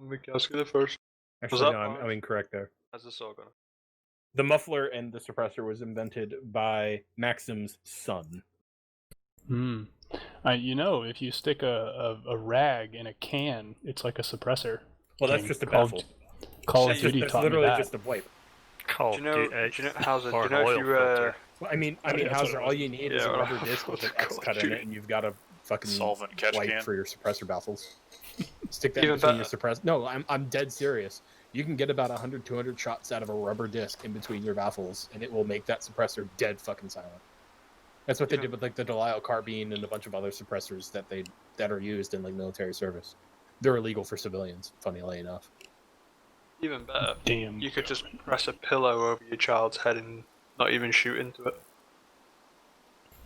Mikhail's gonna first. Actually, no, I'm incorrect there. How's the saw gonna? The muffler and the suppressor was invented by Maxim's son. You know, if you stick a rag in a can, it's like a suppressor. Well, that's just a baffle. Call of Duty that's taught me literally that. just a wipe. Do you know Hauser? Do you know if you Well, I mean, Hauser, all you need is a Yeah, rubber disc with an X cut in it, and you've got a fucking solvent catch wipe can for your suppressor baffles. Stick that Even between better. your suppressor. No, I'm dead serious. You can get about 100, 200 shots out of a rubber disc in between your baffles, and it will make that suppressor dead fucking silent. That's what they did with like the Delisle carbine and a bunch of other suppressors that are used in like military service. They're illegal for civilians, funnily enough. Even better. Damn. You could just press a pillow over your child's head and not even shoot into it.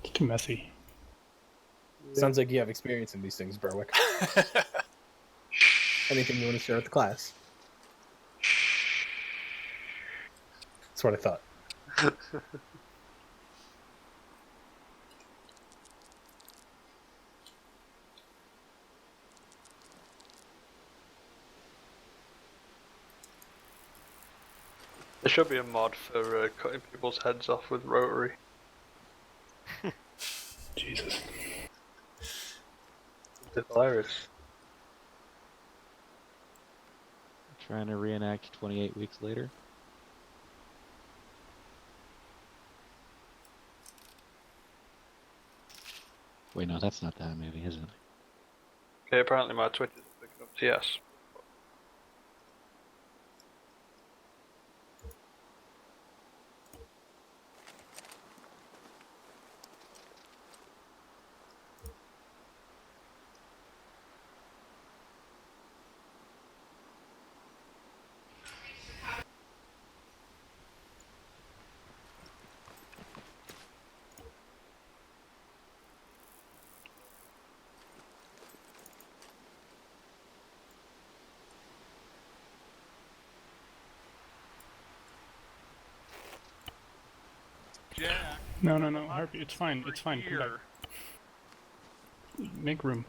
It's too messy. Sounds like you have experience in these things, Berwick. Anything you want to share with the class? That's what I thought. There should be a mod for cutting people's heads off with rotary. Jesus. It's hilarious. Trying to reenact 28 weeks later. Wait, no, that's not that movie, is it? Okay, apparently my Twitter's picking up TS. Jack. No, Harvey, it's fine. It's fine. Come back. Make room.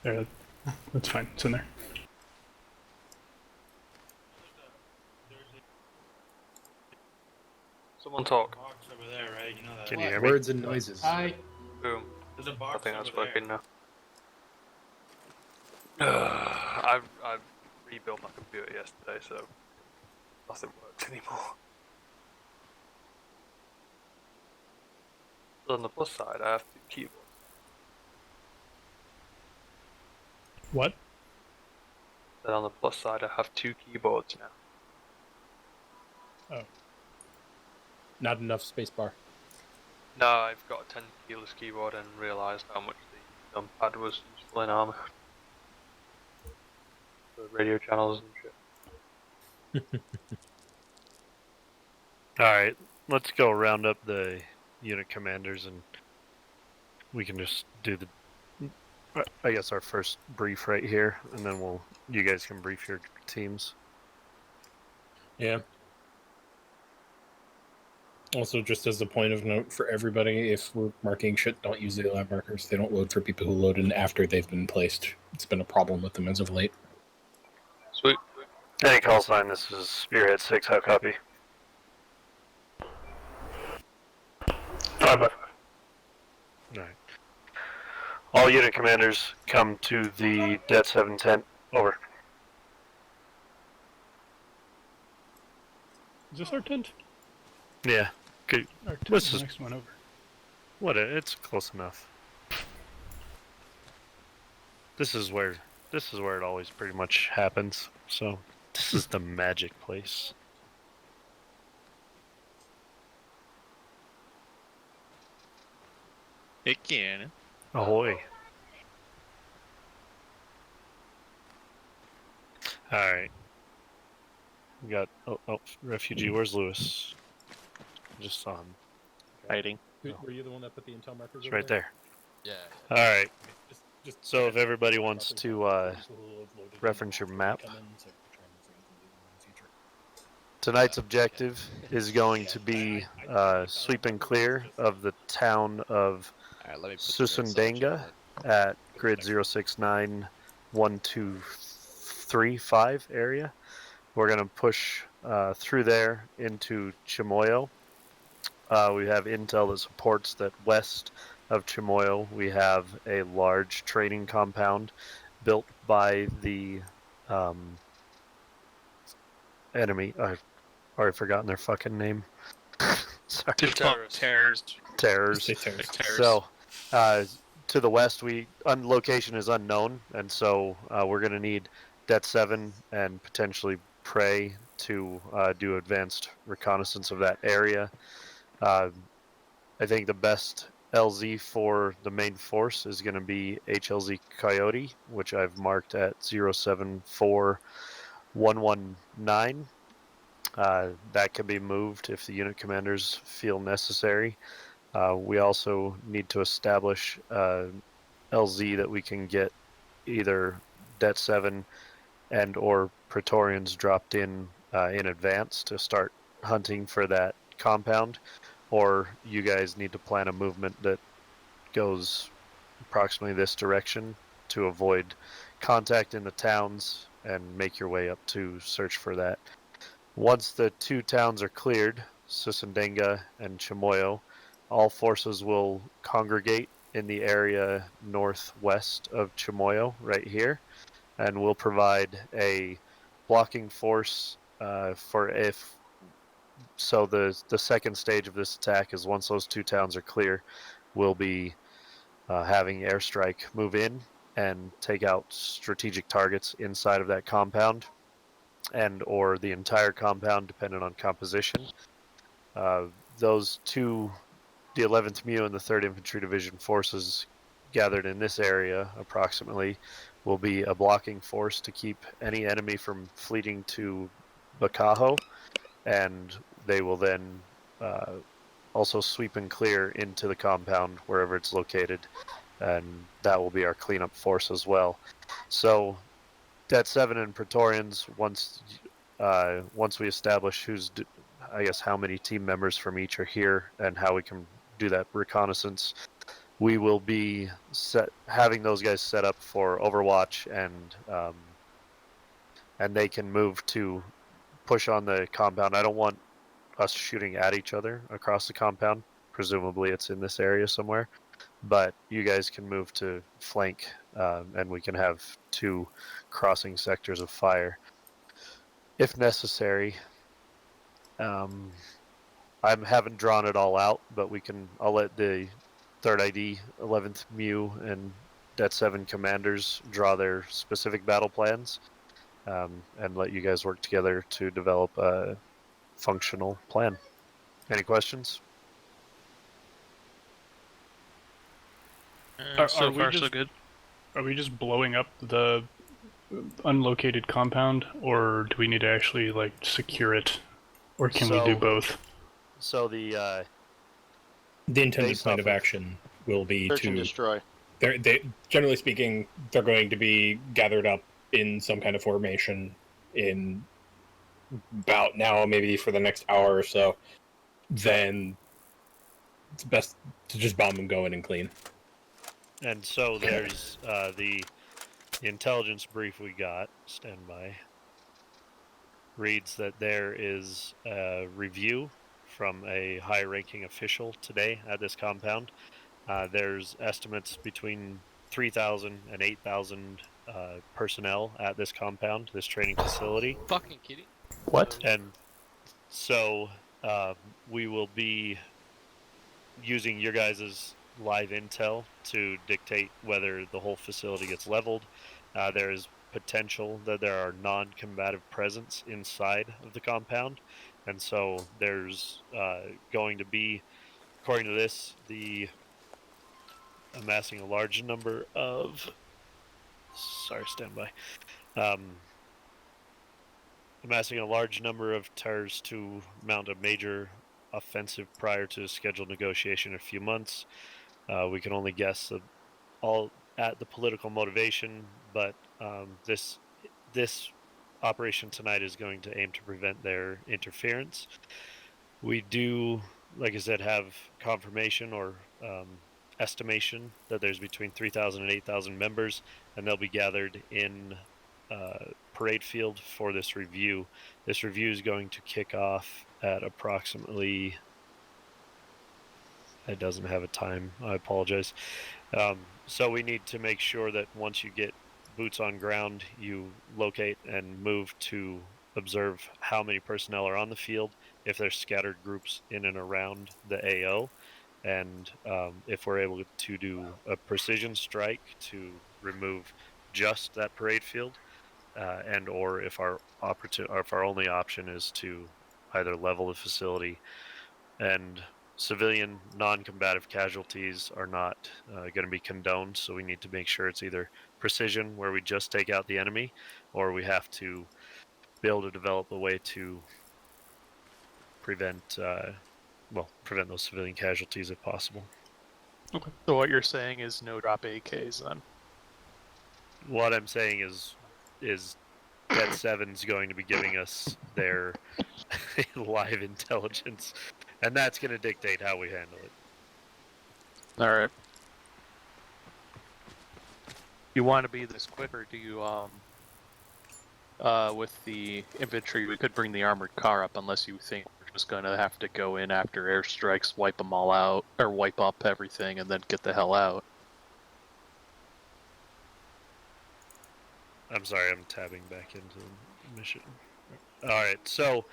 There. That's fine. It's in there. Someone talk. Box over there, right? You know that. Can you hear me? Words and noises. Hi. Boom. There's a I box think that's over there. working now. I've rebuilt my computer yesterday, so nothing works anymore. But on the plus side, I have 2 keyboards. What? Then on the plus side, I have 2 keyboards now. Oh. Not enough spacebar. No, I've got a 10 keyless keyboard and realised how much the numpad was useful in Arma. The radio channels and shit. Alright, let's go round up the unit commanders and we can just do the, I guess, our first brief right here, and then you guys can brief your teams. Yeah. Also, just as a point of note for everybody, if we're marking shit, don't use the lab markers. They don't load for people who load in after they've been placed. It's been a problem with them as of late. Sweet. Any call sign, this is Spearhead 6, how copy? 5-5. Alright. All unit commanders come to the Det 7 tent. Over. Is this our tent? Yeah. Good. Our tent This is is- the next one over. What? It's close enough. This is where it always pretty much happens. So this is the magic place. Hey, Cannon. Ahoy. Alright. We got refugee, where's Lewis? Just saw him. Hiding. Were you the one that put the intel markers? It's right there. Yeah. Alright. Just So if everybody wants to reference your map. tonight's objective is going to be sweep and clear of the town of Alright, let me put you in solo Susundenga chat. at grid 0691235 area. We're going to push through there into Chimoyo. We have intel that supports that west of Chimoyo we have a large training compound built by the enemy. I've already forgotten their fucking name. Sorry. Just call them terrors. Terrors. Say terrors. Terrors. So, to the west, location is unknown, and so we're going to need Det 7 and potentially Prey to do advanced reconnaissance of that area. I think the best LZ for the main force is going to be HLZ Coyote, which I've marked at 074119. That can be moved if the unit commanders feel necessary. We also need to establish LZ that we can get either Det 7 and or Praetorians dropped in advance to start hunting for that compound, or you guys need to plan a movement that goes approximately this direction to avoid contact in the towns and make your way up to search for that. Once the two towns are cleared, Susundenga and Chimoyo, all forces will congregate in the area northwest of Chimoyo, right here, and we'll provide a blocking force for if. So the second stage of this attack is once those two towns are clear, we'll be having airstrike move in and take out strategic targets inside of that compound and or the entire compound depending on composition. Those two, the 11th MEU and the 3rd Infantry Division forces gathered in this area approximately will be a blocking force to keep any enemy from fleeting to Bakaho, and they will then also sweep and clear into the compound wherever it's located, and that will be our cleanup force as well. So Det 7 and Praetorians, once we establish how many team members from each are here and how we can do that reconnaissance, we will be having those guys set up for Overwatch, and they can move to push on the compound. I don't want us shooting at each other across the compound. Presumably it's in this area somewhere, but you guys can move to flank, and we can have two crossing sectors of fire if necessary. I haven't drawn it all out, but I'll let the 3rd ID, 11th MEU, and Det 7 commanders draw their specific battle plans, and let you guys work together to develop a functional plan. Any questions? So far, so good. Are we just blowing up the unlocated compound, or do we need to actually secure it, or can we do both? So the intended Based plan off of of- action will be Search and to. destroy. Generally speaking, they're going to be gathered up in some kind of formation in about now, maybe for the next hour or so. Then it's best to just bomb them, go in and clean. And so there's the intelligence brief we got, standby, reads that there is a review from a high-ranking official today at this compound. There's estimates between 3,000 and 8,000 personnel at this compound, this training facility. Fucking kidding. What? And so we will be using your guys' live intel to dictate whether the whole facility gets leveled. There is potential that there are non-combative presence inside of the compound, and so there's going to be, according to this, the amassing a large number of amassing a large number of TERs to mount a major offensive prior to scheduled negotiation in a few months. We can only guess all at the political motivation, but this operation tonight is going to aim to prevent their interference. We do, like I said, have confirmation or estimation that there's between 3,000 and 8,000 members, and they'll be gathered in parade field for this review. This review is going to kick off at approximately. It doesn't have a time. I apologize. So we need to make sure that once you get boots on ground, you locate and move to observe how many personnel are on the field, if there's scattered groups in and around the AO, and if we're able to do a precision strike to remove just that parade field, and or if our only option is to either level the facility, and civilian non-combative casualties are not going to be condoned, so we need to make sure it's either precision where we just take out the enemy, or we have to be able to develop a way to prevent those civilian casualties if possible. Okay. So what you're saying is no drop AKs then? What I'm saying is that 7's going to be giving us their live intelligence, and that's going to dictate how we handle it. All right. You want to be this quick, or do you with the infantry, we could bring the armored car up, unless you think we're just going to have to go in after airstrikes, wipe them all out, or wipe up everything, and then get the hell out. I'm sorry, I'm tabbing back into the mission. Alright, so,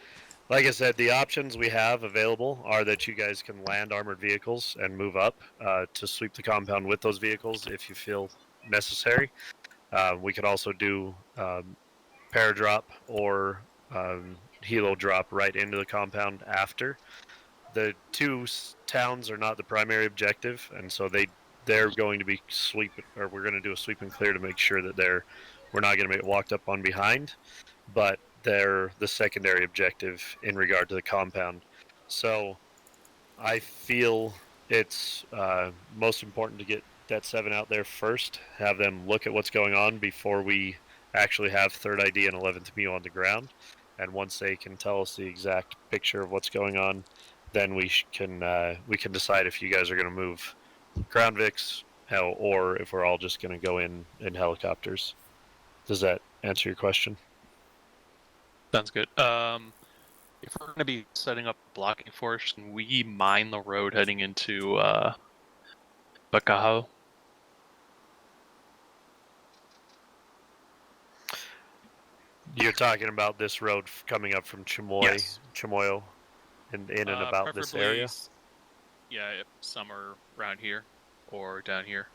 like I said, the options we have available are that you guys can land armored vehicles and move up to sweep the compound with those vehicles if you feel necessary. We could also do paradrop or helo drop right into the compound after. The two towns are not the primary objective, and so they're going to be we're going to do a sweep and clear to make sure that we're not going to get walked up on behind, but they're the secondary objective in regard to the compound. So I feel it's most important to get that 7 out there first, have them look at what's going on before we actually have 3rd ID and 11th MU on the ground. And once they can tell us the exact picture of what's going on, then we can decide if you guys are going to move ground Vics or if we're all just going to go in helicopters. Does that answer your question? Sounds good. If we're going to be setting up a blocking force, can we mine the road heading into Bakaho? You're talking about this road coming up from Chimoyo, in and about this area? Yeah, somewhere around here or down here.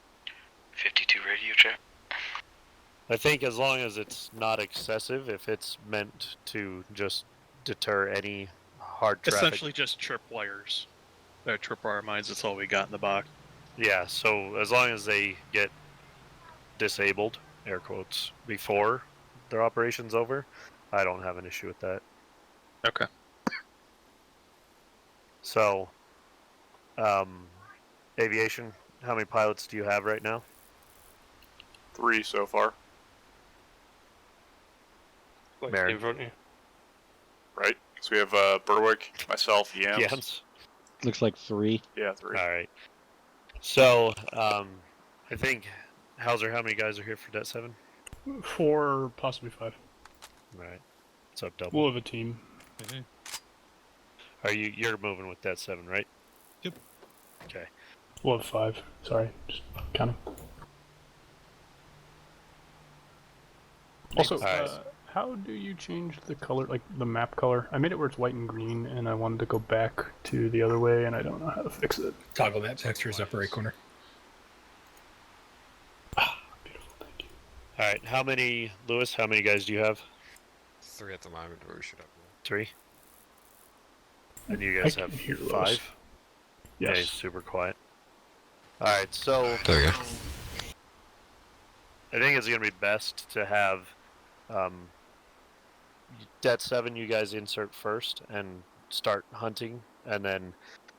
52 radio check. I think as long as it's not excessive, if it's meant to just deter any hard traffic. Essentially just trip wires. Tripwire mines, that's all we got in the box. Yeah, so as long as they get disabled, air quotes, before their operation's over, I don't have an issue with that. Okay. So, aviation, how many pilots do you have right now? 3 so far. Mary. Right? So we have Berwick, myself, Yams. Yams. Looks like 3. Yeah, 3. All right. So, I think, Hauser, how many guys are here for Det 7? 4, possibly 5. All right. What's up, Double? We'll have a team. You're moving with Det 7, right? Yep. Okay. We'll have 5. Sorry, just counting. Also, how do you change the color, like the map color? I made it where it's white and green, and I wanted to go back to the other way, and I don't know how to fix it. Toggle map textures upper right corner. Ah, beautiful, thank you. All right. Lewis, how many guys do you have? 3 at the moment, or we should have more. 3? And you guys I have can hear 5? Lewis. Yes. Okay, super quiet. Alright, so There we go. I think it's going to be best to have Det 7 you guys insert first and start hunting, and then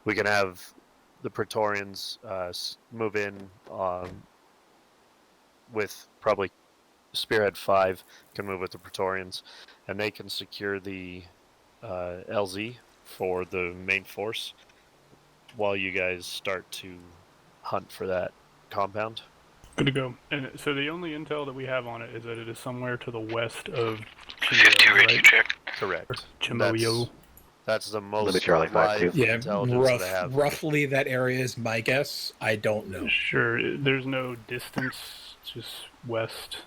we can have the Praetorians move in with probably Spearhead 5 can move with the Praetorians, and they can secure the LZ for the main force while you guys start to hunt for that compound. Good to go. And so the only intel that we have on it is that it is somewhere to the west of 52 Chimoyo, radio right? check. Correct. Chimoyo. That's the most Charlie 5-2. live Yeah, intelligence that I have. roughly that area is my guess. I don't know. Sure. There's no distance, just west.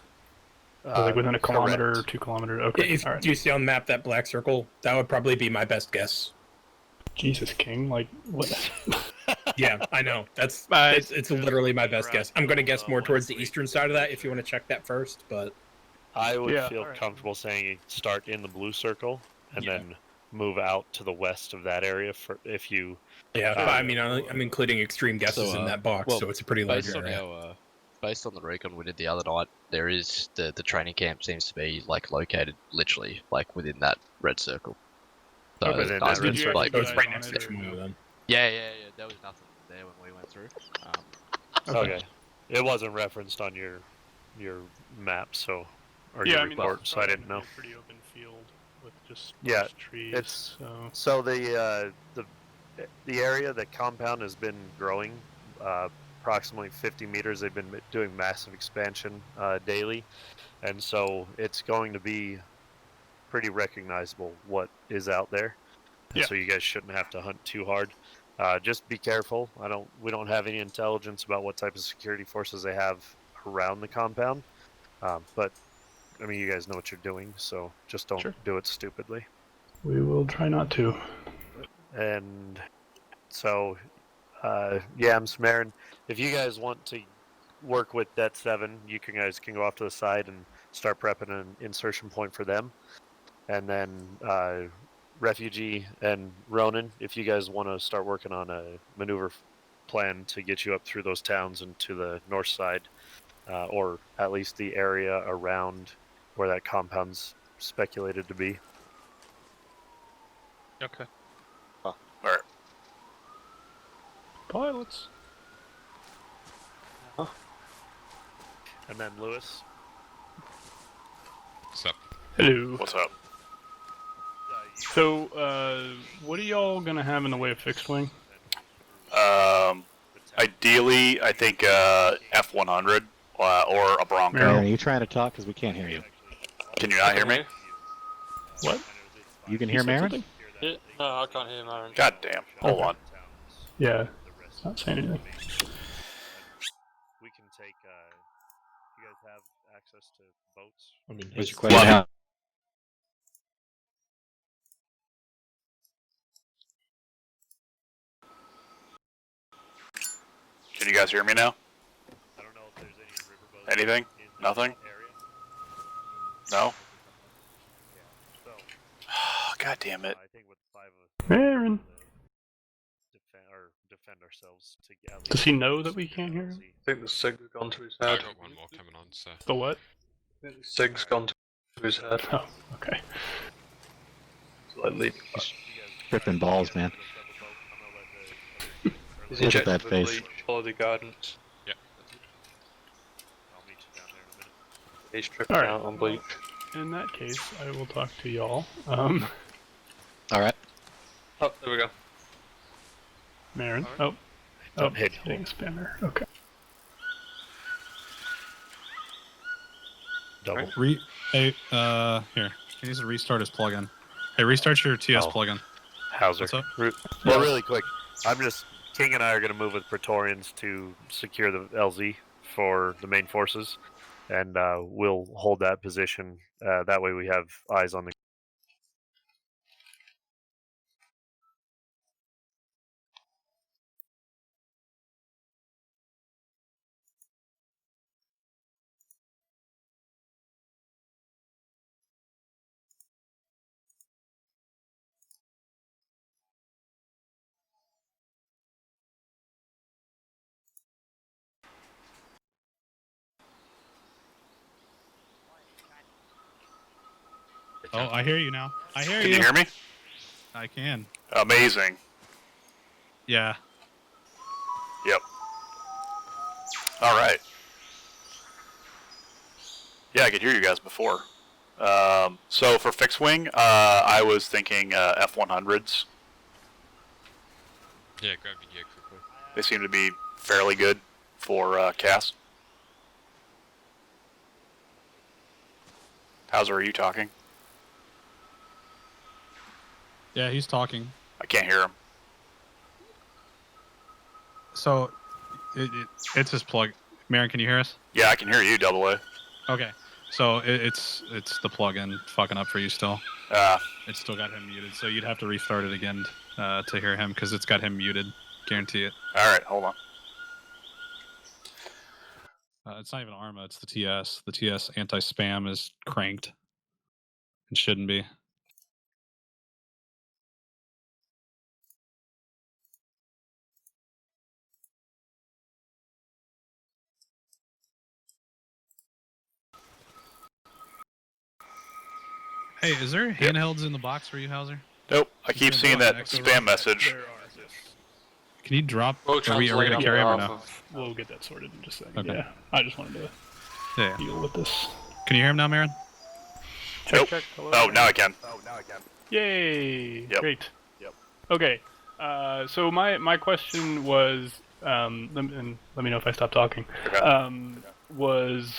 Like within a kilometer or correct. 2 kilometer. Okay. If All right. do you see on the map that black circle? That would probably be my best guess. Jesus King. Like what? Yeah, I know. It's literally my best guess. I'm gonna guess more towards the eastern side of that if you want to check that first, but I would Yeah, feel alright. comfortable saying you start in the blue circle and Yeah. then move out to the west of that area for if you. yeah. But I mean, I'm including extreme guesses So, in that box, well, so it's a pretty large based on area. our based on the recon we did the other night, there is the training camp seems to be like located literally like within that red circle. So Within I that was red just, circle. like, So it's right on next it to or Chimoyo no? then. yeah, there was nothing there when we went through. Okay. It wasn't referenced on your map, so or Yeah, your I mean, report, it's so I didn't know. a pretty open field with just Yeah, sparse trees. it's- So So the area, the compound has been growing approximately 50 meters. They've been doing massive expansion daily, and so it's going to be pretty recognizable what is out there. And Yeah. so you guys shouldn't have to hunt too hard. Just be careful. We don't have any intelligence about what type of security forces they have around the compound, but I mean, you guys know what you're doing, so just don't Sure. do it stupidly. we will try not to. And so, Yams, Marin, if you guys want to work with Det 7, guys can go off to the side and start prepping an insertion point for them. And then Refugee and Ronan, if you guys want to start working on a maneuver plan to get you up through those towns and to the north side, or at least the area around where that compound's speculated to be. Okay. Alright. Pilots. And then Lewis. What's up? Hello. What's up? So, what are y'all gonna have in the way of fixed wing? Ideally, I think F100 or a Bronco. Marin. Aaron, are you trying to talk? Because we can't hear you. Can you not hear me? What? You can hear said Marin? something? Yeah, no, I can't hear Marin. God damn. Hold on. Yeah. Not saying anything. We can take. You guys have access to boats? I mean, What's his your question? Well, Can you guys hear me now? I don't know if there's any riverboats. Anything? in that Nothing? area. No? So, God damn it. I think with the 5 of us, Marin. defend ourselves to at Does least he know that we can't hear him? I think the SIG's gone to his I head. got one more coming on, so. The what? I think the SIG's gone to his head. Oh, okay. Slightly. Tripping balls, man. He's Look at injected that with face. bleach, follow the guidance. Yeah. I'll meet you down there in a minute. He's tripping Alright. out on bleach. In that case, I will talk to y'all. All right. Oh, there we go. Marin. Oh. Don't hit hitting spinner. Okay. Double. Hey, here. He needs to restart his plugin. Hey, restart your TS Oh. plugin. Hauser. What's up? Well, really quick. King and I are going to move with Praetorians to secure the LZ for the main forces, and we'll hold that position. That way we have eyes on the. Oh, I hear you now. I hear Can you. you hear me? I can. Amazing. Yeah. Yep. Alright. Yeah, I could hear you guys before. So for fixed wing, I was thinking F-100s. Yeah, grab your gear quickly. They seem to be fairly good for CAS. Howser, are you talking? Yeah, he's talking. I can't hear him. So, it's his plug. Marin, can you hear us? Yeah, I can hear you, Double A. Okay. So it's the plugin fucking up for you still. It's still got him muted, so you'd have to restart it again to hear him because it's got him muted. Guarantee it. All right, hold on. It's not even Arma, it's the TS. The TS anti-spam is cranked. It shouldn't be. Hey, is there handhelds in the box for you, Hauser? Nope, I keep seeing that spam message. Can you drop? We'll Are we going to carry him or no? We'll get that sorted in just a second. Okay. Yeah, I just wanted to deal with this. Can you hear him now, Marin? Check. Hello. Oh, now I can. Yay! Yep. Great. Yep. Okay. So my question was, let me know if I stop talking. Okay. Was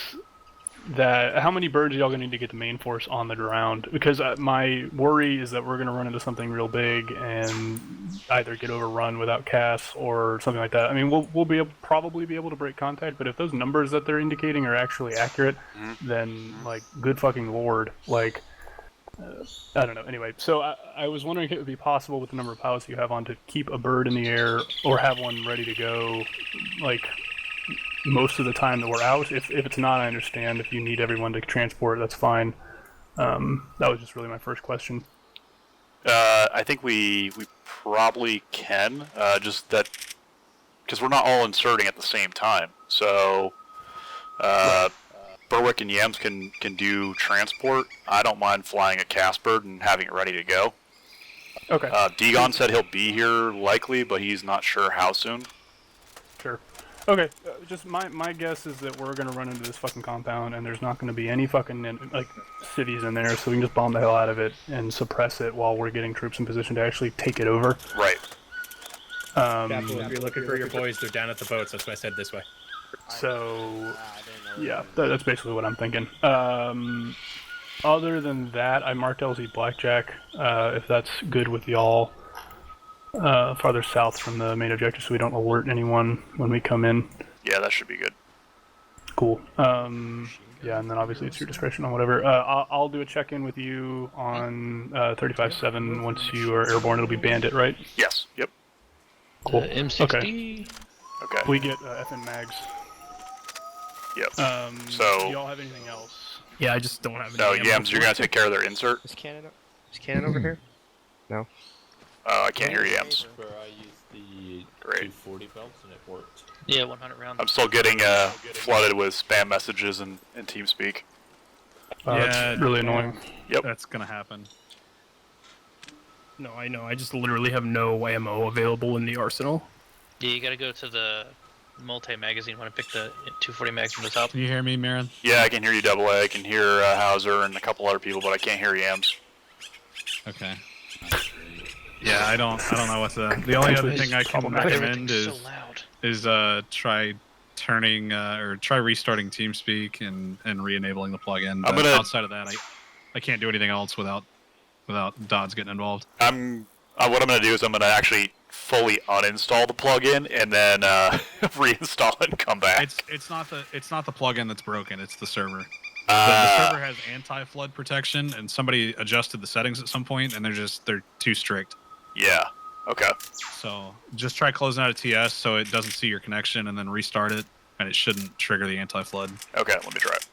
that how many birds are y'all gonna need to get the main force on the ground? Because my worry is that we're gonna run into something real big and either get overrun without CAS or something like that. I mean, we'll probably be able to break contact, but if those numbers that they're indicating are actually accurate, then like good fucking lord, like. I don't know. Anyway, so I was wondering if it would be possible with the number of pilots you have on to keep a bird in the air or have one ready to go, like most of the time that we're out. If it's not, I understand. If you need everyone to transport, that's fine. That was just really my first question. I think we probably can. Just that because we're not all inserting at the same time. So. Berwick and Yams can do transport. I don't mind flying a Casbird and having it ready to go. Okay. Degon said he'll be here likely, but he's not sure how soon. Sure. Okay. Just my guess is that we're gonna run into this fucking compound and there's not gonna be any fucking like cities in there, so we can just bomb the hell out of it and suppress it while we're getting troops in position to actually take it over. Right. Capital, if you're looking for your boys, they're down at the boats. That's why I said this way. So, yeah, that's basically what I'm thinking. Other than that, I marked LZ Blackjack, if that's good with y'all, farther south from the main objective so we don't alert anyone when we come in. Yeah, that should be good. Cool. Yeah, and then obviously it's your discretion on whatever. I'll do a check-in with you on 35-7 once you are airborne. It'll be Bandit, right? Yes, yep. Cool. M60. Okay. We get FN mags. Yep. So do y'all have anything else? Yeah, I just don't have any. No, Yams, you're gonna take care of their insert. Is Cannon over here? No. I can't hear Yams. I used the Great. 240 belts and it worked. Yeah, 100 rounds. I'm still getting flooded with spam messages and TeamSpeak. That's really annoying. Yep. That's gonna happen. No, I know. I just literally have no ammo available in the arsenal. Yeah, you gotta go to the multi-magazine when I pick the 240 mags from the top. Can you hear me, Marin? Yeah, I can hear you, Double A. I can hear Hauser and a couple other people, but I can't hear Yams. Okay. Yeah, I don't know what the only other thing I can recommend is try turning or try restarting TeamSpeak and re-enabling the plugin. But outside of that, I can't do anything else without Dodds getting involved. What I'm gonna do is I'm gonna actually fully uninstall the plugin and then reinstall it and come back. It's not the plugin that's broken. It's the server. The server has anti-flood protection, and somebody adjusted the settings at some point, and they're too strict. Yeah. Okay. So just try closing out a TS so it doesn't see your connection, and then restart it, and it shouldn't trigger the anti-flood. Okay, let me try it.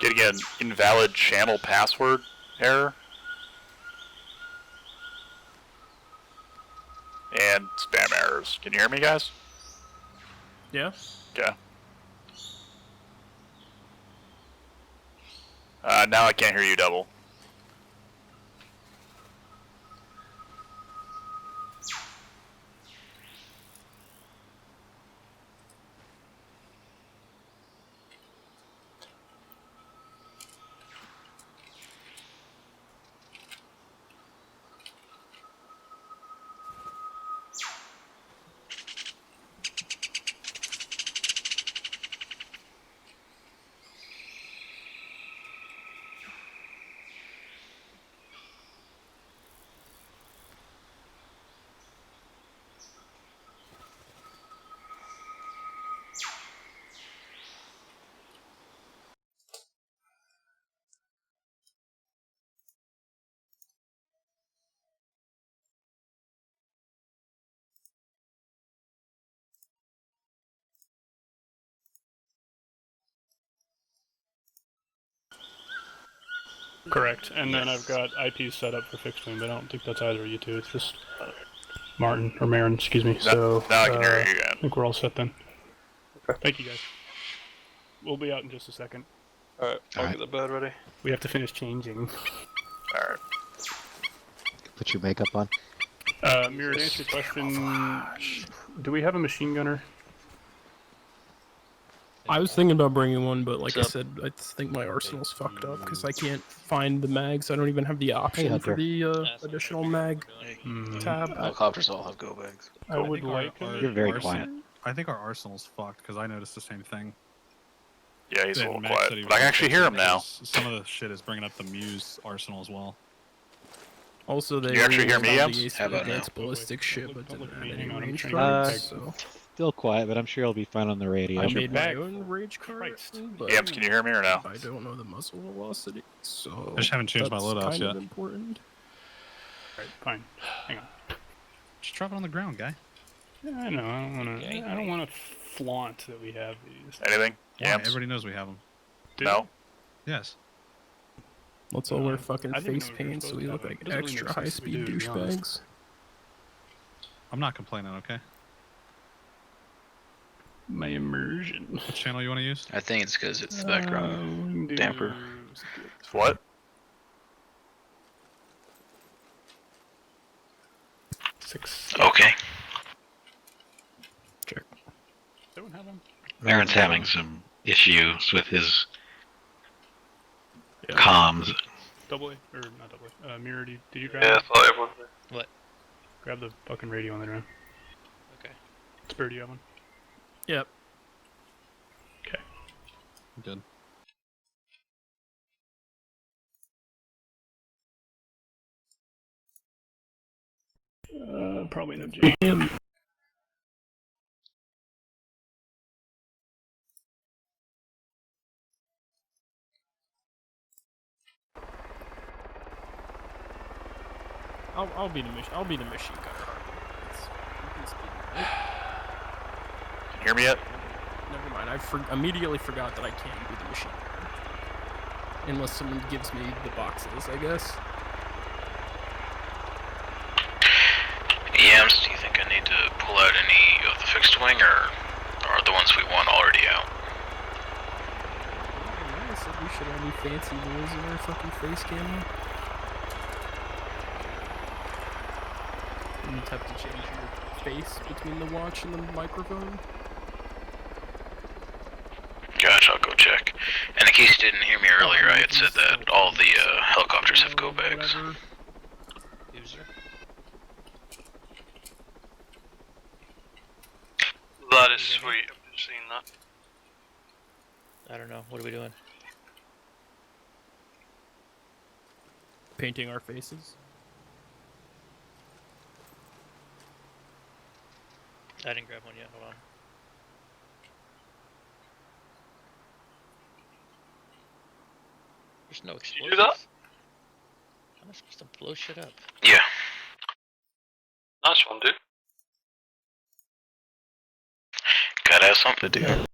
Getting an invalid channel password error. And and spam errors. Can you hear me, guys? Yeah. Okay. Now I can't hear you double. Correct. And then I've got IPs set up for fixed wing, but I don't think that's either of you two. It's just Martin or Marin, excuse me. So now I can hear you again. I think we're all set then. Thank you guys. We'll be out in just a second. Alright, I'll get the bird ready. We have to finish changing. Alright. Put your makeup on. Mirror, to answer your question, do we have a machine gunner? I was thinking about bringing one, but like I said, I think my arsenal's fucked up because I can't find the mags. I don't even have the option for the additional mag tab. Helicopters all have go bags. I would like You're very quiet. I think our arsenal's fucked because I noticed the same thing. Yeah, he's a And little Max quiet, said he but I can was actually hear him now. Some of the shit is bringing up the Muse arsenal as well. Also, they You actually hear me, allowed Ems? the ace How about advanced now? ballistic ship, but didn't add any range trying cards. to So Still quiet, but I'm sure you'll be fine on the radio. I made my back own rage card, but Ems, can you hear me or no? I don't know the muzzle velocity, so I just haven't changed my that's loadouts kind yet. of important. Alright, fine. Hang on. Just drop it on the ground, guy. Yeah, I know. I don't want to flaunt that we have these. Anything? Why? Ems? Everybody knows we have them. No? Yes. Let's all wear fucking I didn't face know we were paint so supposed we to look have like it. Doesn't really extra make sense if we high-speed do, to be honest. douchebags. I'm not complaining, okay? My immersion. What channel you want to use? I think it's because it's the background damper. What? Six. Okay. Don't have them. Marin's having some issues with his comms. Double A, or not double A. Mirror, did you grab? Yeah, I it? thought everyone did. What? Grab the fucking radio on the ground. Okay. Spur, do you have one? Yep. Okay. Good. Probably no J. I'll be the machine gunner. You can speed me, right? Can you hear me yet? Never mind. I immediately forgot that I can't be the machine gunner. Unless someone gives me the boxes, I guess. Ems, do you think I need to pull out any of the fixed wing, or are the ones we want already out? I said we should all be fancy boys in our fucking face camo. You have to change your face between the watch and the microphone. Josh, I'll go check. And in case you didn't hear me earlier, I had said that all the helicopters have go bags. User. That is sweet, I've just seen that. I don't know. What are we doing? Painting our faces. I didn't grab one yet. Hold on. There's no explosives. you do that? How am I supposed to blow shit up? Yeah. Nice one, dude. Gotta have something to do.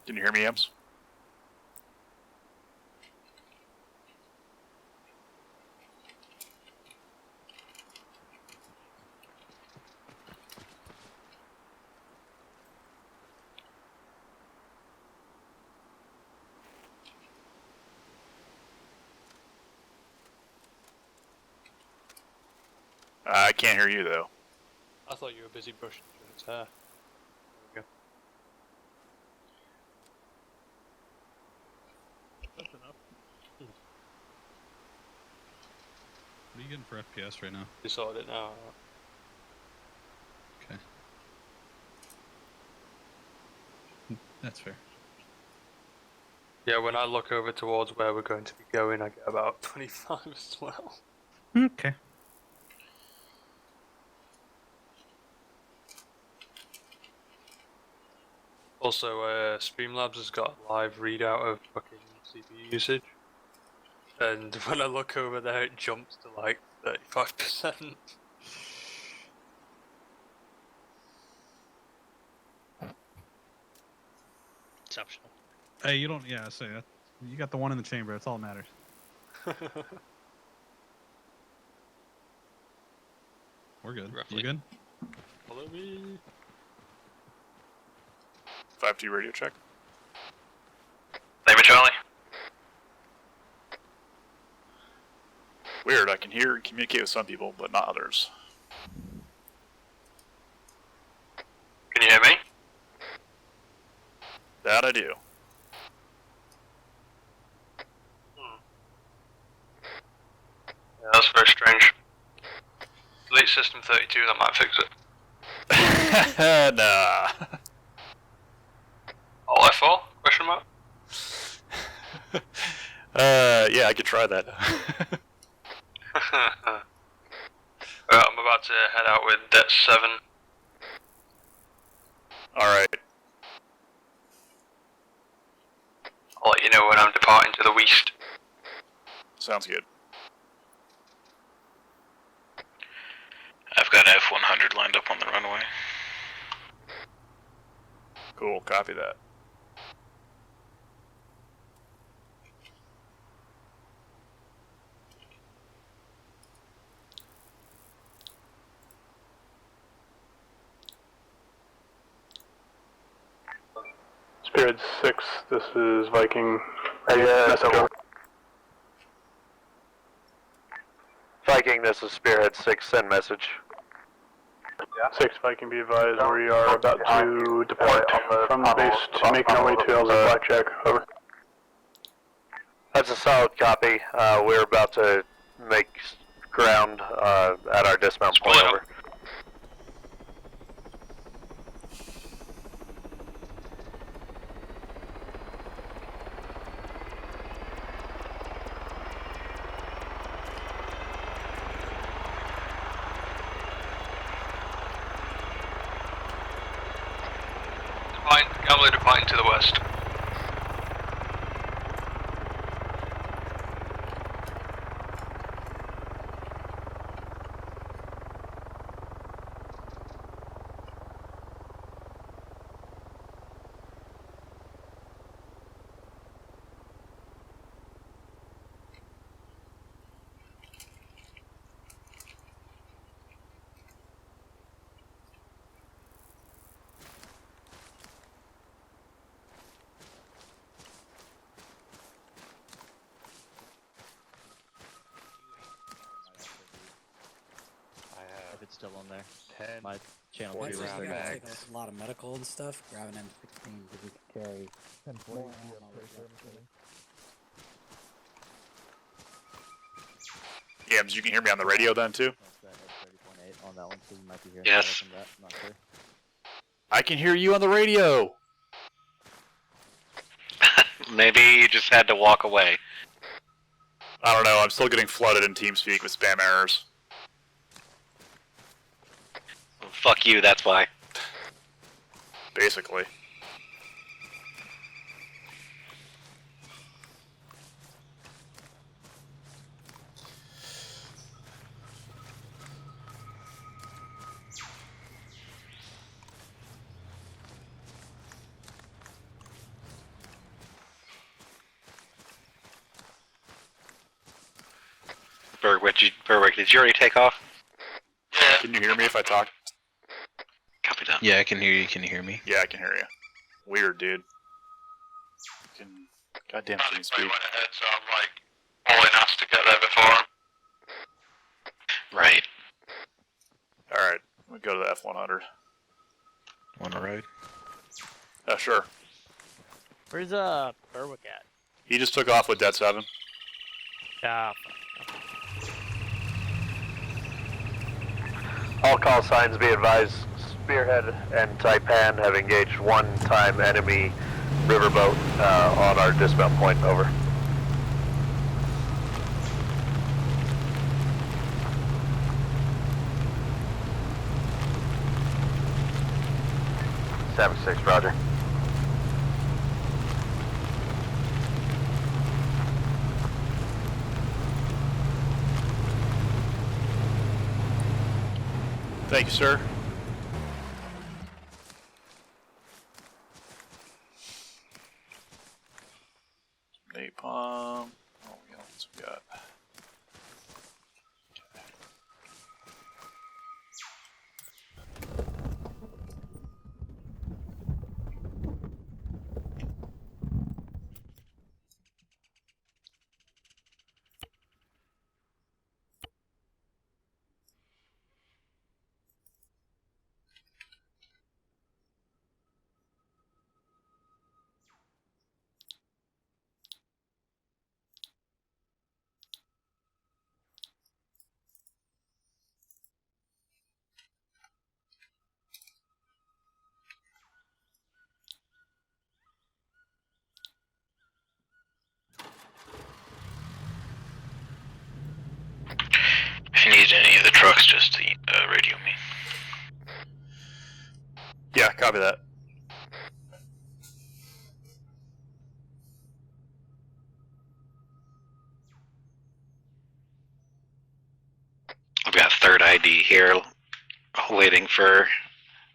Can you hear me, Ems? I can't hear you, though. I thought you were busy brushing its hair. There we go. That's enough. What are you getting for FPS right now? You sorted it now. Okay. That's fair. Yeah, when I look over towards where we're going to be going, I get about 25 as well. Okay. Also, Streamlabs has got a live readout of fucking CPU usage. And when I look over there, it jumps to like 35%. It's optional. Hey, you don't. Yeah, say that. You got the one in the chamber. That's all that matters. We're good. Roughly. You good? Follow me. 5G radio check. Lima Charlie. Weird, I can hear and communicate with some people, but not others. Can you hear me? That I do. Yeah, that's very strange. Delete system 32, that might fix it. Nah. All F4? Question mark? Yeah, I could try that. I'm about to head out with Det 7. Alright. I'll let you know when I'm departing to the west. Sounds good. I've got F-100 lined up on the runway. Cool, copy that. Spirit 6, this is Viking. Viking, this is Spearhead 6, send message. 6 Viking, be advised, we are about to depart from the base to make our way to LZ Blackjack. Over. That's a solid copy. We're about to make ground at our dismount point. Over. Gambler departing to the west. If it's still on there. My channel Once view you is gotta 30. take a lot of medical and stuff, grab an M16 because we can carry 1040 Yams, you can hear me on the radio then too? On that one, so you might be hearing Yes. from that. I'm not sure. I can hear you on the radio! Maybe you just had to walk away. I don't know, I'm still getting flooded in TeamSpeak with spam errors. Well, fuck you, that's why. Basically. Berwick, did you already take off? Yeah. Can you hear me if I talk? Copy that. Yeah, I can hear you. Can you hear me? Yeah, I can hear you. Weird, dude. Goddamn team speak. Went ahead, so I'm like pulling us to get there before him. Right. Alright, we go to the F-100. Wanna ride? Sure. Where's Berwick at? He just took off with Dead 7. Yeah. All call signs be advised. Spearhead and Taipan have engaged one-time enemy riverboat on our dismount point. Over. Seven 6, Roger. Thank you, sir. Napalm. Oh, what else we got? If you need any of the trucks, just radio me. Yeah, copy that. I've got third ID here, waiting for.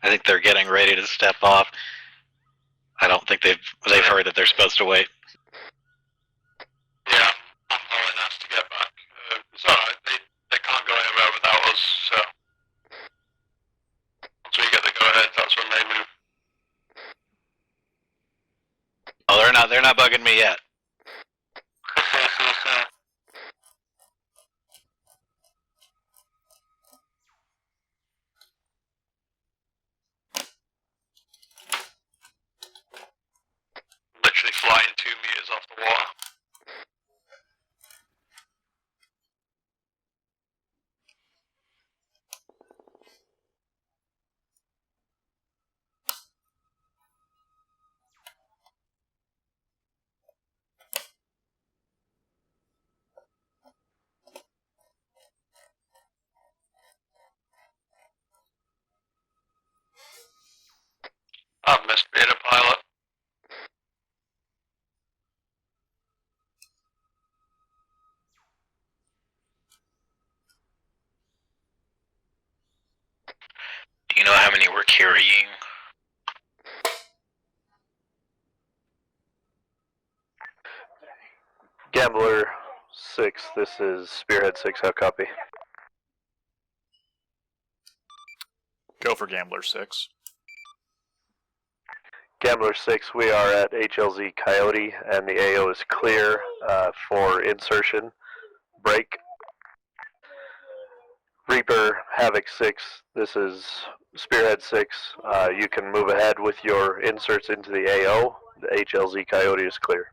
I think they're getting ready to step off. I don't think they've heard that they're supposed to wait. Yeah, I'm calling us to get back. It's alright, they can't go anywhere without us, so. Once we get the go-ahead, that's when they move. Oh, they're not bugging me yet. Literally flying 2 meters off the water. I've missed being a pilot. Do you know how many we're carrying? Gambler 6, this is Spearhead 6, how copy? Go for Gambler 6. Gambler 6, we are at HLZ Coyote, and the AO is clear for insertion. Break. Reaper Havoc 6, this is Spearhead 6. You can move ahead with your inserts into the AO. The HLZ Coyote is clear.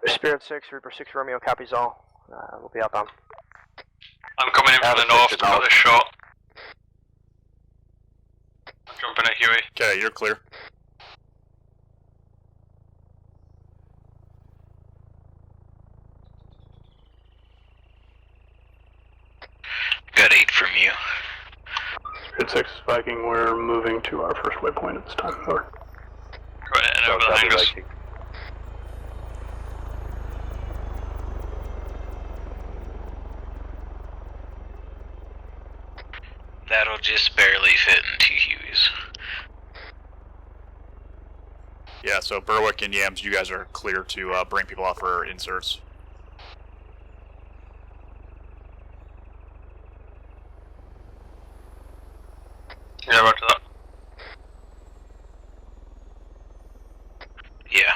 Spearhead 6, Reaper 6, Romeo copies all. We'll be outbound. I'm coming in from the north to cut this shot. I'm jumping at Huey. Okay, you're clear. Got 8 from you. Spearhead 6 is Viking. We're moving to our first waypoint at this time. Over. Go ahead and over the hangars. Viking. That'll just barely fit into Huey's. Yeah, so Berwick and Yams, you guys are clear to bring people out for inserts. Yeah, roger that. Yeah.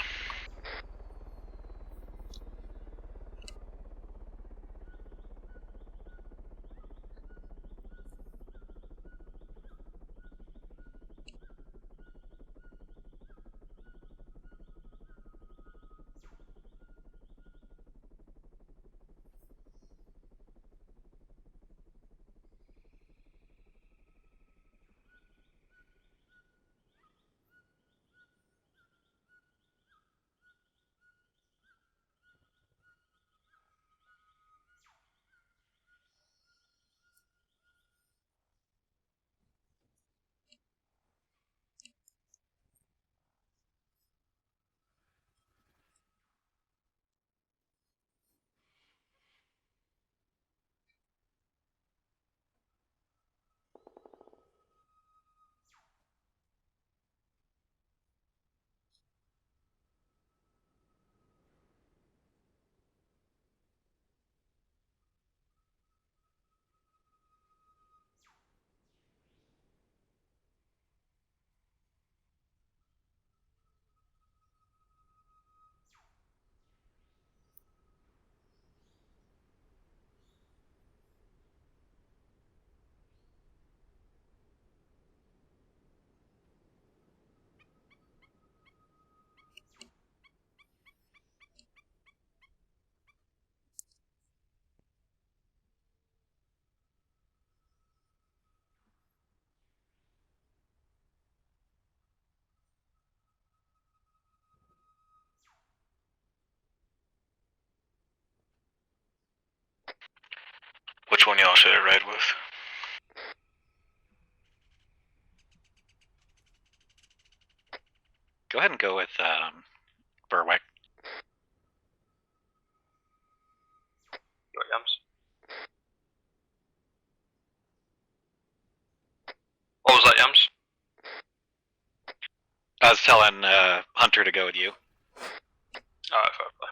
Which one y'all should I ride with? Go ahead and go with Berwick. Yams. What was that, Yams? I was telling Hunter to go with you. Alright, fair play.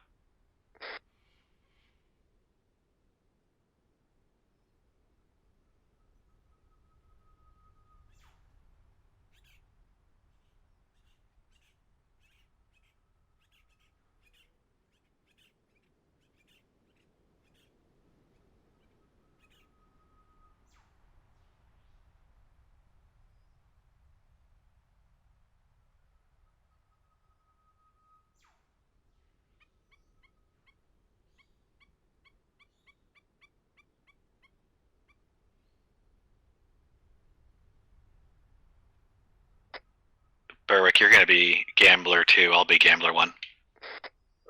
Berwick, you're gonna be Gambler 2, I'll be Gambler 1.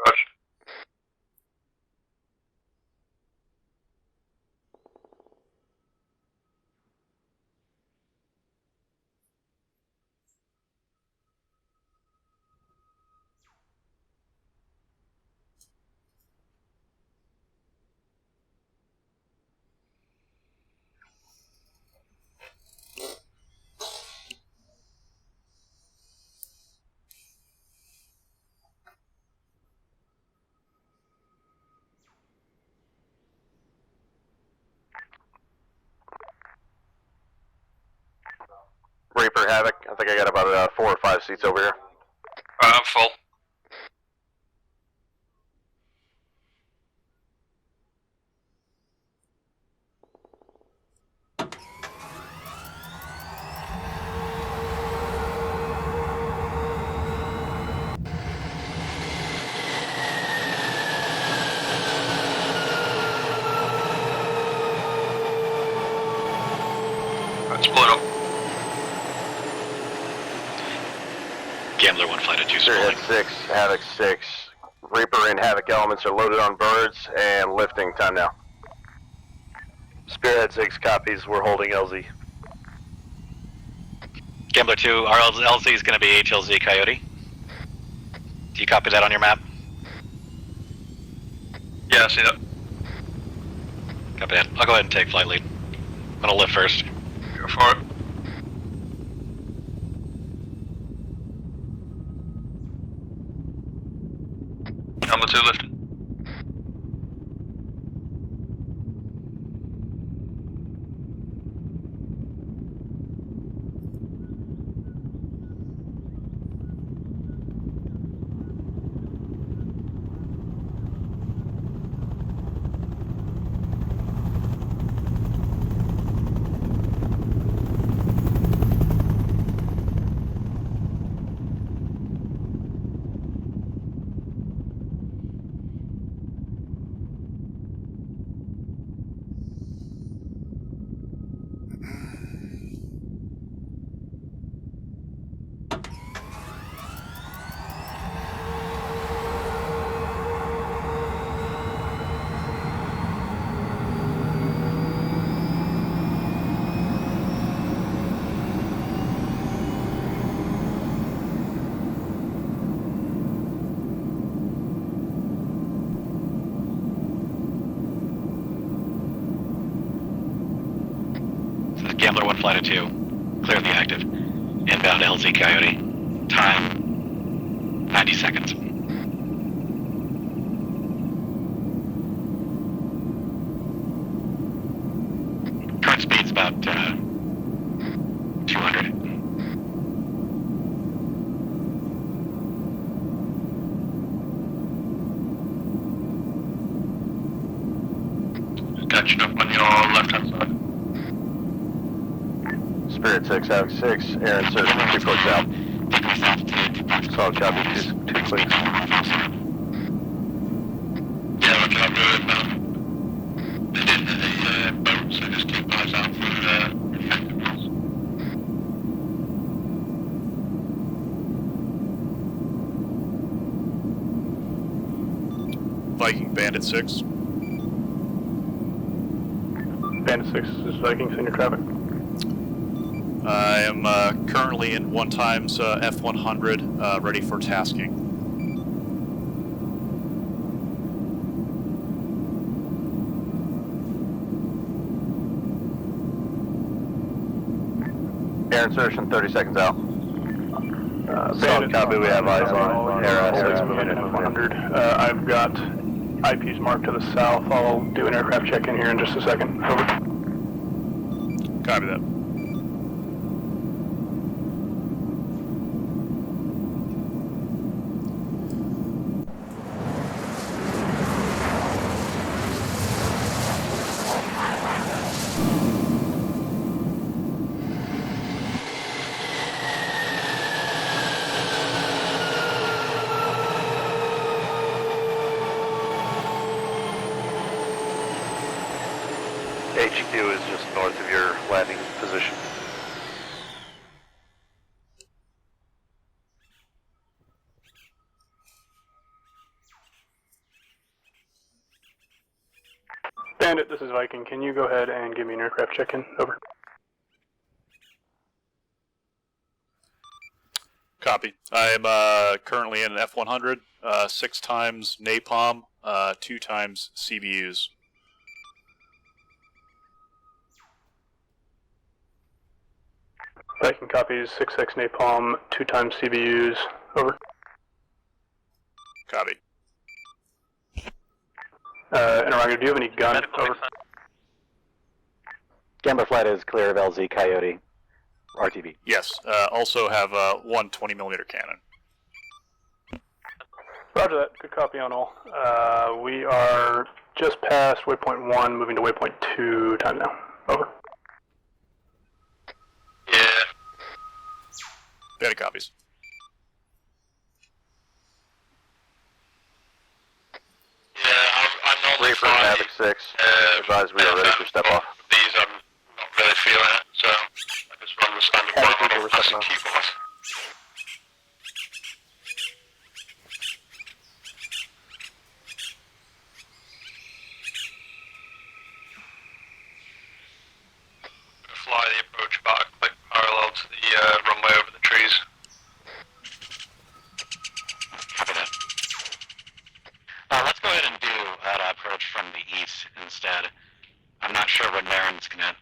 Roger. Reaper Havoc. I think I got about 4 or 5 seats over here. Alright, I'm full. Alright, split up. Gambler 1 flight at 2 Spearhead 6, Havoc 6. Reaper and Havoc elements are loaded on birds and lifting time now. Spearhead 6 copies, we're holding LZ. Gambler 2, our LZ is gonna be HLZ Coyote. Do you copy that on your map? Yeah, I see that. Copy that. I'll go ahead and take flight lead. I'm gonna lift first. Go for it. Number 2 lifting. Gambler 1 Flight of 2. Clear the active. Inbound LZ Coyote. Time 90 seconds. Current speed's about 200. Catching up on your left-hand side. Spirit 6, Havoc 6, air insertion, report south. Solid copy, two clicks. Yeah, looking up to it now. They did hit a boat, so just keep eyes out for infected ones. Viking Bandit 6. Bandit 6 is Viking, senior traffic. I am currently in 1 times F100, ready for tasking. Air insertion, 30 seconds out. Solid copy, we have eyes on air moving in 100. I've got IPs marked to the south. I'll do an aircraft check-in here in just a second. Over. Copy that. HQ is just north of your landing position. Bandit, this is Viking. Can you go ahead and give me an aircraft check-in? Over. Copy. I am currently in an F100, 6 times napalm, 2 times CBUs. Viking copies 6x napalm, 2 times CBUs. Over. Copy. Interrogator, do you have any gun? Over. Gambler flight is clear of LZ Coyote. RTV. Yes. Also have 1 20mm cannon. Roger that. Good copy on all. We are just past waypoint 1, moving to waypoint 2. Time now. Over. Yeah. Bandit copies. Yeah, I'm not Reaper and Havoc 6. Advise we are ready for step off. These, I'm not really feeling it, so I just run the standard one and keep off. Fly the approach back, like parallel to the runway over the trees. Copy that. Let's go ahead and do that approach from the east instead. I'm not sure when Marin's gonna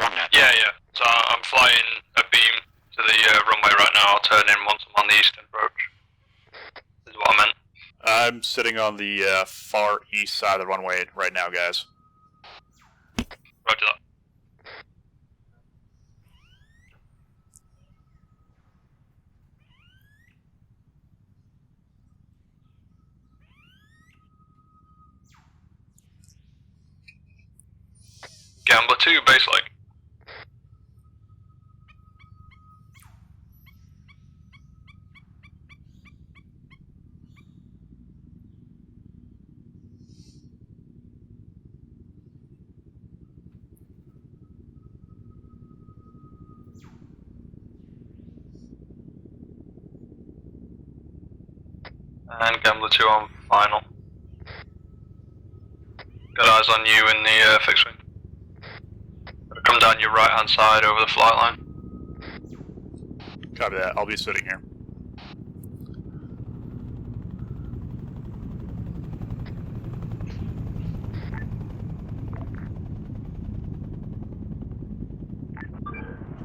run that. Yeah. So I'm flying a beam to the runway right now. I'll turn in once I'm on the eastern approach. This is what I meant. I'm sitting on the far east side of the runway right now, guys. Roger that. Gambler 2, base leg. And Gambler 2 on final. Got eyes on you in the fixed wing. Come down your right hand side over the flight line. Copy that. I'll be sitting here.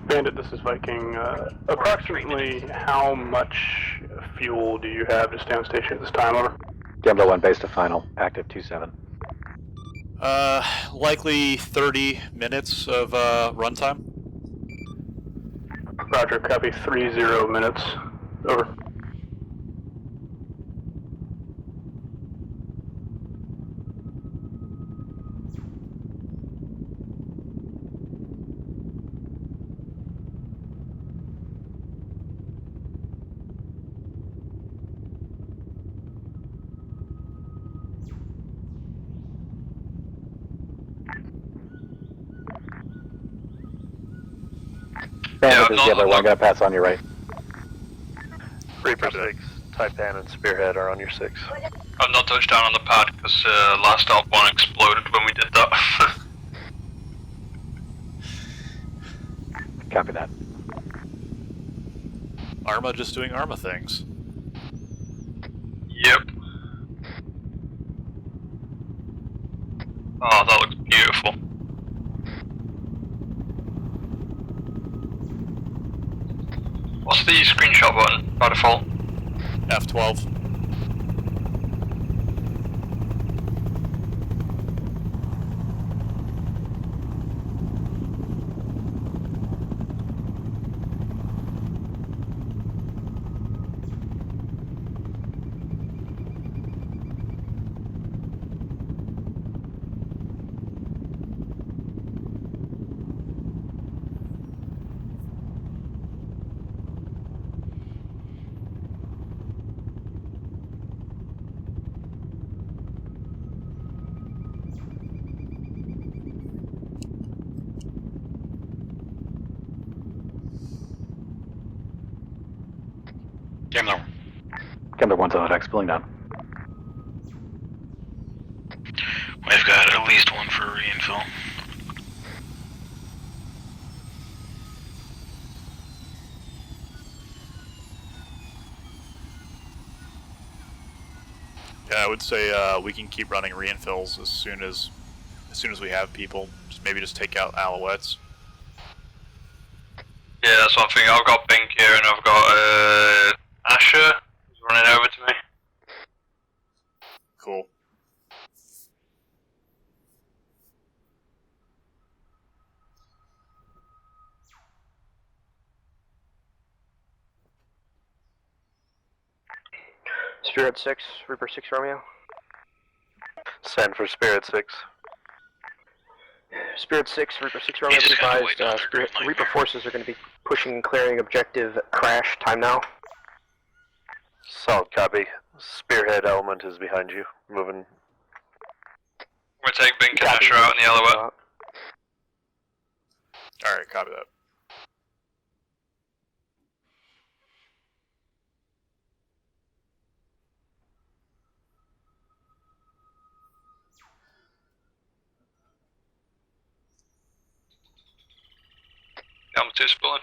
Bandit, this is Viking. Approximately how much fuel do you have to stay on station at this time, over? Gambler 1 base to final, active 2-7. Likely 30 minutes of runtime. Roger, copy 30 minutes. Over. Bandit, this is Gambler 1, gonna pass on your right. Reaper 6, Taipan and Spearhead are on your 6. I've not touched down on the pad because last op one exploded when we did that. Copy that. Arma just doing Arma things. Yep. Oh, that looks beautiful. What's the screenshot button by default? F12. Gambler 1's on X, pulling down. We've got at least one for reinfill. Yeah, I would say we can keep running reinfills as soon as we have people. Maybe take out Alouettes. Yeah, that's one thing. I've got Bink here and I've got Asher who's running over to me. Cool. Spirit 6, Reaper 6 Romeo. Send for Spirit 6. Spirit 6, Reaper 6 Romeo, be advised, Reaper forces are going to be pushing and clearing objective crash. Time now. Solid copy. Spearhead element is behind you. Moving. We're gonna take Bink and Asher out in the Alouette. Alright, copy that. I'm too spulling.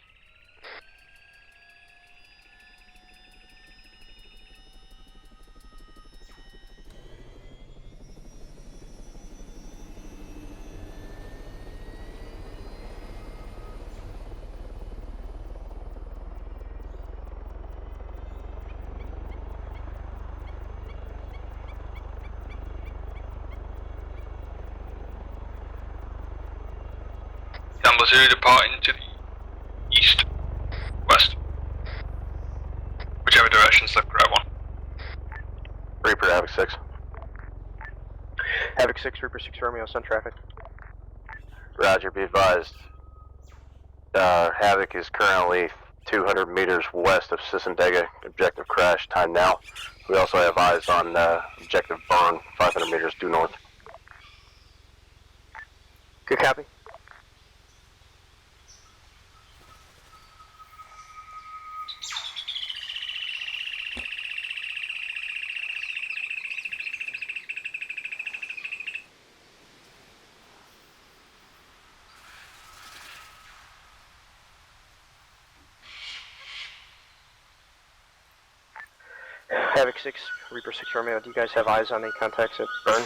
Number 2 departing to the east, west, whichever direction's the correct one. Reaper Havoc 6. Havoc 6, Reaper 6 Romeo, sun traffic. Roger, be advised. Havoc is currently 200 meters west of Sisindega. Objective crash, time now. We also have eyes on objective burn, 500 meters due north. Good copy. Havoc 6, Reaper 6 Romeo, do you guys have eyes on the contacts at burn?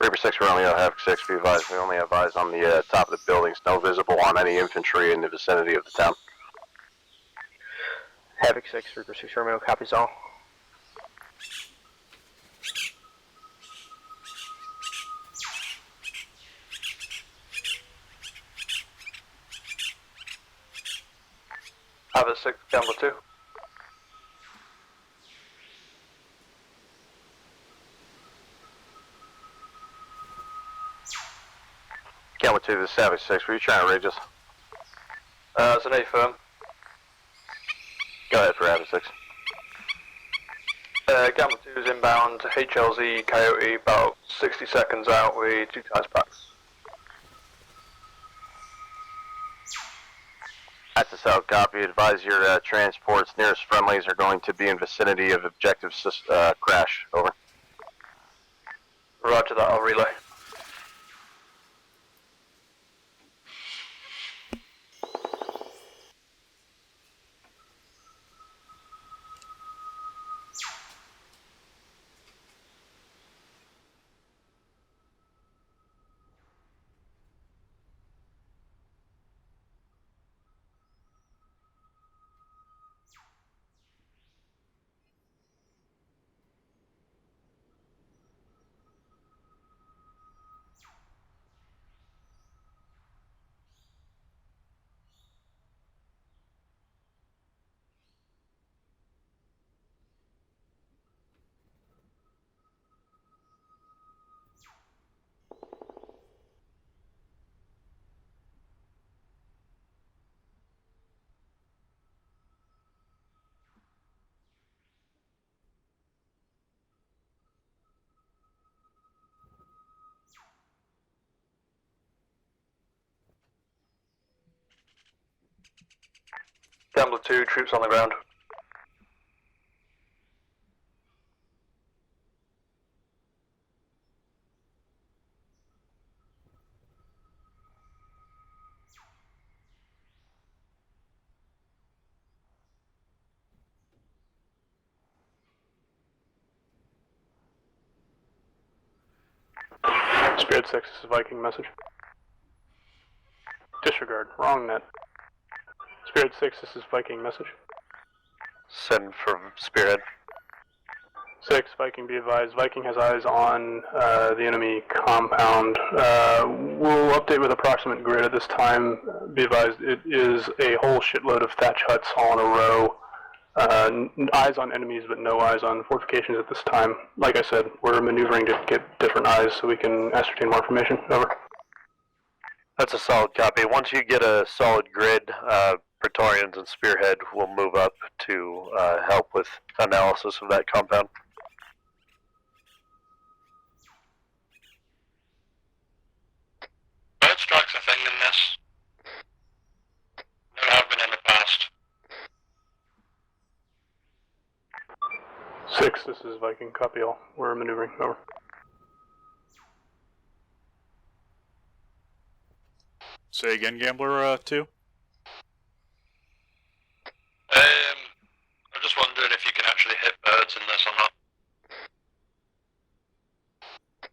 Reaper 6 Romeo, Havoc 6, be advised, we only have eyes on the top of the buildings, no visible on any infantry in the vicinity of the town. Havoc 6, Reaper 6 Romeo, copies all. Havoc 6, Gamble 2. Gamble 2, this is Havoc 6, were you trying to reach us? It's an A firm. Go ahead for Havoc 6. Gamble 2 is inbound to HLZ Coyote, about 60 seconds out with 2 times packs. That's a south copy. Advise your transports nearest friendlies are going to be in vicinity of objective crash. Over. Roger that, I'll relay. Gambler 2, troops on the ground. Spirit 6, this is Viking message. Disregard, wrong net. Spirit 6, this is Viking message. Send for Spearhead. 6, Viking, be advised. Viking has eyes on the enemy compound. We'll update with approximate grid at this time. Be advised, it is a whole shitload of thatch huts all in a row. Eyes on enemies, but no eyes on fortifications at this time. Like I said, we're maneuvering to get different eyes so we can ascertain more information. Over. That's a solid copy. Once you get a solid grid, Praetorians and Spearhead will move up to help with analysis of that compound. Bird strikes a thing in this. There have been in the past. 6, this is Viking, copy all. We're maneuvering. Over. Say again, Gambler 2? I'm just wondering if you can actually hit birds in this or not.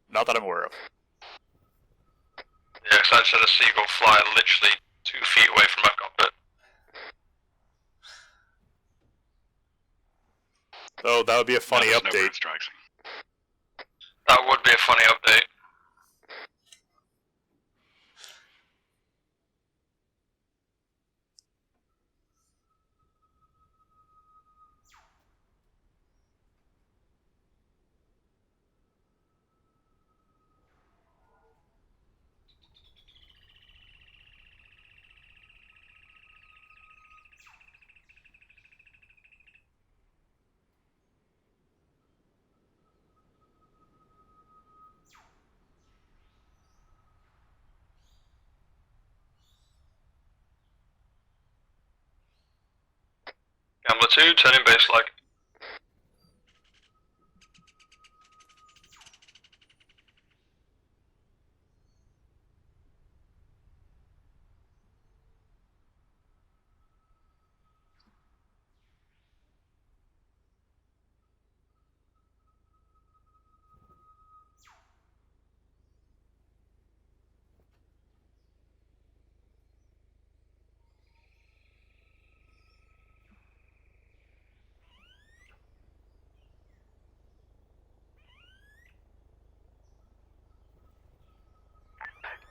Not that I'm aware of. Yeah, because I just had a seagull fly literally 2 feet away from my cockpit. Oh, that would be a funny there's no update. bird strikes. That would be a funny update. Gambler 2, turning base leg.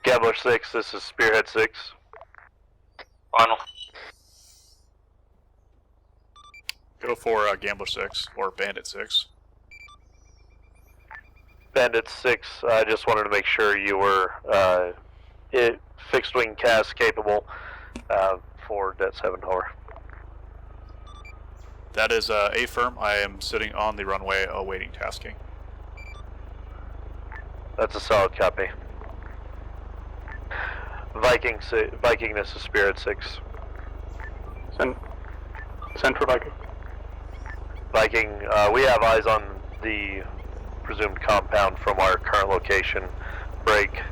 Gambler 6, this is Spearhead 6. Final. Go for Gambler 6 or Bandit 6. Bandit 6, I just wanted to make sure you were fixed wing cast capable for Det 7 Hover. That is A firm. I am sitting on the runway awaiting tasking. That's a solid copy. Viking, this is Spirit 6. Send for Viking. Viking, we have eyes on the presumed compound from our current location. Break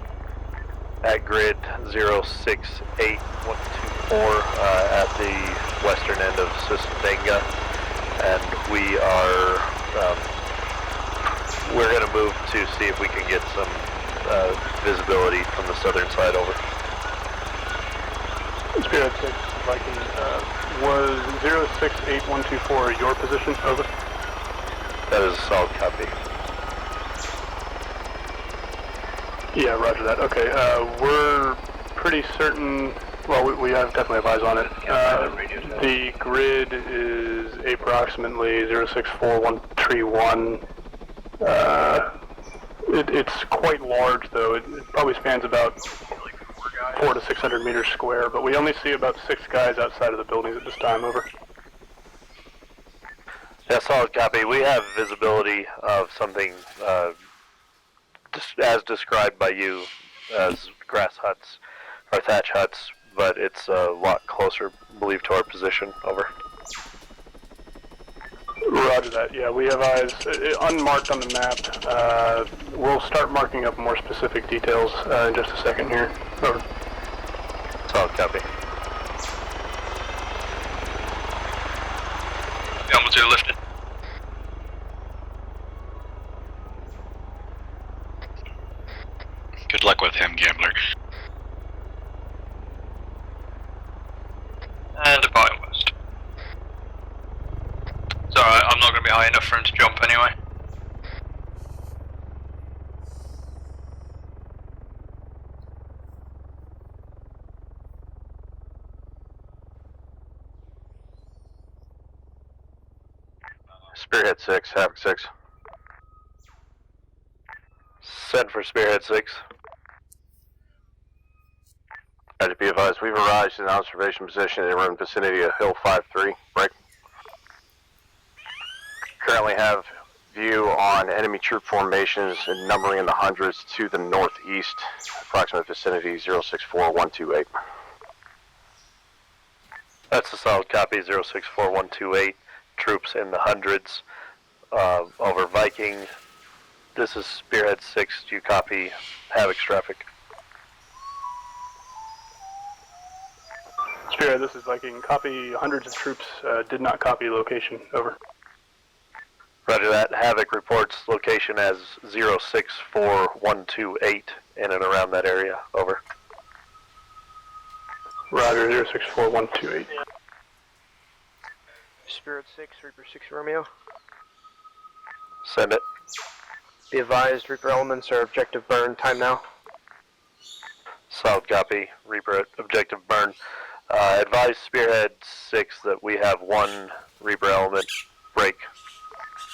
at grid 068124 at the western end of Sistenga, and we are we're going to move to see if we can get some visibility from the southern side. Over. Spirit 6, Viking, was 068124 your position? Over. That is a solid copy. Yeah, roger that. Okay, we're pretty certain, well, we definitely have eyes on it. The grid is approximately 064131. It's quite large, though. It probably spans about 400 to 600 meters square, but we only see about 6 guys outside of the buildings at this time. Over. Yeah, solid copy. We have visibility of something as described by you as grass huts or thatch huts, but it's a lot closer, believed, to our position. Over. Roger that. Yeah, we have eyes unmarked on the map. We'll start marking up more specific details in just a second here. Over. Solid copy. Gamble 2 lifted. Good luck with him, Gambler. And departing west. It's alright, I'm not going to be high enough for him to jump anyway. Spearhead 6, Havoc 6. Send for Spearhead 6. To be advised, we've arrived in observation position and we're in vicinity of Hill 5-3. Break. Currently have view on enemy troop formations and numbering in the hundreds to the northeast, approximate vicinity 064128. That's a solid copy, 064128. Troops in the hundreds. Over Viking. This is Spearhead 6. Do you copy Havoc's traffic? Spearhead, this is Viking. Copy hundreds of troops. Did not copy location. Over. Roger that. Havoc reports location as 064128 in and around that area. Over. Roger, 064128. Spirit 6, Reaper 6 Romeo. Send it. Be advised, Reaper elements are objective burn. Time now. Solid copy. Reaper objective burn. Advise Spearhead 6 that we have one Reaper element. Break.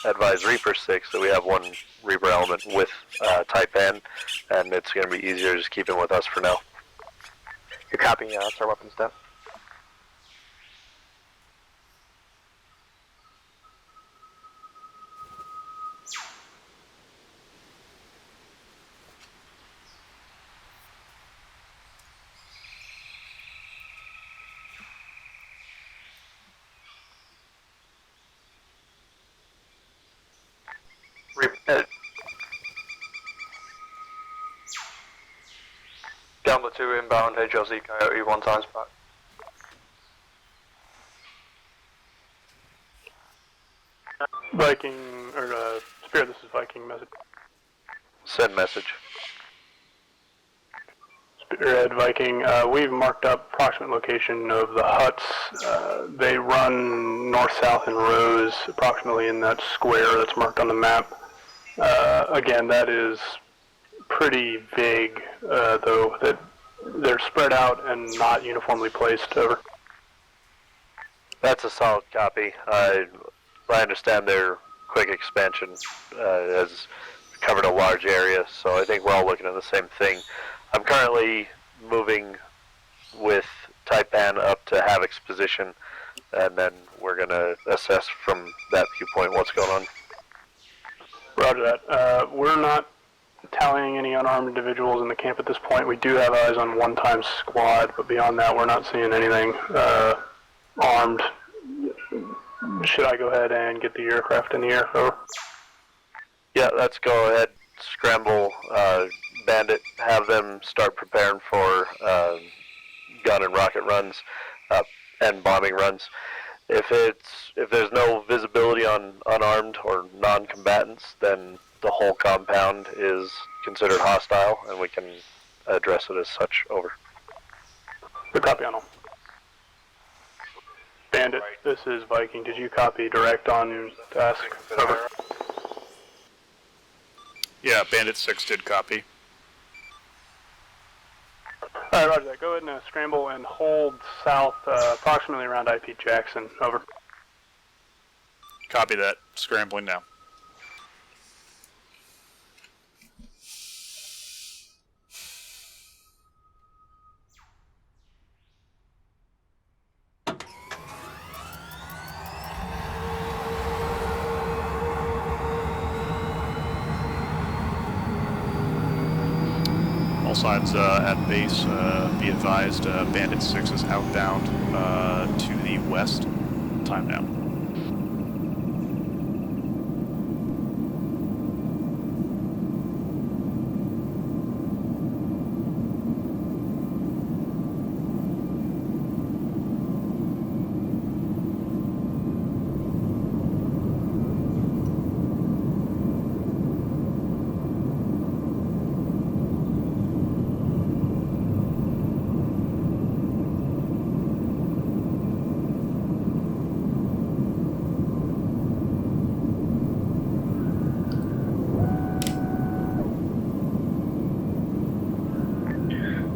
Advise Reaper 6 that we have one Reaper element with Taipan, and it's going to be easier just keep him with us for now. You're copying, that's our weapon step. Gambler 2 inbound, HLZ Coyote 1 times back. Viking, or Spirit, this is Viking message. Send message. Spearhead Viking, we've marked up approximate location of the huts. They run north-south in rows, approximately in that square that's marked on the map. Again, that is pretty vague, though, that they're spread out and not uniformly placed. Over. That's a solid copy. I understand their quick expansion has covered a large area, so I think we're all looking at the same thing. I'm currently moving with Type Ban up to Havoc's position, and then we're going to assess from that viewpoint what's going on. Roger that. We're not tallying any unarmed individuals in the camp at this point. We do have eyes on one-time squad, but beyond that, we're not seeing anything armed. Should I go ahead and get the aircraft in the air? Over. Yeah, let's go ahead, scramble Bandit, have them start preparing for gun and rocket runs and bombing runs. If there's no visibility on unarmed or non-combatants, then the whole compound is considered hostile, and we can address it as such. Over. Good copy on all. Bandit, this is Viking. Did you copy direct on task? Over. Yeah, Bandit 6 did copy. Alright, roger that. Go ahead and scramble and hold south approximately around IP Jackson. Over. Copy that. Scrambling now. All sides at base, be advised, Bandit 6 is outbound to the west. Time now.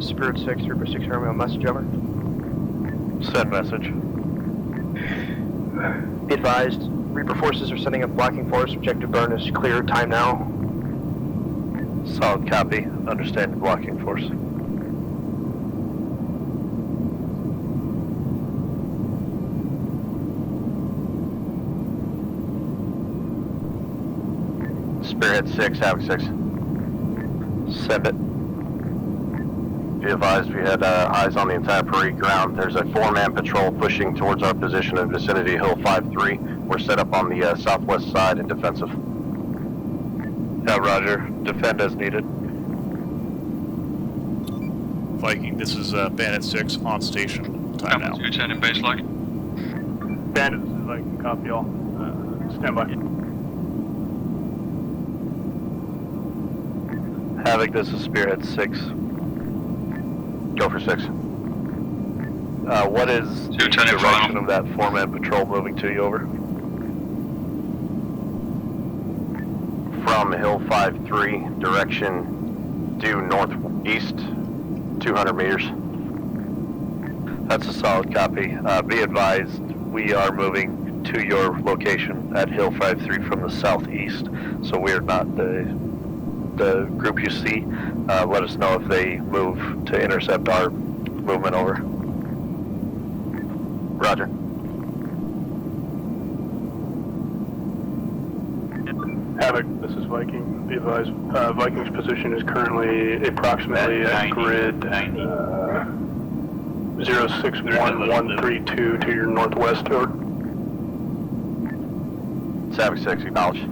Spirit 6, Reaper 6, Arma, message over. Send message. Be advised, Reaper forces are setting up blocking force. Objective burn is clear. Time now. Solid copy. Understand blocking force. Spearhead 6, Havoc 6. Send it. Be advised, we had eyes on the entire parade ground. There's a 4-man patrol pushing towards our position in vicinity Hill 5-3. We're set up on the southwest side and defensive. Yeah, roger. Defend as needed. Viking, this is Bandit 6 on station. Time now. Returning base lag. Bandit, this is Viking. Copy all. Stand by. Havoc, this is Spearhead 6. Go for 6. What is the direction of that 4-man patrol moving to you? Over. From Hill 5-3, direction due northeast, 200 meters. That's a solid copy. Be advised, we are moving to your location at Hill 5-3 from the southeast, so we are not the group you see. Let us know if they move to intercept our movement. Over. Roger. Havoc, this is Viking. Be advised, Viking's position is currently approximately at grid 061132 to your northwest. Over. Havoc 6, acknowledge.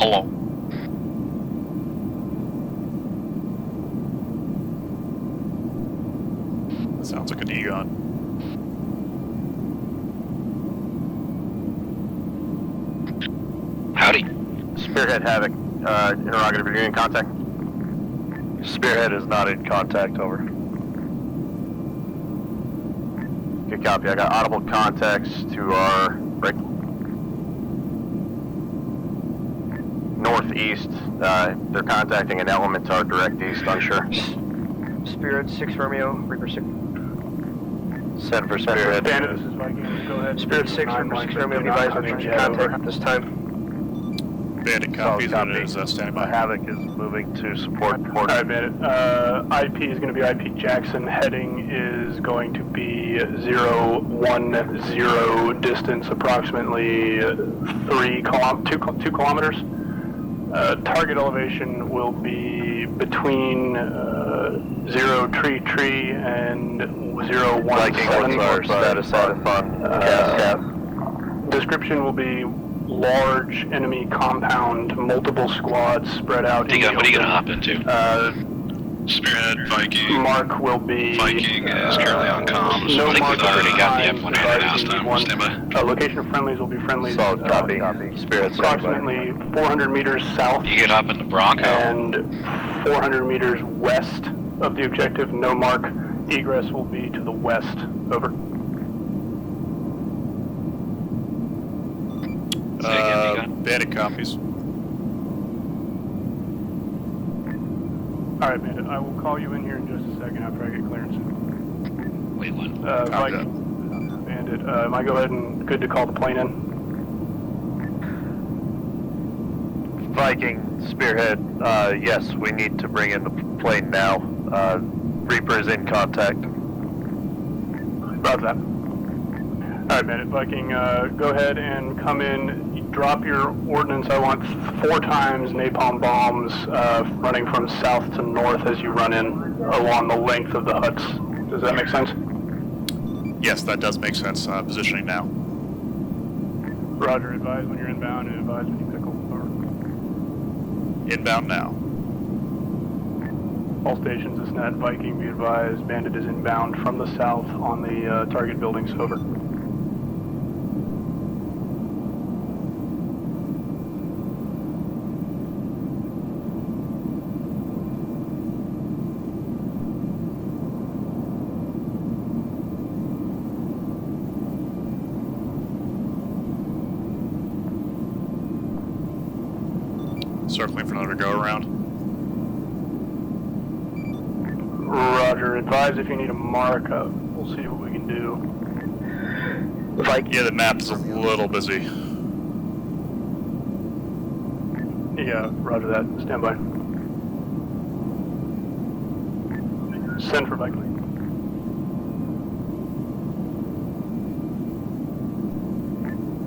Hello. That sounds like a D-gun. Howdy. Spearhead Havoc, interrogative, are you in contact? Spearhead is not in contact, over. Good copy, I got audible contacts to our right northeast. They're contacting an element to our direct east, unsure. Spirit 6 Romeo, Reaper 6. Send for Spearhead. Bandit, this is Viking. Go ahead. Spirit 6, Reaper 6 Romeo, be advised of contact at this time. Bandit copies, and it is standing by. Havoc is moving to support port. Alright, Bandit. IP is going to be IP Jackson. Heading is going to be 010, distance approximately 2 kilometers. Target elevation will be between 0 tree and 017. What's our status on CAS? Description will be large enemy compound, multiple squads spread out. What are you gonna hop into? Spearhead, Viking. Mark will be. Viking is currently on comms. No I think mark we've already got the behind, F100 advising now. one. Stand by. Location of friendlies will be friendlies. Solid copy. Spirit Approximately 400 meters south. You get up in the Bronco. And 400 meters west of the objective. No mark. Egress will be to the west. Over. Bandit copies. Alright, Bandit. I will call you in here in just a second after I get clearance. Wait, what? Viking. Bandit. Am I go ahead and good to call the plane in? Viking, Spearhead, yes, we need to bring in the plane now. Reaper is in contact. Roger that. Alright, Bandit. Viking, go ahead and come in. Drop your ordnance. I want 4 times napalm bombs running from south to north as you run in along the length of the huts. Does that make sense? Yes, that does make sense. Positioning now. Roger. Advise when you're inbound and advise when you pickle. Over. Inbound now. All stations, this net. Viking, be advised. Bandit is inbound from the south on the target buildings. Over. Circling for another go-around. Roger. Advise if you need a mark. We'll see what we can do. Yeah, the map is a little busy. Yeah, roger that. Stand by. Send for Viking.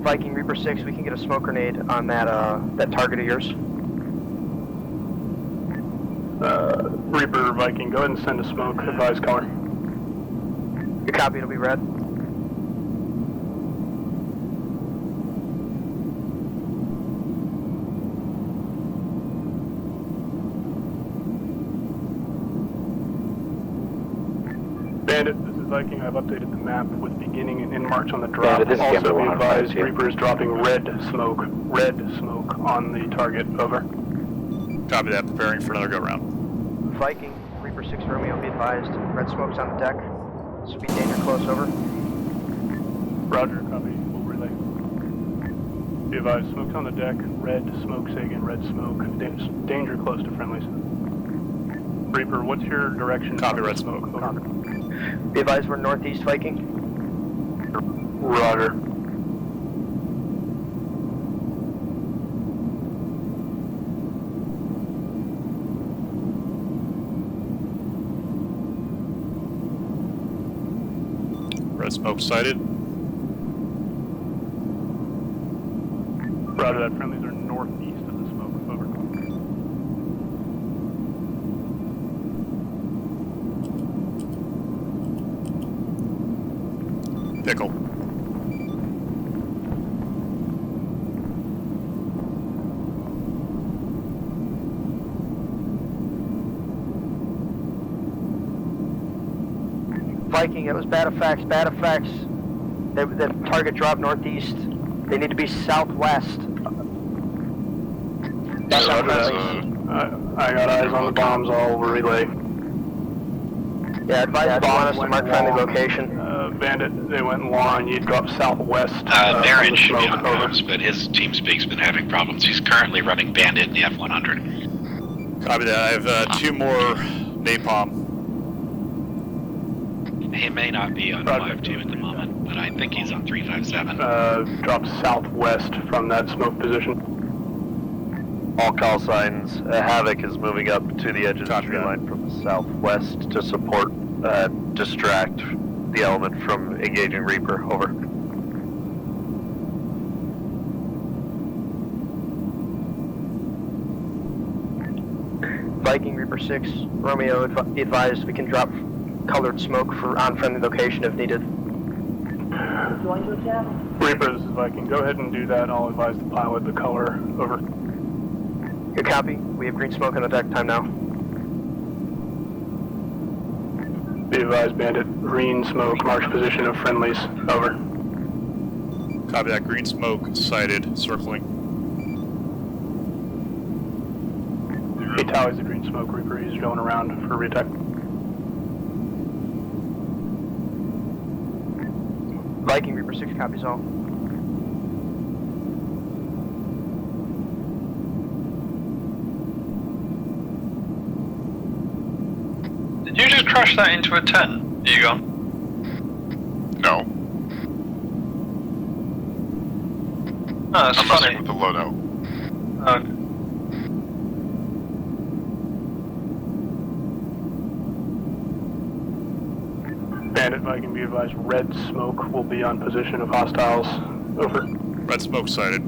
Viking, Reaper 6, we can get a smoke grenade on that target of yours. Reaper, Viking, go ahead and send a smoke. Advise color. Your copy, it'll be red. Bandit, this is Viking. I've updated the map with beginning and end marks on the drop. Bandit, this is Also, Gamble be 105 advised, here. Reaper is dropping red smoke on the target. Over. Copy that. Preparing for another go-round. Viking, Reaper 6 Romeo, be advised. Red smoke's on the deck. Speed danger close, over. Roger, copy. Full relay. Be advised, smoke's on the deck. Red smoke, say again, red smoke. Danger close to friendlies. Reaper, what's your direction? Copy, red smoke. Over. Be advised, we're northeast, Viking. Roger. Red smoke sighted. Roger that. Friendlies are northeast of the smoke. Over. Pickle. Viking, it was bad effects. Bad effects. The target dropped northeast. They need to be southwest. That's Roger that. I got eyes on the bombs. I'll relay. Yeah, advise bomb us to mark friendly location. Bandit, they went long. You dropped southwest. Darren should be on comms, but his TeamSpeak's been having problems. He's currently running Bandit in the F-100. Copy that. I have 2 more napalm. He may not be on 5-2 at the moment, but I think he's on 357. Drop southwest from that smoke position. All call signs. Havoc is moving up to the edge of the tree line from the southwest to support, distract the element from engaging Reaper. Over. Viking Reaper 6, Romeo, be advised we can drop colored smoke for on friendly location if needed. Reaper, this is Viking. Go ahead and do that. I'll advise the pilot the color. Over. Good copy. We have green smoke on the deck. Time now. Be advised, Bandit. Green smoke, march position of friendlies. Over. Copy that. Green smoke sighted, circling. He tallies the green smoke, Reaper. He's going around for retech. Viking Reaper 6 copies all. Did you just crash that into a 10? Are you gone? No. Oh, that's I'm funny. messing with the loadout. Okay. Bandit, Viking, be advised. Red smoke will be on position of hostiles. Over. Red smoke sighted.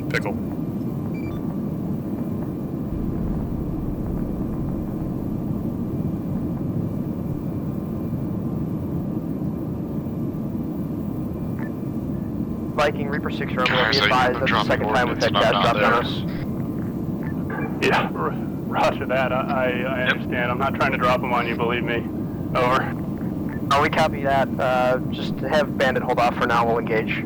Pickle. Viking Reaper 6 Romeo, be advised that's the second time we've had gas dropped on us. Yeah, roger that. I understand. I'm not trying to drop them on you, believe me. Over. Oh, we copy that. Just have Bandit hold off for now. We'll engage.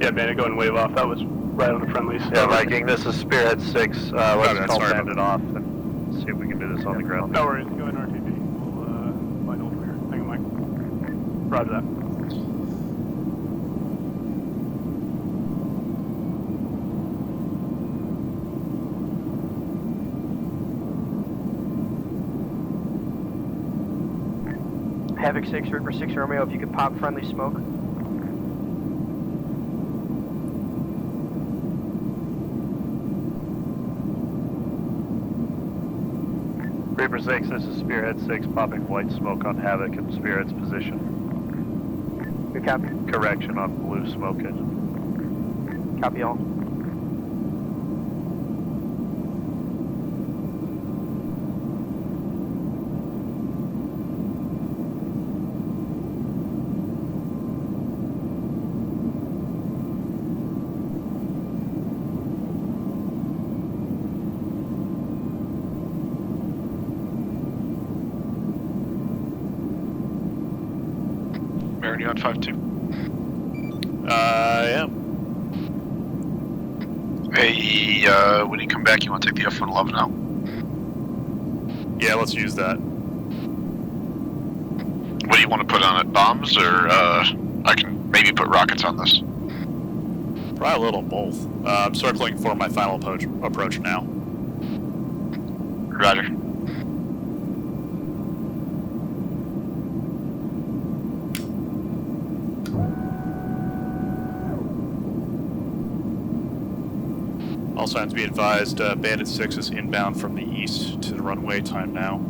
Yeah, Bandit, go and wave off. That was right on the friendlies. Yeah, Viking, this is Spearhead 6. Let's call sorry. Bandit off and see if we can do this on the ground. No worries. Go ahead, RTB. We'll find over here. Thank you, Mike. Roger that. Havoc 6, Reaper 6 Romeo, if you could pop friendly smoke. Reaper 6, this is Spearhead 6, popping white smoke on Havoc in Spearhead's position. Good copy. Correction on blue smoke engine. Copy all. Baron, you on 5-2? I am. Hey, when you come back, you want to take the F-111 out? Yeah, let's use that. What do you want to put on it? Bombs, or I can maybe put rockets on this? Probably a little of both. I'm circling for my final approach now. Roger. All signs be advised, Bandit 6 is inbound from the east to the runway. Time now.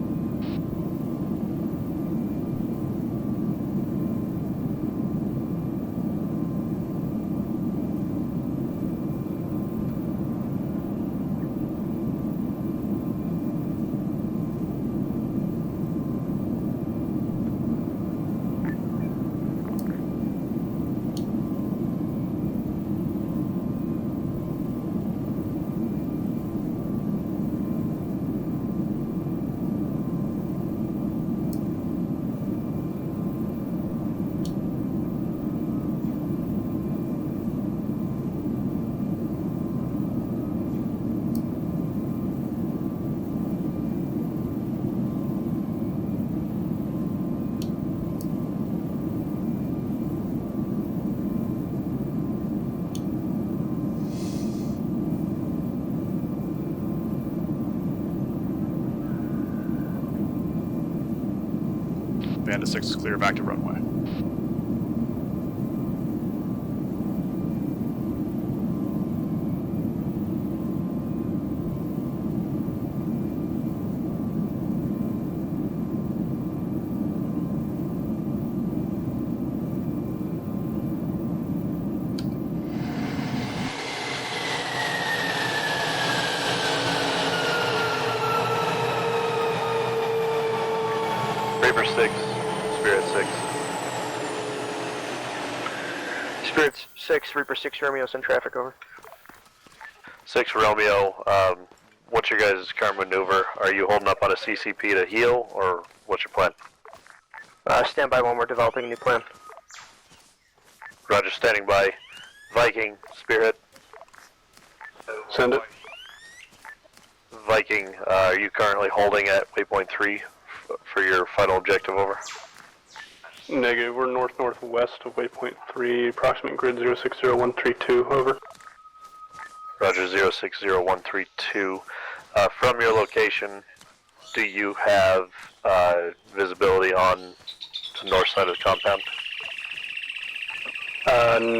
Bandit 6 is clear of active runway. Reaper 6, Spirit 6. Spirit 6, Reaper 6, Romeo, send traffic over. 6 Romeo, what's your guys' current maneuver? Are you holding up on a CCP to heal, or what's your plan? Stand by while we're developing a new plan. Roger, standing by. Viking, Spearhead. Send it. Viking, are you currently holding at waypoint 3 for your final objective, over? Negative, we're north-northwest of waypoint 3, approximate grid 060132, over. Roger, 060132. From your location, do you have visibility on the north side of the compound?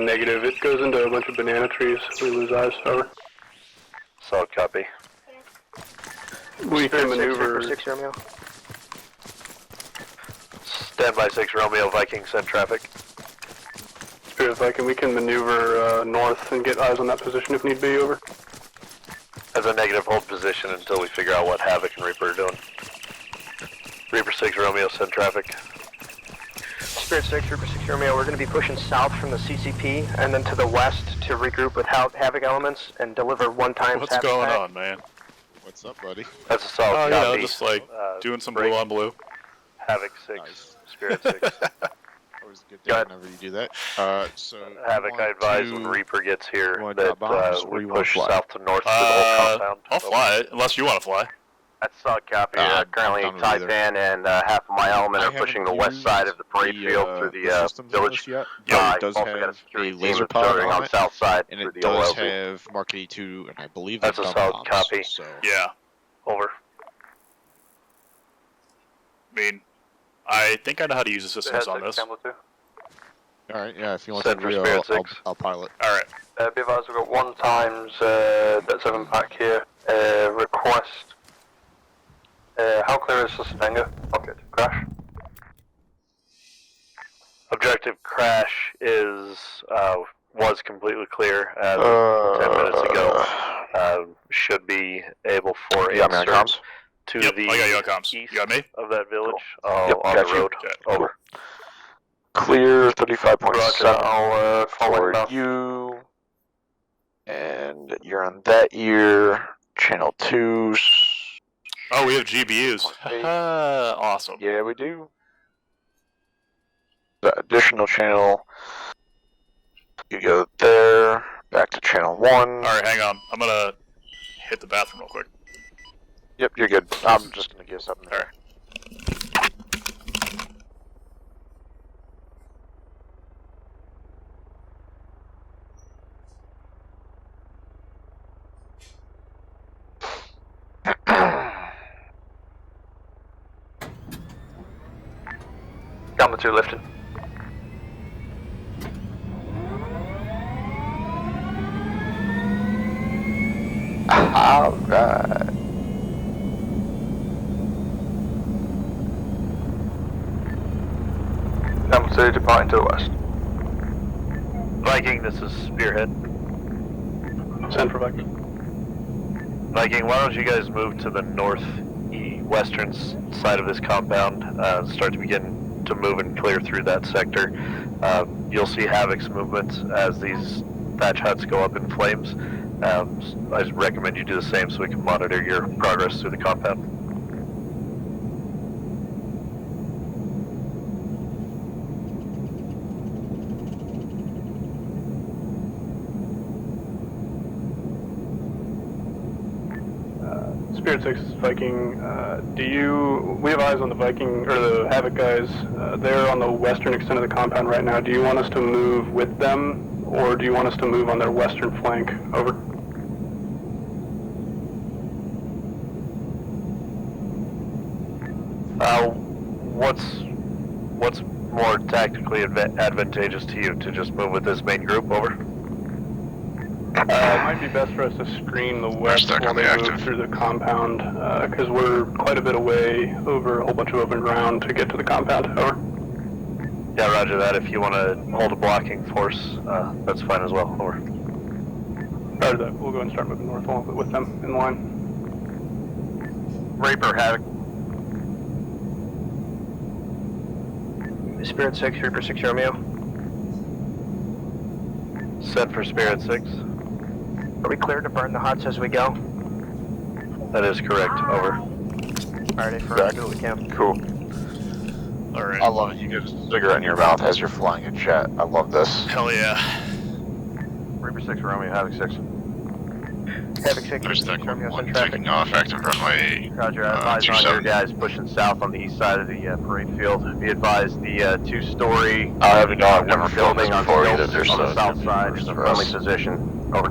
Negative, it goes into a bunch of banana trees, we lose eyes, over. Solid copy. We can maneuver... Reaper 6, Romeo. Stand by 6 Romeo, Viking, send traffic. Spirit Viking, we can maneuver north and get eyes on that position if need be, over. As a negative, hold position until we figure out what Havoc and Reaper are doing. Reaper 6 Romeo, send traffic. Spirit 6, Reaper 6, Romeo, we're going to be pushing south from the CCP and then to the west to regroup with Havoc elements and deliver one-time What's Havoc going pack. on, man? What's up, buddy? That's a solid Oh, copy. just like doing some blue on blue. Havoc 6, Spirit 6. Always a good day whenever you do that. So Havoc, I advise when Reaper gets here that we push fly? south to north through the whole compound. I'll fly it, unless you want to fly. That's a solid copy. Currently, done with either. Taipan and half of my element I are pushing the haven't west used side of the parade field through the systems on village. this yet, but it does also got a have security a team laser that's pod serving on on it, south side and through it the does OLZ. have Mark 82, and I believe That's they've a done solid bombs, copy. So. Yeah. Over. I mean, I think I know how to use the systems on this. Alright, yeah, if you want Send to for real, Spirit I'll 6. pilot. Alright. Be advised, we've got 1 times that 7 pack here. Request. How clear is Sustanger? Pocket. Crash. Objective crash is was completely clear as 10 minutes ago. Should be able for You got me on insert comms? to Yep, the I got you on comms. east You got me? of that village Yep, on got the you. road. Over. Clear 35.7 I'll follow for enough. you. And you're on that ear. Channel 2. Oh, we have GBUs. Awesome. Yeah, we do. The additional channel. You go there. Back to channel 1. Alright, hang on. I'm gonna hit the bathroom real quick. Yep, you're good. I'm just gonna give something. Alright. Gamma 2 lifting. Alright. Gamma 2 departing to the west. Viking, this is Spearhead. Send for Viking. Viking, why don't you guys move to the northwestern side of this compound, start to begin to move and clear through that sector. You'll see Havoc's movements as these thatch huts go up in flames. I just recommend you do the same so we can monitor your progress through the compound. Spirit 6 Viking, we have eyes on the Viking, or the Havoc guys. They're on the western extent of the compound right now. Do you want us to move with them, or do you want us to move on their western flank? Over. what's more tactically advantageous to you, to just move with this main group? Over. It might be best for us to screen the west while they move through the compound, because we're quite a bit away over a whole bunch of open ground to get to the compound. Over. Yeah, roger that. If you want to hold a blocking force, that's fine as well. Over. Roger that. We'll go and start moving north along with them in line. Reaper, Havoc. Spirit 6, Reaper 6, Romeo. Set for Spirit 6. Are we clear to burn the huts as we go? That is correct. Over. Alright, for us to do what we can. Cool. Alright. I love it. You get a cigarette in your mouth as you're flying in chat. I love this. Hell yeah. Reaper 6, Romeo, Havoc 6. Havoc 6, Romeo, send traffic. Taking off, active runway. Roger, I advise on your guys pushing south on the east side of the parade field. Be advised, the two-story I've never filmed this building on before either. stilts on the south side is a friendly position. Over.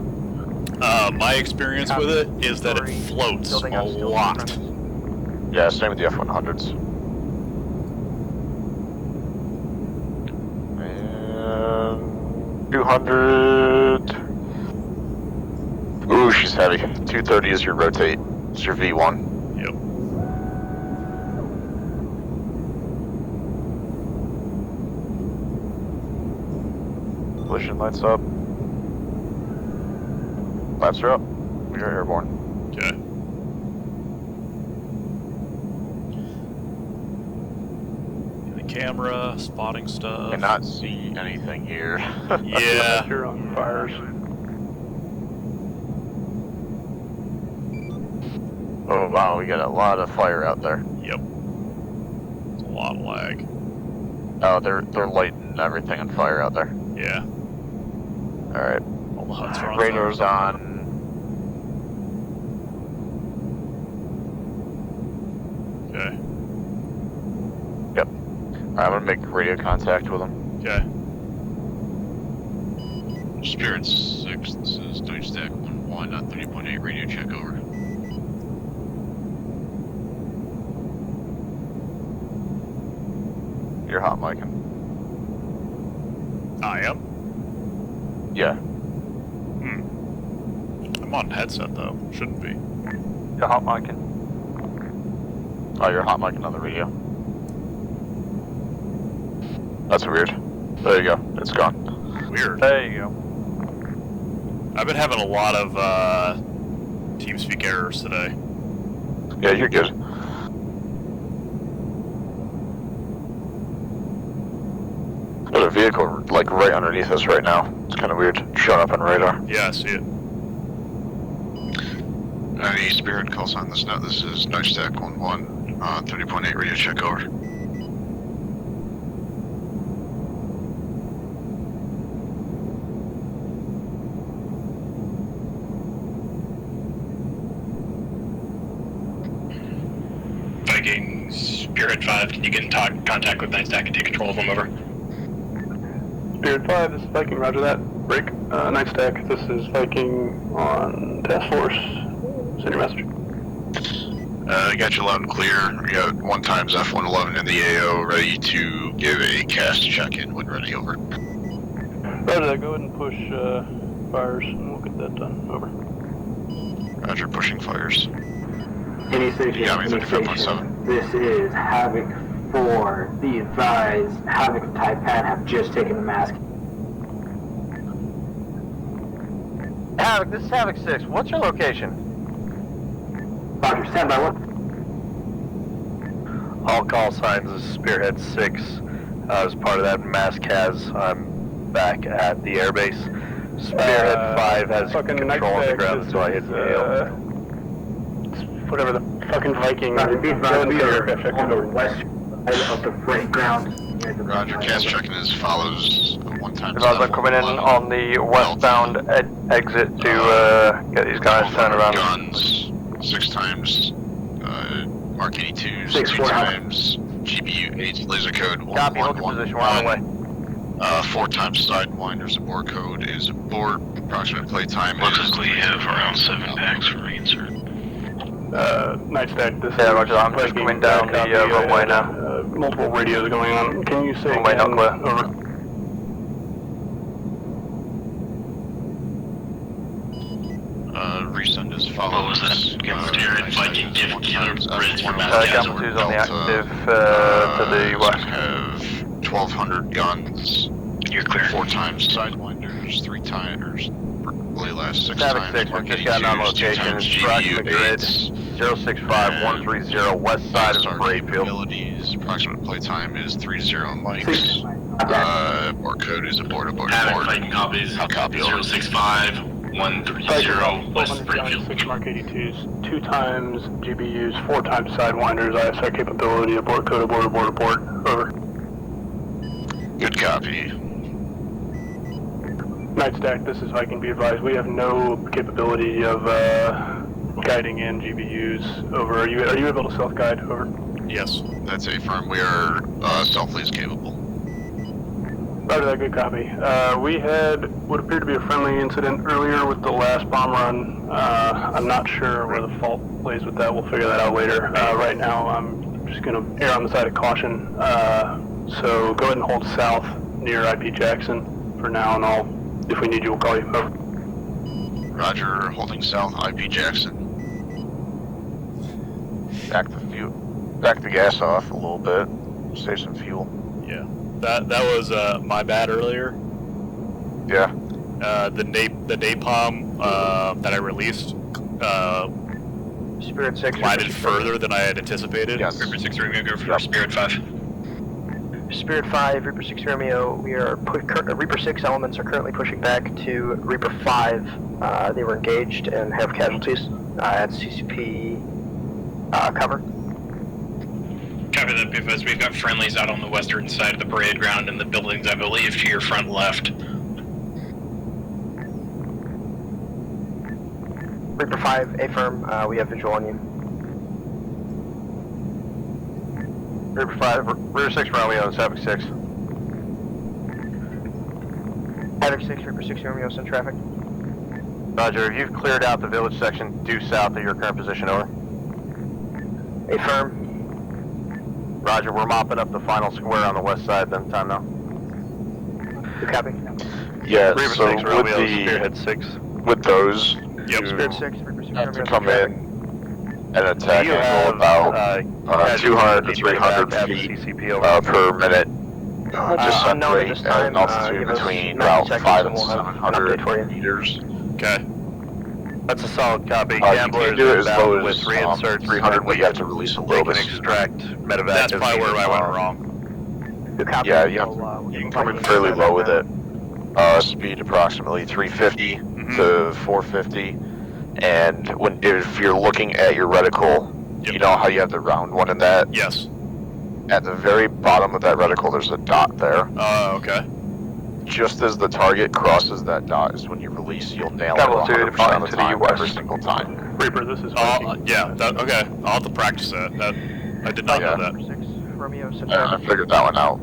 My experience with it is that it floats a lot. Yeah, same with the F-100s. And 200. Ooh, she's heavy. 230 is your rotate. It's your V1. Yep. Collision lights up. Flaps are up. We are airborne. Okay. The camera, spotting stuff. Cannot see anything here. Yeah. You're on fires. Oh wow, we got a lot of fire out there. Yep. It's a lot of lag. Oh, they're lighting everything on fire out there. Yeah. Alright. All the huts are on Radio's on. Okay. Yep. Alright, I'm gonna make radio contact with them. Okay. Spirit 6, this is Deutsch Stack 1-1 on 30.8 radio check over. You're hot micing. I am? Yeah. I'm on headset though. Shouldn't be. You're hot micing. Oh, you're hot micing on the radio. That's weird. There you go. It's gone. Weird. There you go. I've been having a lot of TeamSpeak errors today. Yeah, you're good. There's a vehicle like right underneath us right now. It's kind of weird. Showing up on radar. Yeah, I see it. Any Spirit call sign this note. This is Deutsch Stack 1-1 on 30.8 radio check over. Viking, Spirit 5, can you get in contact with Night Stack and take control of them, over? Spirit 5, this is Viking, roger that. Break. Night Stack, this is Viking on task force. Send your message. I got you loud and clear. We got 1 times F-111 in the AO ready to give a cast check-in when ready, over. Roger that, go ahead and push fires and we'll get that done, over. Roger, pushing fires. Any station, You got me, 35.7. This is Havoc 4. Be advised, Havoc and Taipan have just taken the mask. Havoc, this is Havoc 6. What's your location? Roger, stand by one. All call signs is Spearhead 6. As part of that MASCAS, I'm back at the airbase. Spearhead 5 has control on the ground, so I hit the AO. Whatever the fucking Viking. Roger, be advised, we are on the west side of the freight ground. Roger, cast check-in as follows. 1 times Advise I'm coming in on the westbound exit to get these guys turned around. Guns, 6 times Mark 82s, 2 times GPU 8 laser code 1. Copy, hold your position, we're on our way. 4 times Sidewinders abort code is abort. Approximate play time Looks is. like we have around 7 packs for reinsert. Night Stack, this Yeah, roger that, I'm just coming down the runway now. multiple radios going on. Can you say Might not again? clear. Over. Resend as follows. What was that? Jared, Viking, give killer grids for Gamma 2's on the active to the west. Have 1,200 guns. You're clear. 4 times sidewinders, 3 times, really last 6 Havoc times. 6, we've just gotten on location. Approximate grid 065130 west side of the parade field. Approximate playtime is 30 mics. Board code is aboard. Havoc, Viking copies. Copy. 065-130 West Springfield. 6 Mark 82s, 2 times GBUs, 4 times Sidewinders, ISR capability, abort code, abort, over. Good copy. Night Stack, this is Viking, be advised, we have no capability of guiding in GBUs, over. Are you able to self-guide, over? Yes. That's a firm. We are self-lease capable. Roger that, good copy. We had what appeared to be a friendly incident earlier with the last bomb run. I'm not sure where the fault lays with that. We'll figure that out later. Right now, I'm just going to err on the side of caution. So go ahead and hold south near IP Jackson for now, and if we need you, we'll call you. Over. Roger, holding south, IP Jackson. Back the gas off a little bit. Save some fuel. Yeah. That was my bad earlier. Yeah. The napalm that I released Spirit 6 glided further than I had anticipated. Yes. Reaper 6 Romeo, go for Spirit 5. Spirit 5, Reaper 6 Romeo, we are Reaper 6 elements are currently pushing back to Reaper 5. They were engaged and have casualties at CCP cover. Copy that, because we've got friendlies out on the western side of the parade ground and the buildings, I believe, to your front left. Reaper 5, affirm, we have visual on you. Reaper 5, Reaper 6 Romeo, and Havoc 6. Havoc 6, Reaper 6 Romeo, send traffic. Roger, you've cleared out the village section due south of your current position, over. Affirm. Roger, we're mopping up the final square on the west side, then time now. Good copy. Yeah, Reaper so 6 Romeo, Spearhead 6. with those, Yep. Spirit 6, Reaper 6 have Romeo, to come send in and attack You angle have, about 200 to 300 feet per minute. Just unknown at separate this at time, an altitude give us between 90 about seconds 5 and and we'll have an update for you. 700 meters. Okay. That's a solid copy. You Gamblers can do it as inbound low with as reinserts. 300, but you have to release a They little can bit. extract medevac. That's as probably where needed. I went wrong. Good copy. Yeah, you have We'll, you can come in fairly low with it. Speed approximately 350 to 450. And if you're looking at your reticle, you know how you have the round one in that? Yes. At the very bottom of that reticle, there's a dot there. Okay. Just as the target crosses that dot is when you release, you'll nail it Double two, 100% of the to the time, west. every single time. Reaper, this is yeah, okay. I'll have to practice that. I did not know that. 6 Romeo, send I traffic. figured that one out.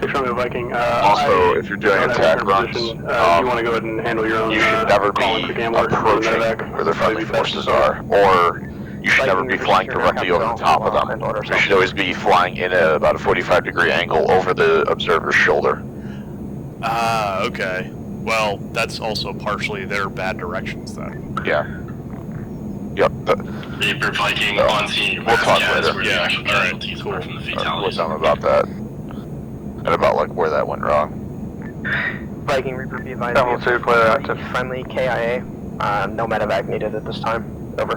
6 Romeo Viking. Also, if you're doing don't have attack your runs, position. You want to go ahead and handle your own. you should never be calling for Gambler, approaching medevac. where the friendly forces are, or you should never be flying directly over the top of them. You should always be flying in at about a 45-degree angle over the observer's shoulder. Okay. Well, that's also partially their bad directions then. Yeah. Yep. Reaper Viking on scene. We'll talk Guys, later. where the actual casualties apart from the We'll fatalities. tell them about that. And about like where that went wrong. Viking Reaper, be advised. Double two, player active. Friendly KIA. No medevac needed at this time. Over.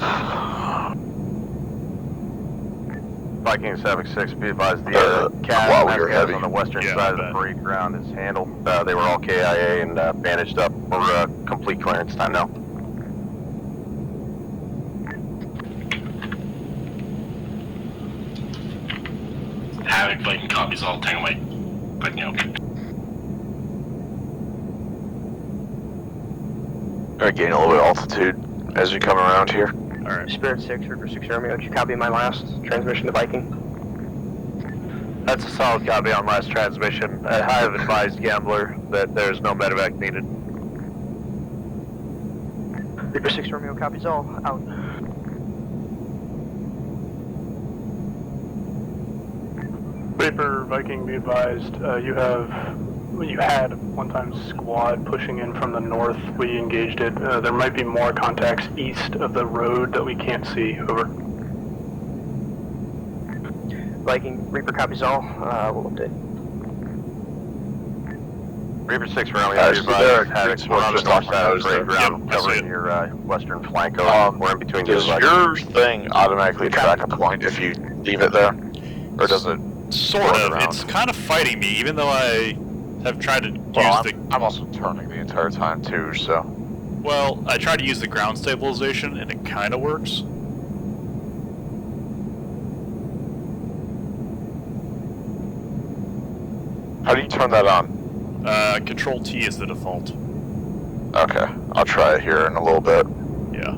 Viking 76, be advised the while CAS we were heavy. on the western side of the parade ground is handled. They were all KIA and bandaged up for complete clearance time now. Havoc Viking copies all Tango Mike. Viking out. Alright, gain a little bit of altitude as you come around here. Alright. Spirit 6, Reaper 6 Romeo, did you copy my last transmission to Viking? That's a solid copy on last transmission. I have advised Gambler that there's no medevac needed. Reaper 6 Romeo copies all. Out. Be Reaper Viking, be advised, you had one-time squad pushing in from the north. We engaged it. There might be more contacts east of the road that we can't see. Over. Viking, Reaper copies all. We'll update. Reaper 6 Romeo, be advised, Havoc, we're on the north side of the parade ground, covering your western flank. We're in between Does your thing automatically track a point if you leave it there? Or does it Sort of. It's kind of fighting me, even though I have tried to use I'm also turning the entire time too, so... Well, I tried to use the ground stabilization, and it kind of works. How do you turn that on? Control T is the default. Okay, I'll try it here in a little bit. Yeah.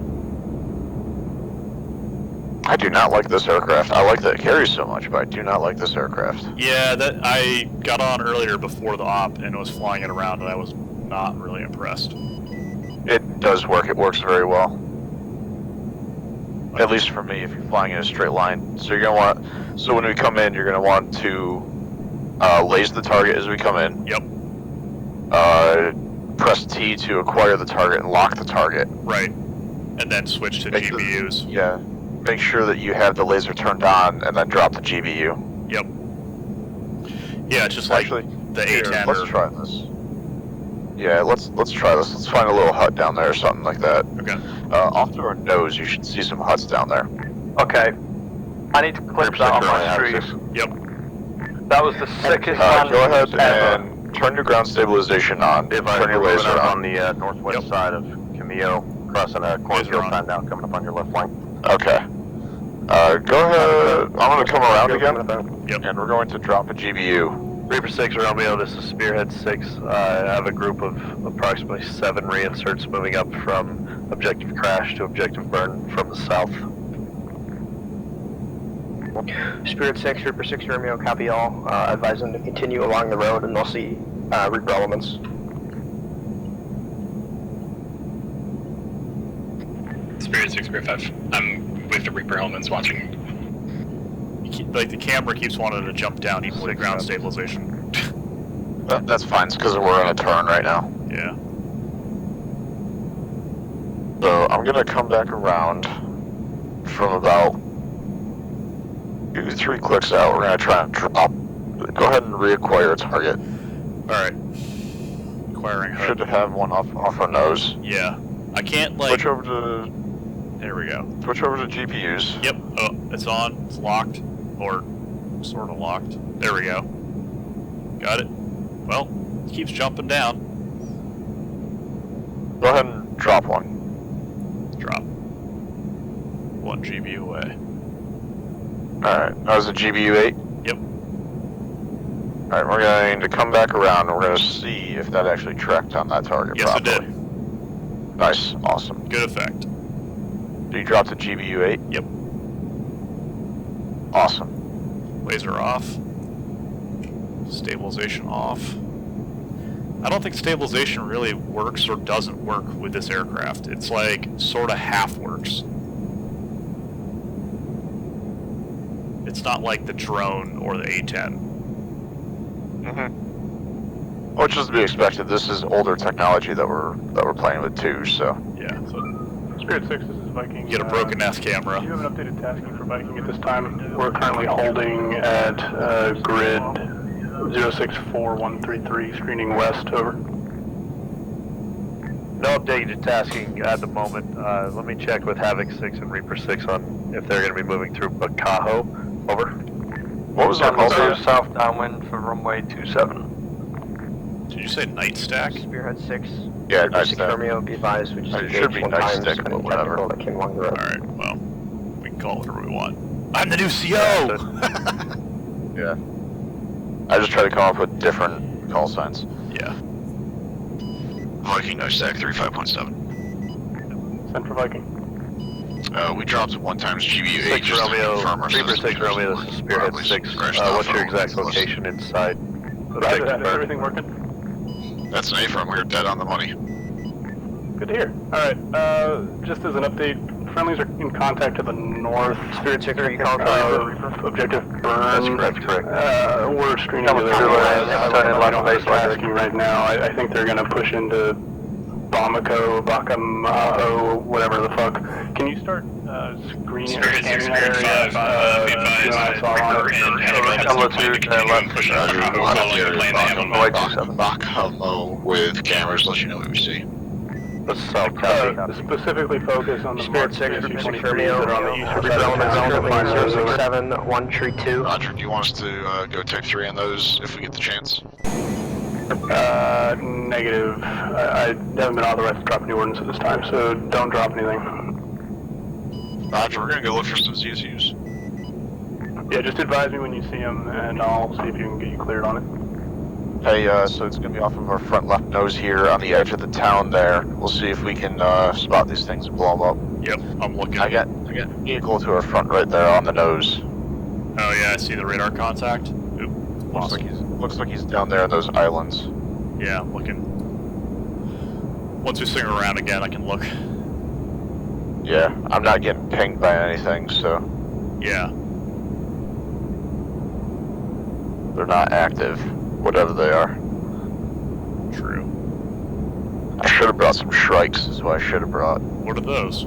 I do not like this aircraft. I like that it carries so much, but I do not like this aircraft. Yeah, that I got on earlier before the op and was flying it around, and I was not really impressed. It does work. It works very well. At least for me, if you're flying in a straight line. So you're gonna want. So when we come in, you're gonna want to laze the target as we come in. Yep. Press T to acquire the target and lock the target. Right. And then switch to GPUs. Yeah. Make sure that you have the laser turned on, and then drop the GBU. Yep. Yeah, it's just like the A10. Let's try this. Yeah, let's try this. Let's find a little hut down there or something like that. Okay. Off to our nose, you should see some huts down there. Okay. I need to clip that on my stream. Yep. That was the sickest go ahead and turn your ground stabilization on. Turn your laser on the northwest side of Camillo, crossing a cornfield sign now, coming up on your left flank. Okay. Go ahead. I'm going to come around again. Yep. And we're going to drop a GBU. Reaper 6 Romeo, this is Spearhead 6. I have a group of approximately 7 reinserts moving up from Objective Crash to Objective Burn from the south. Spirit 6, Reaper 6 Romeo, copy all. Advise them to continue along the road and they'll see Reaper elements. Spirit 6, Spirit 5. I'm with the Reaper elements watching. Like the camera keeps wanting to jump down even with ground stabilization. That's fine, it's because we're on a turn right now. Yeah. So I'm going to come back around from about 2-3 clicks out. We're going to try and drop. Go ahead and reacquire a target. Alright. Acquiring HUD. Should have one off our nose. Yeah. I can't like... Switch over to... There we go. Switch over to GPUs. Yep. Oh, it's on. It's locked. Or sort of locked. There we go. Got it. Well, it keeps jumping down. Go ahead and drop one. Drop. 1 GBU away. Alright, that was a GBU 8? Yep. Alright, we're going to come back around and we're going to see if that actually tracked on that target properly. Yes, it did. Nice, awesome. Good effect. Did you drop the GBU 8? Yep. Awesome. Laser off. Stabilization off. I don't think stabilization really works or doesn't work with this aircraft. It's like sort of half works. It's not like the drone or the A10. Mm-hmm. Which is to be expected. This is older technology that we're playing with too, so. Yeah. So Spirit 6, this is Viking. Get a broken F camera. Do you have an updated tasking for Viking at this time? We're currently holding at grid 064133, screening west, over. No updated tasking at the moment. Let me check with Havoc 6 and Reaper 6 on if they're going to be moving through Bacajo. Over. What was that called? South downwind for runway 27. Did you say night stack? Spearhead 6. Yeah, Reaper night 6 stack. Romeo, be advised. We just It should be one night time, stick, but whatever. that came along the road. Alright, well, we can call it whatever we want. I'm the new CO! Yeah. I just try to come up with different call signs. Yeah. Viking no stack 35.7. Send for Viking. We dropped 1 times GBU 8 6 just to Romeo, confirm our Reaper 6 Romeo, this is Spearhead 6. What's your exact location inside? Roger that. Is everything working? That's an A-firm. We're dead on the money. Good to hear. Alright, just as an update friendlies are in contact to the north. Spirit 6, are you calling for Objective burn. That's correct. We're screening Coming the through, other left on base tasking right now. I think they're gonna push into Bacamaho, whatever the fuck. Can you start screening or scanning that area? Bacamo with cameras, let you know what we see. Specifically focus on the Spirit 6, Reaper 6 Romeo, that are on the eastern side Reaper of the Element town. 067, 1 tree 2. Roger, do you want us to go Tech 3 on those if we get the chance? Negative. I haven't been authorized to drop any ordnance at this time, so don't drop anything. Roger, we're gonna go look for some ZSUs. Yeah, just advise me when you see them, and I'll see if you can get you cleared on it. Hey, so it's gonna be off of our front left nose here on the edge of the town there. We'll see if we can spot these things and blow them up. Yep, I'm looking. I got vehicle to our front right there on the nose. Oh yeah, I see the radar contact. Oop, Looks like he's down there on those islands. Yeah, I'm looking. Once we swing around again, I can look. Yeah, I'm not getting pinged by anything, so Yeah. they're not active, whatever they are. True. I should have brought some Shrikes, is what I should have brought. What are those?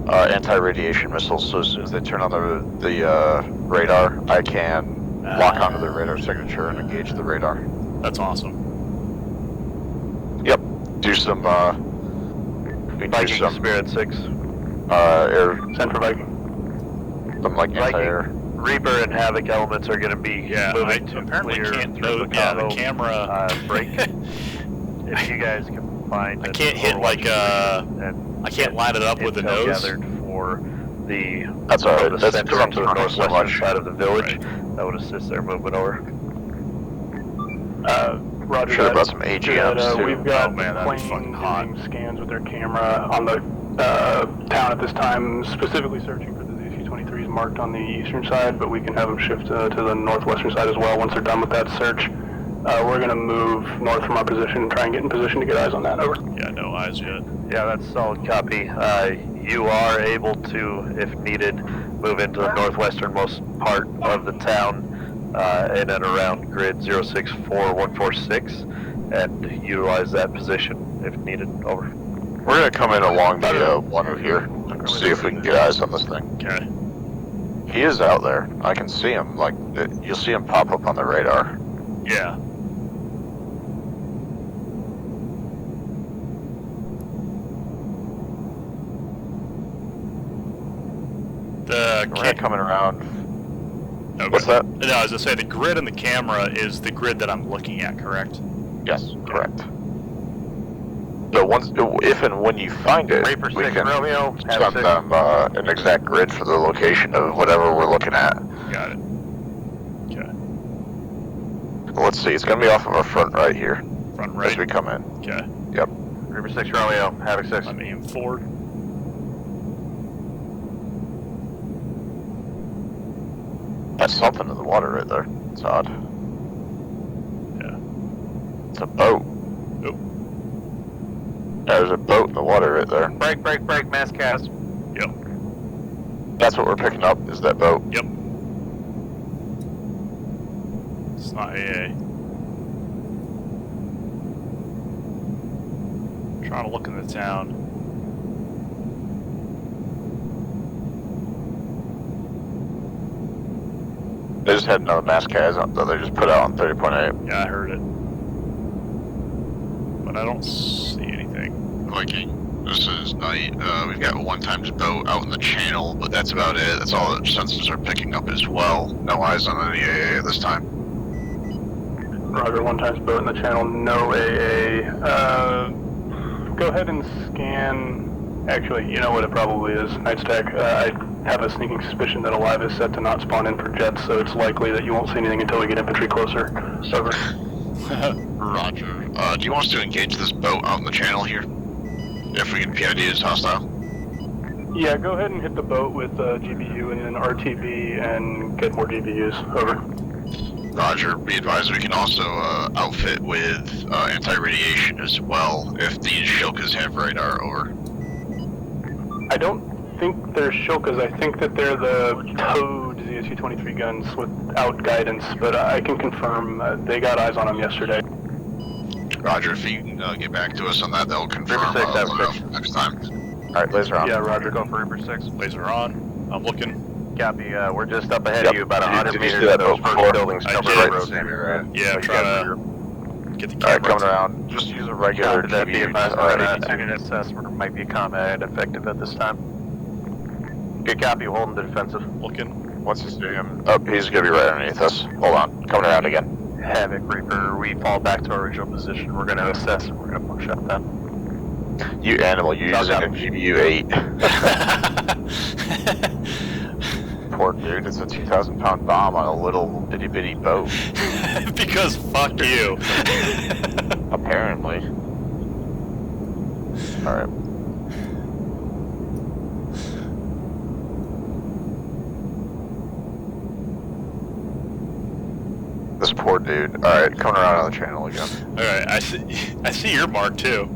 Anti-radiation missiles, so as soon as they turn on the radar, I can lock onto the radar signature and engage the radar. That's awesome. Yep. Do some, we do some... Spirit 6. Air... Send for Viking. Some, like, anti-air. Reaper and Havoc elements are going to be moving to apparently clear can't through the camera break. If you guys can find... I can't hit, like, I can't line it up with the nose. Gathered for the... That's alright. The That's center because I'm to the turning so northwestern much. side of the village. That would assist their movement over. Roger Should have that. brought some AGMs too. We've got Oh, man, that'd be planes fucking hot. doing scans with their camera on the town at this time, specifically searching for the ZC-23s marked on the eastern side, but we can have them shift to the northwestern side as well once they're done with that search. We're going to move north from our position and try and get in position to get eyes on that. Over. Yeah, no eyes yet. Yeah, that's solid copy. You are able to, if needed, move into the northwesternmost part of the town in and around grid 064146 and utilize that position if needed. Over. We're gonna come in along the water here and see if we can get eyes on this thing. Okay. He is out there. I can see him. Like, you'll see him pop up on the radar. Yeah. We're coming around. Okay. What's that? No, I was gonna say the grid on the camera is the grid that I'm looking at, correct? Yes, correct. So once, if and when you find it, Reaper we 6 can Romeo, send them an exact grid for the location of whatever we're looking at. Got it. Okay. Let's see, it's gonna be off of our front right here. Front right. As we come in. Okay. Yep. Reaper 6 Romeo, Havoc 6. I'm aiming forward. That's something in the water right there. It's odd. Yeah. It's a boat. Nope. There's a boat in the water right there. Break, mass cast. Yep. That's what we're picking up, is that boat. Yep. It's not AA. Trying to look in the town. They just had another mass cas that they just put out on 30.8. Yeah, I heard it. But I don't see anything. Viking, this is night. We've got a 1x boat out in the channel, but that's about it. That's all the sensors are picking up as well. No eyes on any AA this time. Roger, 1x boat in the channel, no AA. Go ahead and scan. Actually, you know what it probably is, Nightstack. I have a sneaking suspicion that Alive is set to not spawn in for jets, so it's likely that you won't see anything until we get infantry closer. Over. Roger. Do you want us to engage this boat out in the channel here? If we can PID as hostile? Yeah, go ahead and hit the boat with GBU and then RTB and get more GBUs. Over. Roger. Be advised we can also outfit with anti-radiation as well if these Shilkas have radar. Over. I don't think they're Shulkas. I think that they're the towed ZSU-23 guns without guidance, but I can confirm they got eyes on them yesterday. Roger, if you can get back to us on that, that'll confirm Reaper 6, loadout for next time. Alright, laser on. Yeah, Roger. Go for Reaper 6. Laser on. I'm looking. Copy, we're just up ahead of you, about 100 Did you meters see that of those boat first before? buildings I covered did. the road. Yeah, I'm trying to get the Alright, camera. coming around. Just use a regular Copy that, be TV. advised, we're gonna assess where might be combat effective at this time. Good copy, holding the defensive. Looking. Once you see him, oh, he's gonna be right underneath us. Hold on, coming around again. Havoc, Reaper, we fall back to our original position. We're gonna assess and we're gonna push up then. You animal, you're using a GBU-8. Poor dude, it's a 2,000-pound bomb on a little bitty boat. Because fuck you. Apparently. Alright. This poor dude. Alright, coming around on the channel again. Alright, I see your mark too.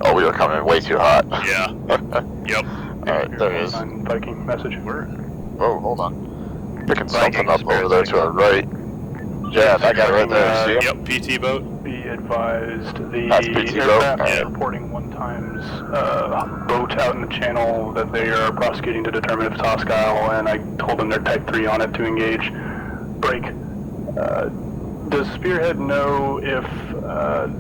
Oh, we were coming way too hot. Yeah. Yep. Alright, there he is. Viking message. Whoa, hold on. Picking something up over there to our right. Yeah, that guy right there, you see him? Yep, PT boat. Be advised, the That's PT boat? aircraft is Yeah. reporting one times boat out in the channel that they are prosecuting to determine if it's hostile, and I told them they're Type 3 on it to engage. Break. Does Spearhead know if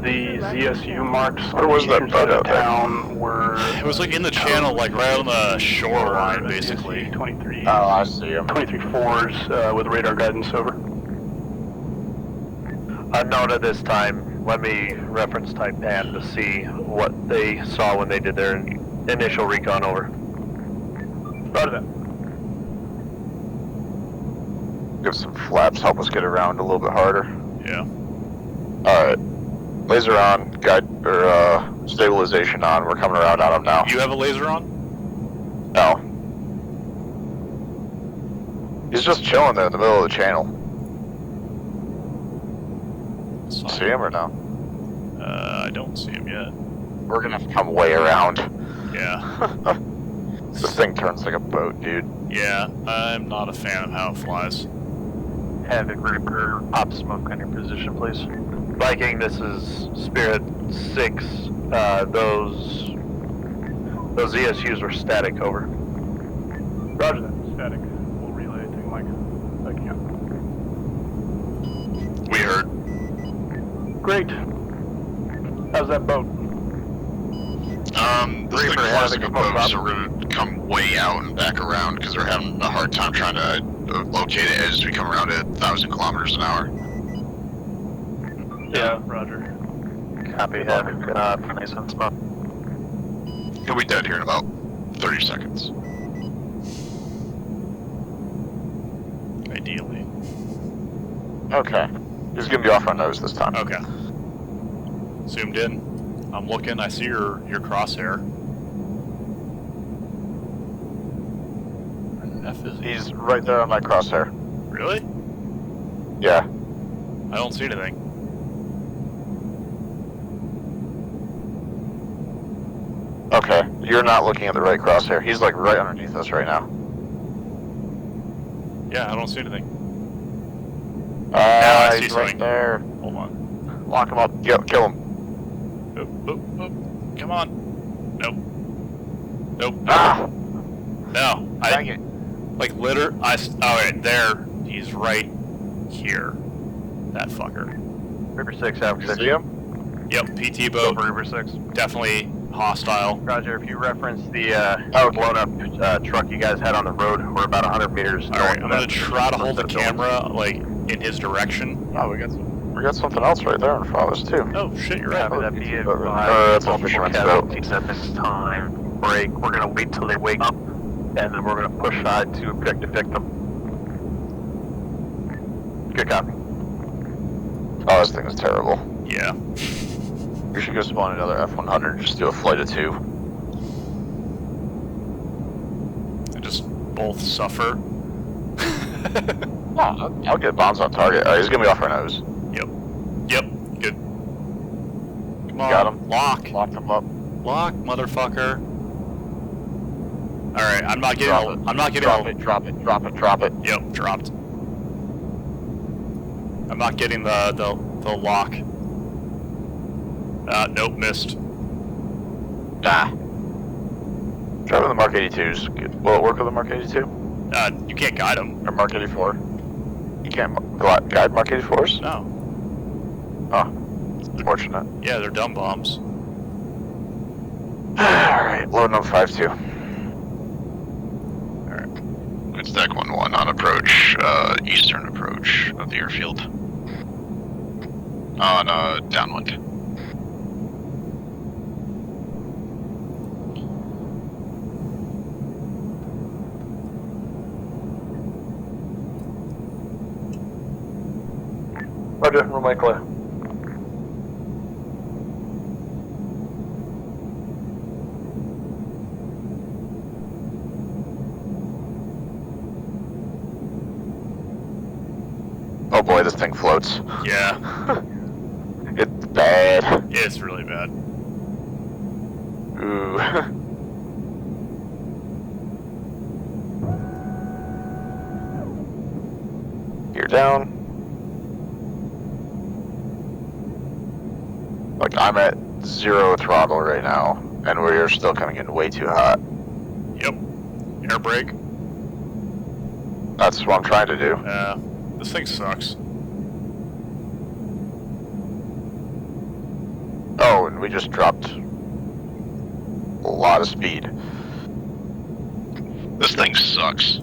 the ZSU marks on the eastern side of town were... It was like in the channel, like right on the shoreline, basically. 23. Oh, I see him. 23 4s with radar guidance over. Unknown at this time, let me reference Type Pan to see what they saw when they did their initial recon over. Roger that. Give some flaps, help us get around a little bit harder. Yeah. Alright. Laser on, guide, or stabilization on. We're coming around on him now. You have a laser on? No. He's just chilling there in the middle of the channel. See him or no? I don't see him yet. We're gonna have to come way around. Yeah. This thing turns like a boat, dude. Yeah, I'm not a fan of how it flies. Havoc, Reaper, pop smoke on your position, please. Viking, this is Spirit 6. Those ESUs were static, over. Roger that. Static. We'll relay it to Mike. Viking out. We heard. Great. How's that boat? This thing flies like a boat, so we're gonna come way out and back around because we're having a hard time trying to locate it as we come around at 1,000 kilometers an hour. Yeah, Roger. Copy, Havoc. Nice on smoke. He'll be dead here in about 30 seconds. Ideally. Okay. He's gonna be off our nose this time. Okay. Zoomed in. I'm looking. I see your crosshair. Where the F is he? He's right there on my crosshair. Really? Yeah. I don't see anything. Okay. You're not looking at the right crosshair. He's like right underneath us right now. Yeah, I don't see anything. I see he's something. right there. Hold on. Lock him up. Kill him. Oh, come on. Nope. Nope. Ah! No. Dang it. Like, alright, there. He's right here. That fucker. River 6, Havoc 6. See him? Yep, PT boat. Over River 6. Definitely hostile. Roger, if you reference the blown up truck you guys had on the road, we're about 100 meters north. Alright, I'm gonna try to hold the camera, like, in his direction. Oh, we got something else right there in front of us too. Oh shit, you're right. Copy that, be that's a fisherman's boat. At this time, break. We're gonna wait till they wake up, and then we're gonna push side to objective victim. Good copy. Oh, this thing is terrible. Yeah. We should go spawn another F-100, just do a flight of 2. They just both suffer. No, I'll get bombs on target. Alright, he's gonna be off our nose. Yep. Come on. Got him. Lock. Locked him up. Lock, motherfucker. Alright, I'm not getting Drop it. I'm not getting Drop it, drop it, drop it, drop it. Yep, dropped. I'm not getting the lock. Nope, missed. Ah. Try with the Mark 82s. Will it work with the Mark 82? You can't guide them. Or Mark 84? You can't guide Mark 84s? No. Oh. Fortunate. Yeah, they're dumb bombs. Alright, loading up 5-2. It's deck 1-1 on approach, eastern approach of the airfield. On downwind. Roger, runway clear. Oh boy, this thing floats. Yeah. It's bad. It's really bad. Ooh. You're down. Like, I'm at 0 throttle right now, and we're still coming in way too hot. Yep. Air brake. That's what I'm trying to do. This thing sucks. Oh, and we just dropped a lot of speed. This thing sucks.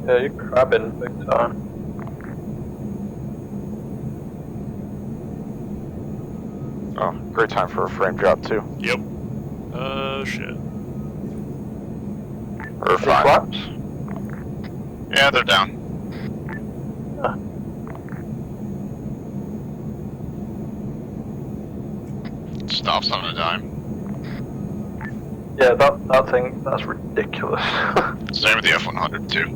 Yeah, you're crabbing big time. Oh, great time for a frame drop too. Yep. Shit. Or fine. Flaps? Yeah, they're down. Stops on a dime. Yeah, that thing, that's ridiculous. Same with the F-100 too.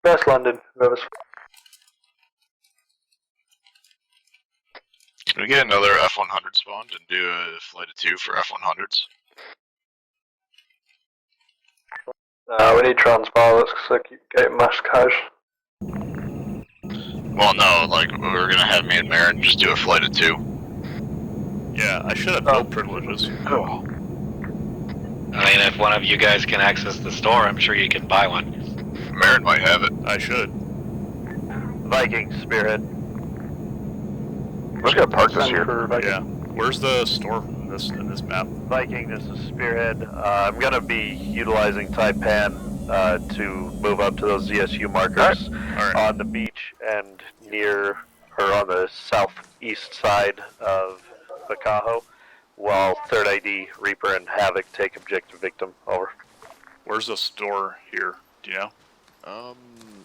West London, whoever's. Can we get another F-100 spawned and do a flight of 2 for F-100s? We need transpire, let's keep getting mass cash. Well, no, like, we were gonna have me and Marin just do a flight of 2. Yeah, I should have built privileges. I mean, if one of you guys can access the store, I'm sure you can buy one. Marin might have it. I should. Viking, Spearhead. We're just gonna park this here. Yeah. Where's the store in this map? Viking, this is Spearhead. I'm gonna be utilizing Taipan to move up to those ZSU markers on the beach and near, or on the southeast side of Bakaho, while 3rd ID, Reaper, and Havoc take objective victim. Over. Where's the store here? Do you know?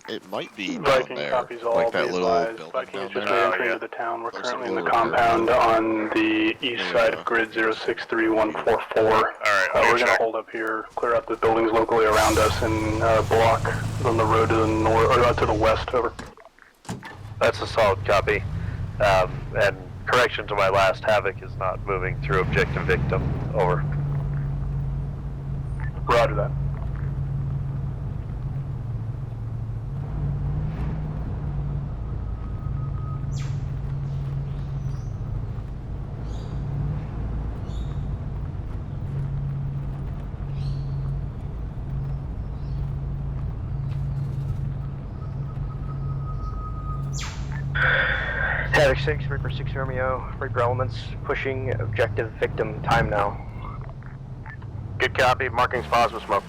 It might be down Viking there, copies all, like that be little advised. building Viking down is just there. re-entering into the town. We're Looks currently like in the a little compound on the east side of grid 063144. Alright, we're going to hold up here, clear out the buildings locally around us, and block on the road to the north, or to the west. Over. That's a solid copy. And correction to my last, Havoc is not moving through objective victim. Over. Roger that. Havoc 6, Reaper 6 Romeo, Reaper elements, pushing objective victim time now. Good copy, marking spots with smoke.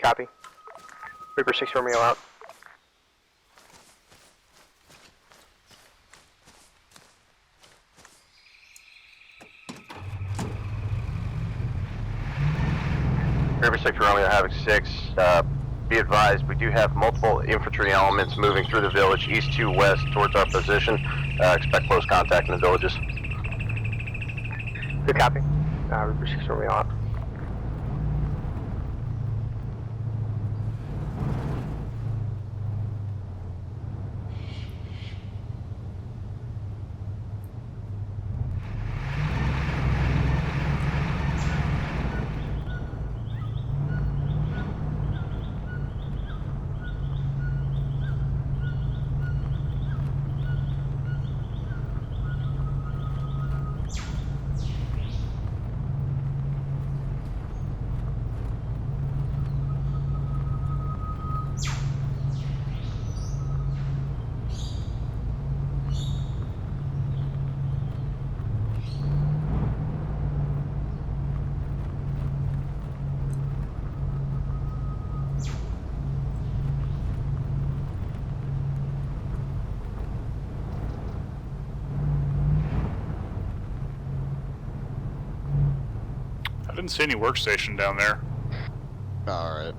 Copy. Reaper 6 Romeo out. Reaper 6 Romeo, Havoc 6, Be advised, we do have multiple infantry elements moving through the village, east to west, towards our position. Expect close contact in the villages. Good copy. Reaper 6 Romeo out. I didn't see any workstation down there. Alright.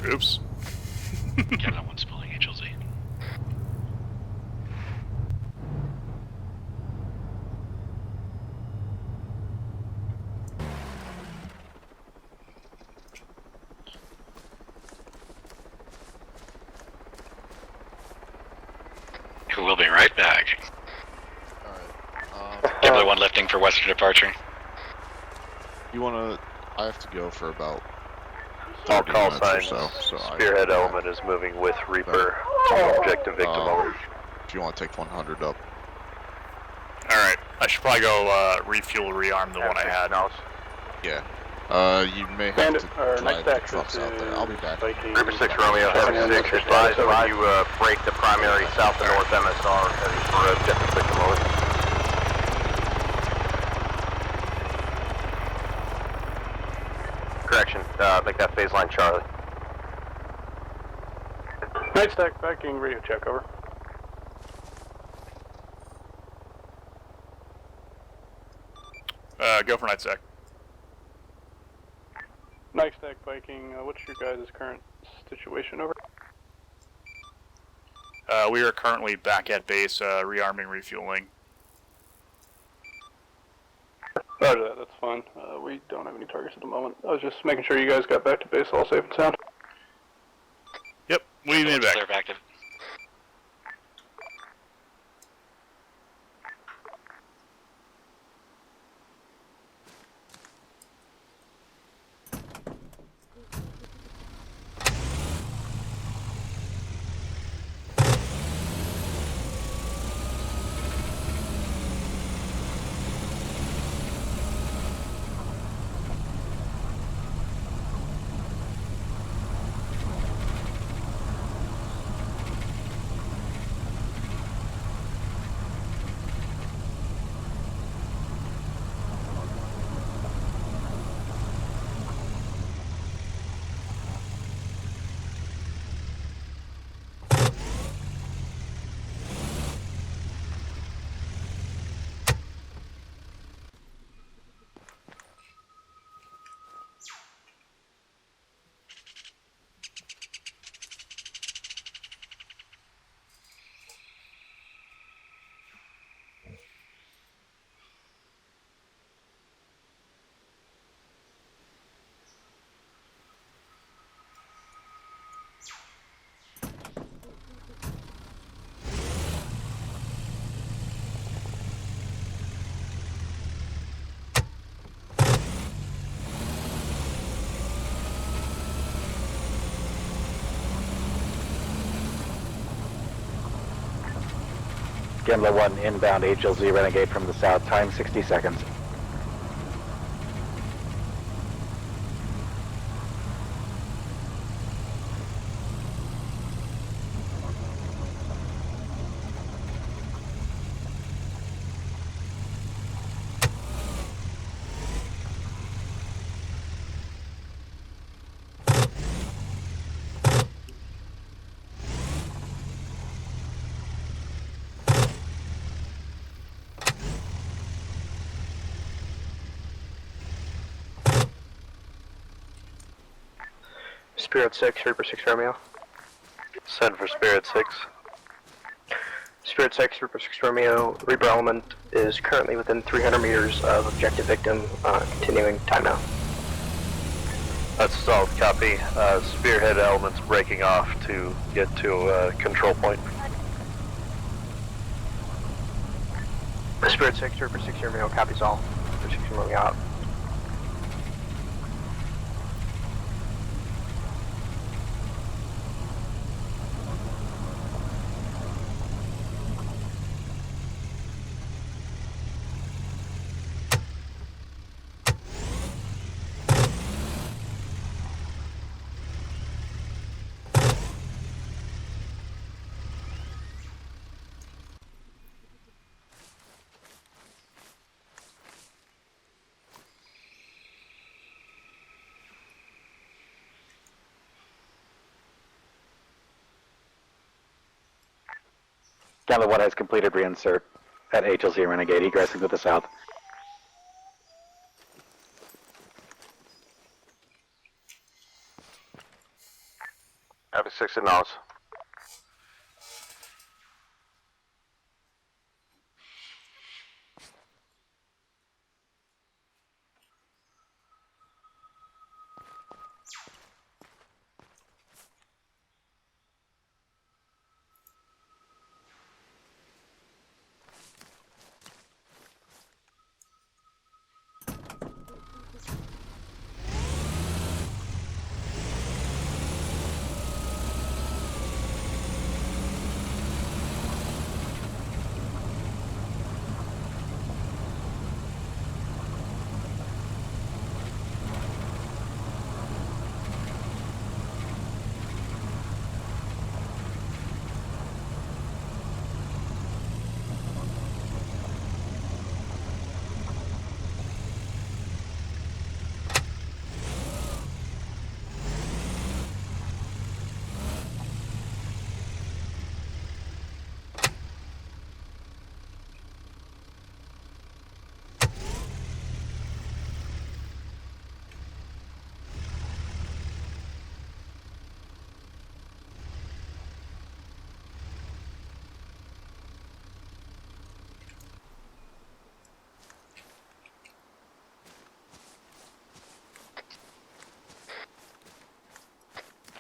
Oops. Yeah, no one's pulling HLZ. We'll be right back. Gimli 1 lifting for western departure. You wanna... I have to go for about... All 30 call minutes or signs. so Spearhead element is moving with Reaper. Objective victim over. If you want to take 100 up. Alright, I should probably go refuel, rearm the one I had. Yeah. You may have Bandit, to or drive Night the trucks out there. I'll be back. Reaper 6 Romeo, heavy 6, advise when you break the primary south and north MSR, heading for objective victim over. Correction, make that phase line Charlie. Night stack backing radio check, over. Go for night stack. Night stack biking, what's your guys' current situation, over? We are currently back at base, rearming, refueling. Roger that, that's fine. We don't have any targets at the moment. I was just making sure you guys got back to base all safe and sound. Yep, we made it back. Clear active. Gimli 1 inbound HLZ Renegade from the south, time 60 seconds. Spirit 6, Reaper 6 Romeo. Send for Spirit 6. Spirit 6, Reaper 6 Romeo. Reaper element is currently within 300 meters of objective victim. Continuing time now. That's solid copy. Spearhead element's breaking off to get to control point. Spirit 6, Reaper 6 Romeo, copies all. Reaper 6 Romeo out. Gambler 1 has completed reinsert at HLZ Renegade, egressing to the south. Copy 6 acknowledged.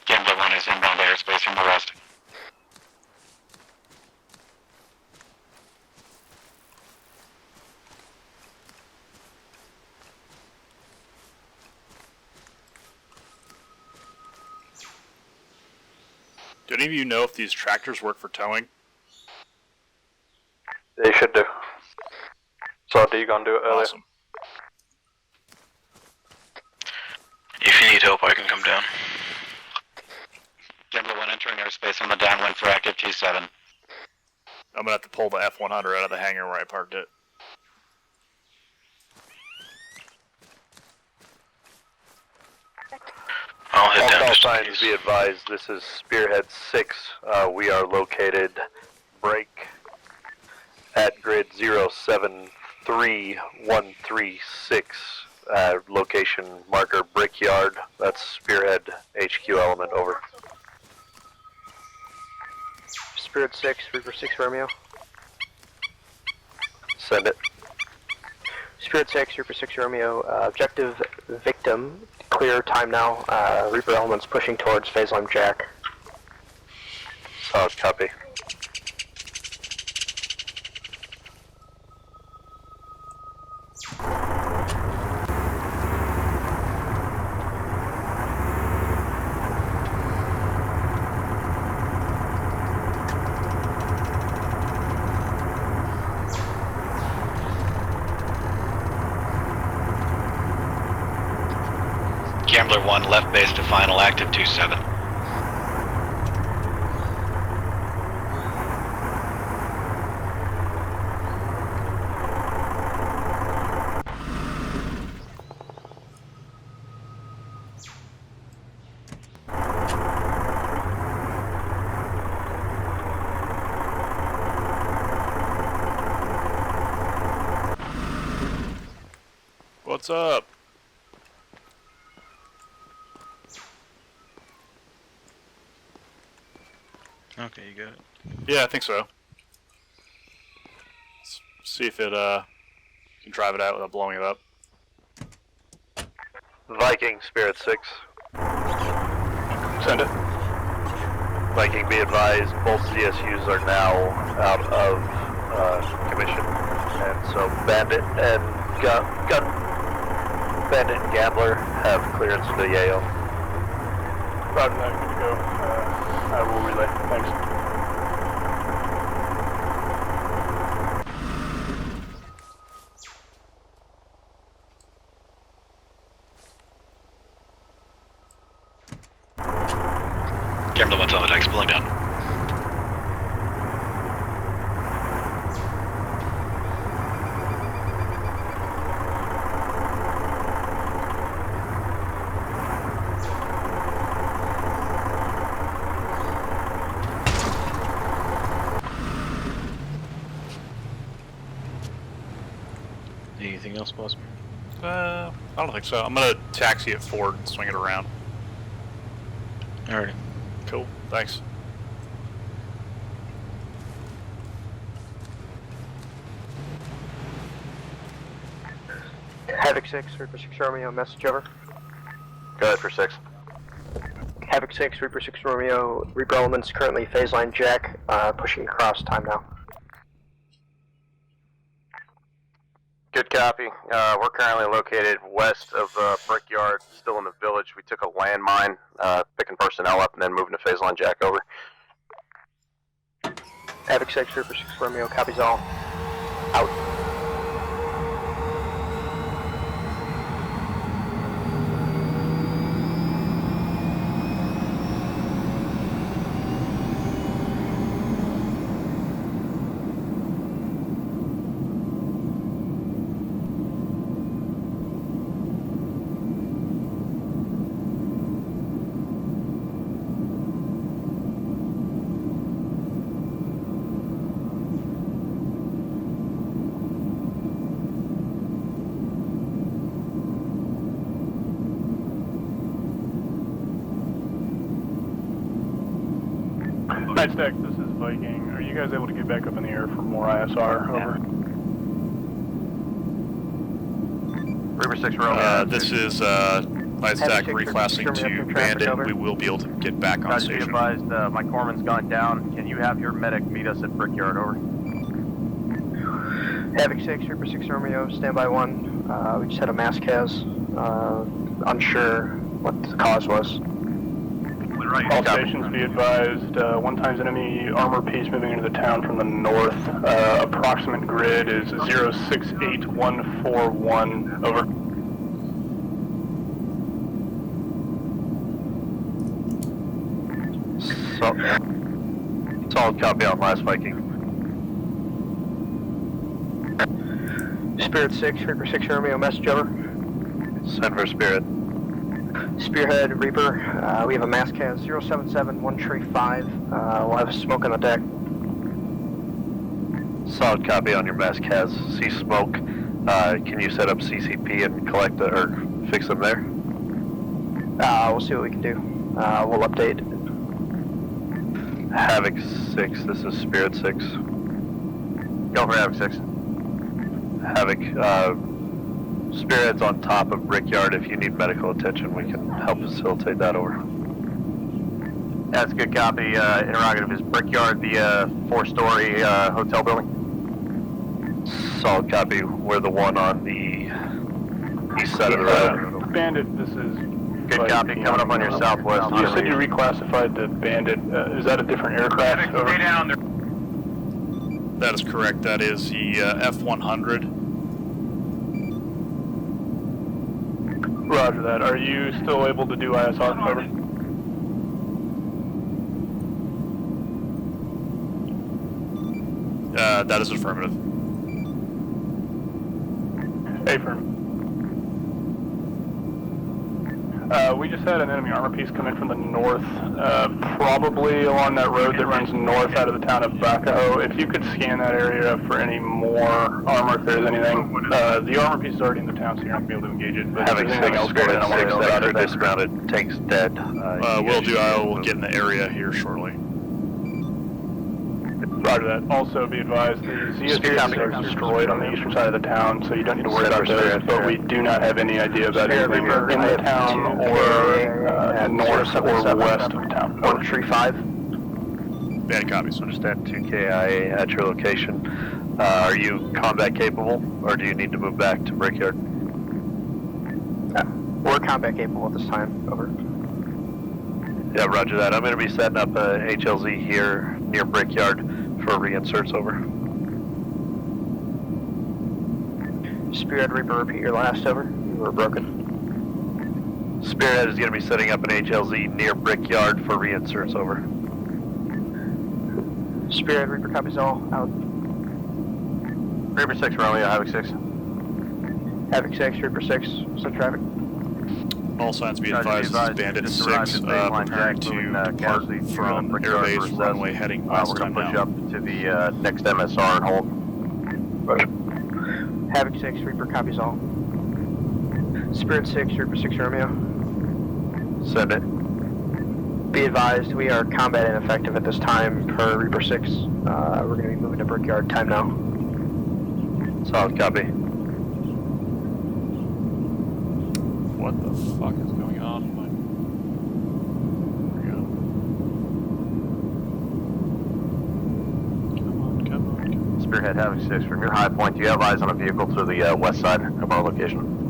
Gambler 1 is inbound airspace from the west. Do any of you know if these tractors work for towing? They should do. So D gonna do it earlier. Awesome. If you need help, I can come down. Gambler 1 entering airspace on the downwind for active T7. I'm gonna have to pull the F-100 out of the hangar where I parked it. I'll head down. All signs be advised, this is Spearhead 6. We are located break at grid 073136. Location marker Brickyard. That's Spearhead HQ element, over. Spirit 6, Reaper 6 Romeo. Send it. Spirit 6, Reaper 6 Romeo. Objective victim. Clear time now. Reaper elements pushing towards phase line Jack. Solid copy. Gambler 1 left base to final active 27. What's up? Okay, you got it. Yeah, I think so. Let's see if it can drive it out without blowing it up. Viking, Spirit 6. Send it. Viking, be advised, both CSUs are now out of commission. And so Bandit and Bandit and Gambler have clearance to Yale. Roger that, good to go. I will relay. Thanks. Camera one's on the decks, pulling down. Anything else, boss? I don't think so. I'm gonna taxi it forward and swing it around. Alrighty. Cool. Thanks. Havoc 6, Reaper 6 Romeo, message over. Go ahead for 6. Havoc 6, Reaper 6 Romeo, Reaper elements currently phase line jack, pushing across, time now. Good copy. We're currently located west of Brickyard, still in the village. We took a landmine, picking personnel up, and then moving to phase line jack over. Havoc 6, Reaper 6 Romeo, copies all. Out. Nightstack, this is Viking. Are you guys able to get back up in the air for more ISR? Over. Reaper 6 Romeo. This is Nightstack reclassing to Bandit. We will be able to get back on station. Be advised, my corpsman's gone down. Can you have your medic meet us at Brickyard? Over. Havoc 6, Reaper 6 Romeo, standby 1. We just had a mass cas. Unsure what the cause was. All stations be advised, 1 times enemy armor piece moving into the town from the north. Approximate grid is 068141, over. Solid copy on last Viking. Spirit 6, Reaper 6 Romeo, message over. Send for Spirit. Spearhead, Reaper, we have a mass cas 077135. We'll have smoke on the deck. Solid copy on your mass cas. See smoke. Can you set up CCP and collect it or fix them there? We'll see what we can do. We'll update. Havoc 6, this is Spirit 6. Go for Havoc 6. Havoc, Spirit's on top of Brickyard. If you need medical attention, we can help facilitate that over. That's a good copy. Interrogative is Brickyard, the 4-story hotel building. Solid copy. We're the one on the east side of the road. Bandit, this is... Good copy, coming up on your southwest. You said you reclassified the Bandit. Is that a different aircraft? Stay down there. That is correct. That is the F-100. Roger that. Are you still able to do ISR? Over. That is affirmative. Affirm. We just had an enemy armor piece come in from the north, probably along that road that runs north out of the town of Bacaho. If you could scan that area for any more armor, if there's anything. The armor piece is already in the town, so you're not going to be able to engage it. But Having if there's anything else going on, I want to know about it. dismounted, tank's dead. Will do. I will get in the area here shortly. Roger that. Also, be advised, the ZSP are destroyed on the eastern side of the town, so you don't need to worry about those, but we do not have any idea about anything in the town or north or west of town. Over tree 5. Bad copies. Understand 2KIA at your location. Are you combat capable, or do you need to move back to Brickyard? We're combat capable at this time. Over. Yeah, roger that. I'm going to be setting up a HLZ here near Brickyard for reinserts. Over. Spearhead Reaper, repeat your last. Over. You were broken. Spearhead is going to be setting up an HLZ near Brickyard for reinserts. Over. Spearhead Reaper copies all. Out. Reaper 6, Romeo, Havoc 6. Havoc 6, Reaper 6, send traffic. All signs be advised, this is Bandit 6, preparing to depart from airbase runway heading west. We're going to push you up to the next MSR and hold. Havoc 6, Reaper copies all. Spirit 6, Reaper 6, Romeo. Send it. Be advised, we are combat ineffective at this time per Reaper 6. We're going to be moving to Brickyard. Time now. Solid copy. What the fuck is going on? Come on. Spearhead Havoc 6, from your high point, do you have eyes on a vehicle to the west side of our location?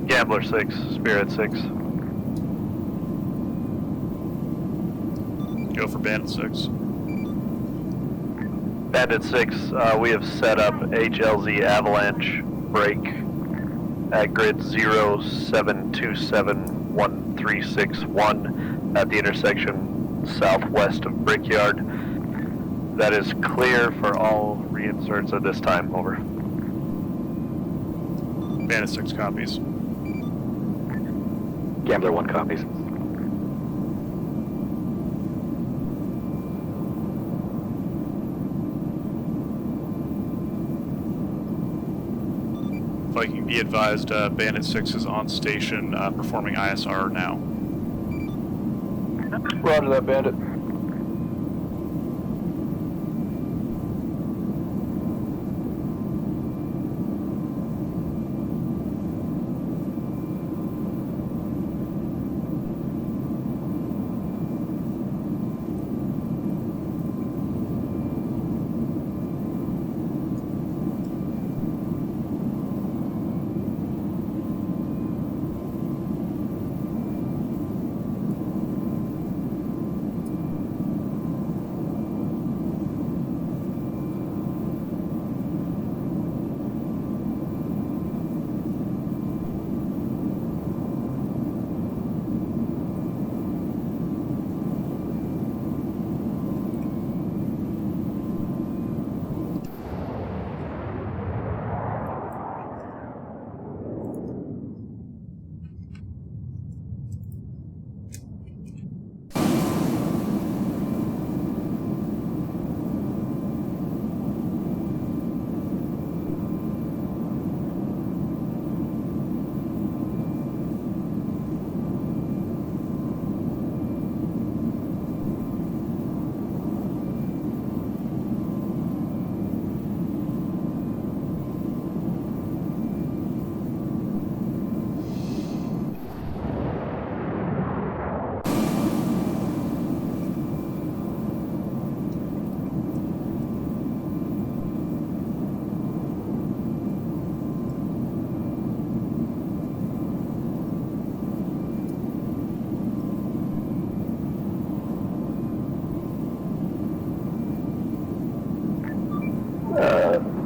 Gambler 6, Spirit 6. Go for Bandit 6. Bandit 6, we have set up HLZ Avalanche break at grid 07271361 at the intersection southwest of Brickyard. That is clear for all reinserts at this time. Over. Bandit 6 copies. Gambler 1 copies. Viking, be advised, Bandit 6 is on station, performing ISR now. Roger that, Bandit.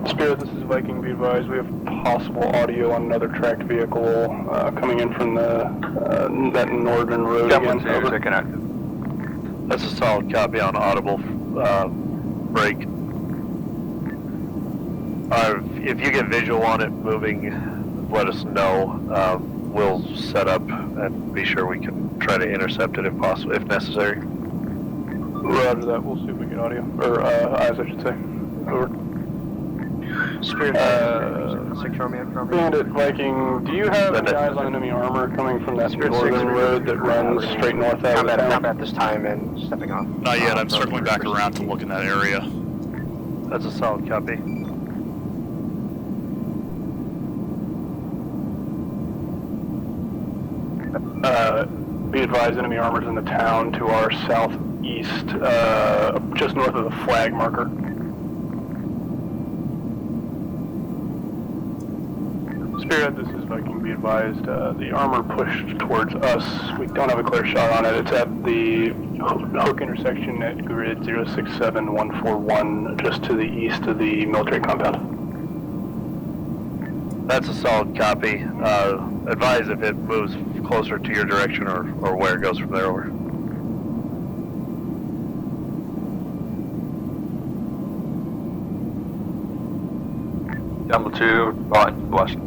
Spirit, this is Viking. Be advised, we have possible audio on another tracked vehicle coming in from that northern road again. Over. Connected. That's a solid copy on audible break. If you get visual on it moving, let us know. We'll set up and be sure we can try to intercept it if possible, if necessary. Roger that. We'll see if we get audio or eyes, I should say. Over. Spirit 6 Romeo. Bandit Viking, do you have any eyes on enemy armor coming from that northern road that runs straight north out of the town? Combat this time and stepping off. Not yet. I'm circling back around to look in that area. That's a solid copy. Be advised, enemy armor's in the town to our southeast, just north of the flag marker. Spirit, this is Viking. Be advised, the armor pushed towards us. We don't have a clear shot on it. It's at the Hook intersection at grid 067141, just to the east of the military compound. That's a solid copy. Advise if it moves closer to your direction or where it goes from there. Over. Number 2, right, west.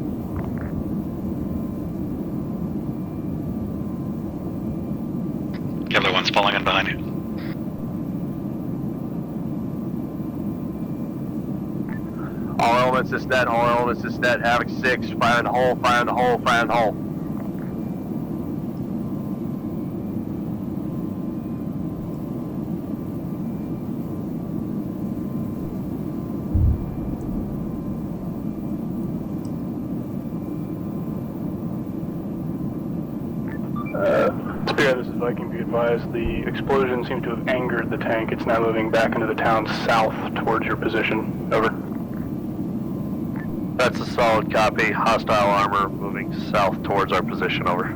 The other one's falling in behind you. All elements is dead, all elements is dead. Havoc 6, fire in the hole, fire in the hole, fire in the hole. Spirit, this is Viking. Be advised, the explosion seemed to have angered the tank. It's now moving back into the town south towards your position. Over. That's a solid copy. Hostile armor moving south towards our position. Over.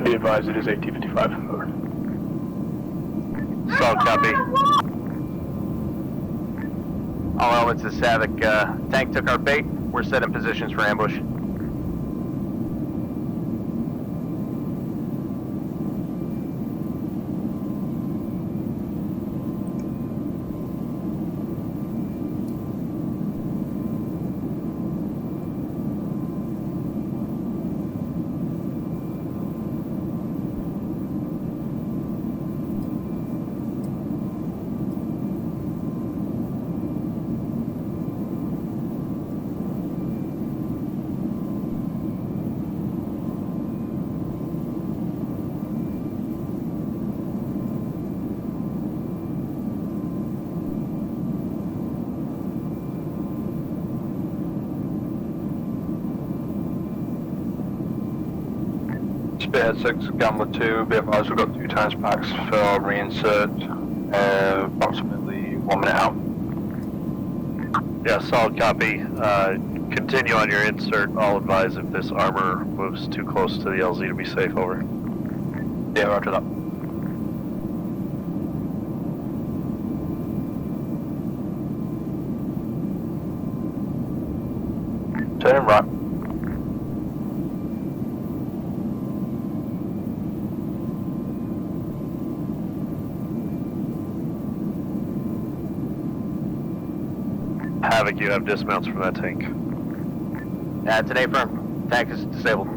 Be advised, it is AT-55. Over. Solid copy. All elements is Havoc. Tank took our bait. We're set in positions for ambush. Spearhead 6, Gamma 2, be advised we've got 2 times packs for reinsert, approximately 1 minute out. Yeah, solid copy. Continue on your insert. I'll advise if this armor moves too close to the LZ to be safe. Over. Yeah, roger that. Turn right. Havoc, you have dismounts from that tank. Today firm. Tank is disabled.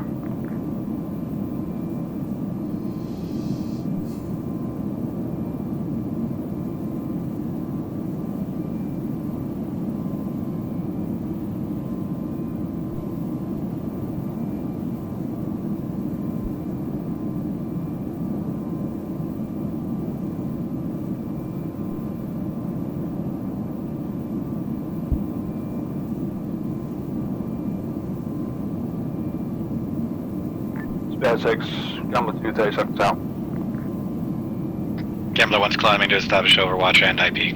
Spearhead 6, Gamma 2, 30 seconds out. Gambler 1's climbing to establish overwatch and IP.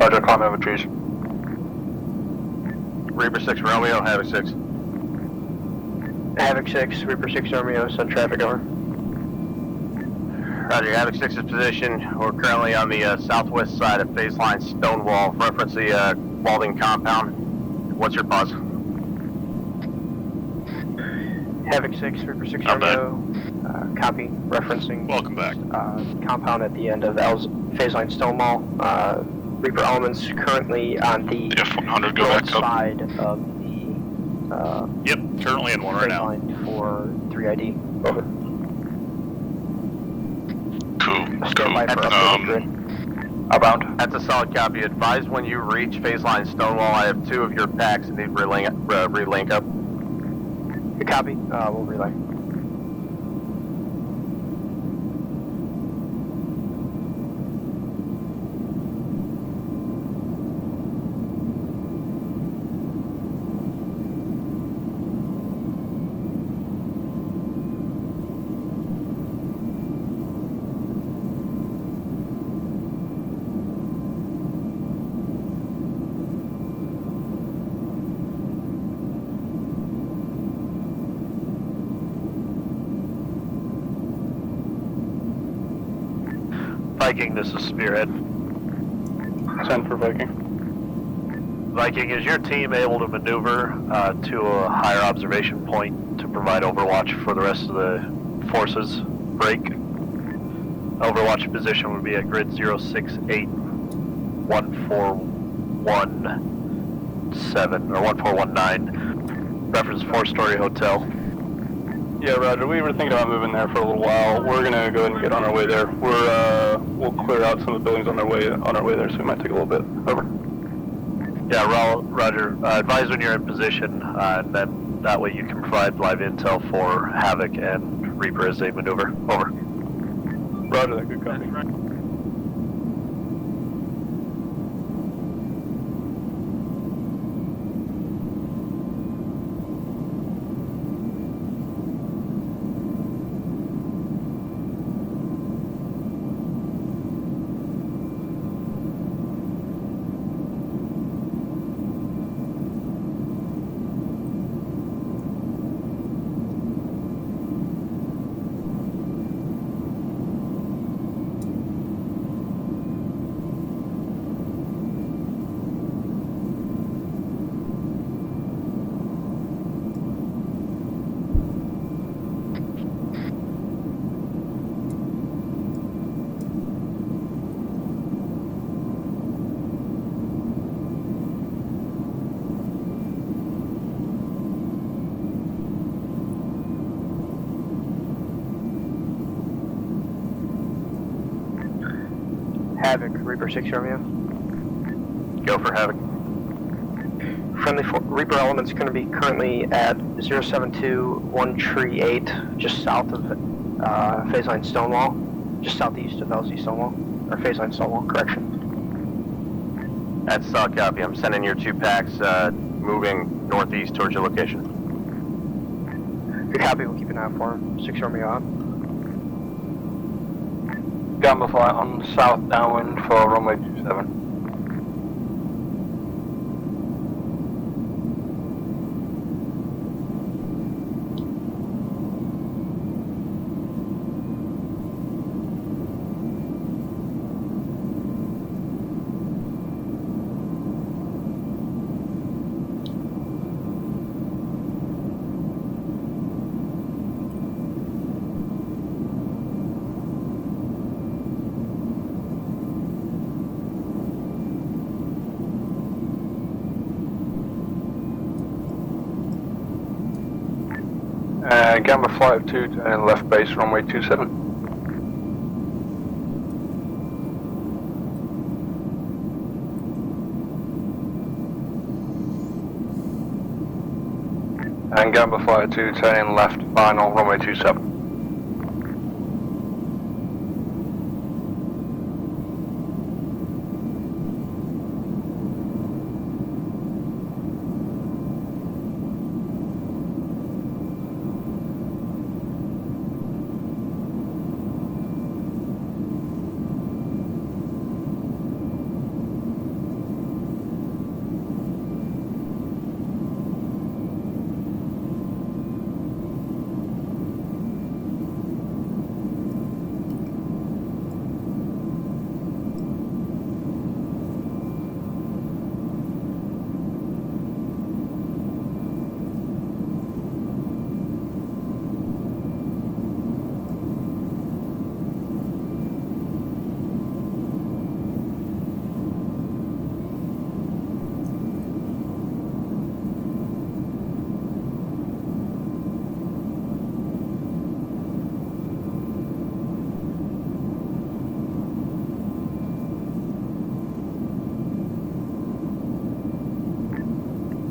Roger, climbing over trees. Reaper 6 Romeo, Havoc 6. Havoc 6, Reaper 6 Romeo, send traffic over. Roger, Havoc 6's position. We're currently on the southwest side of phase line Stonewall. Reference the Walden compound. What's your pause? Havoc 6, Reaper 6 Romeo, copy, referencing. Welcome back. Compound at the end of L's phase line Stonewall. Reaper elements currently on the F100, go north back up. side of the Yep, currently in one right phase now. line for 3ID. Over. Cool. Stand by for updated grid. Abound. That's a solid copy. Advise when you reach phase line Stonewall. I have 2 of your packs that need relink up. Good copy. We'll relay. Viking, this is Spearhead. Send for Viking. Viking, is your team able to maneuver to a higher observation point to provide overwatch for the rest of the forces? Break. Overwatch position would be at grid 068-14117 or 1419. Reference 4-story hotel. Yeah, Roger. We were thinking about moving there for a little while. We're gonna go ahead and get on our way there. We'll clear out some of the buildings on our way there, so it might take a little bit. Over. Yeah, Roger. Advise when you're in position, and then that way you can provide live intel for Havoc and Reaper as they maneuver. Over. Roger that. Good copy. Havoc, Reaper 6 Romeo. Go for Havoc. Friendly Reaper elements going to be currently at 072138, just south of phase line Stonewall, just southeast of LZ Stonewall, or phase line Stonewall, correction. That's solid copy. I'm sending your 2 packs moving northeast towards your location. Good copy, we'll keep an eye out for him. 6 Romeo out. Gamma flight on south downwind for runway 27. Gamma flight of 2 turning left base runway 27. And Gamma flight 2 turning left final runway 27.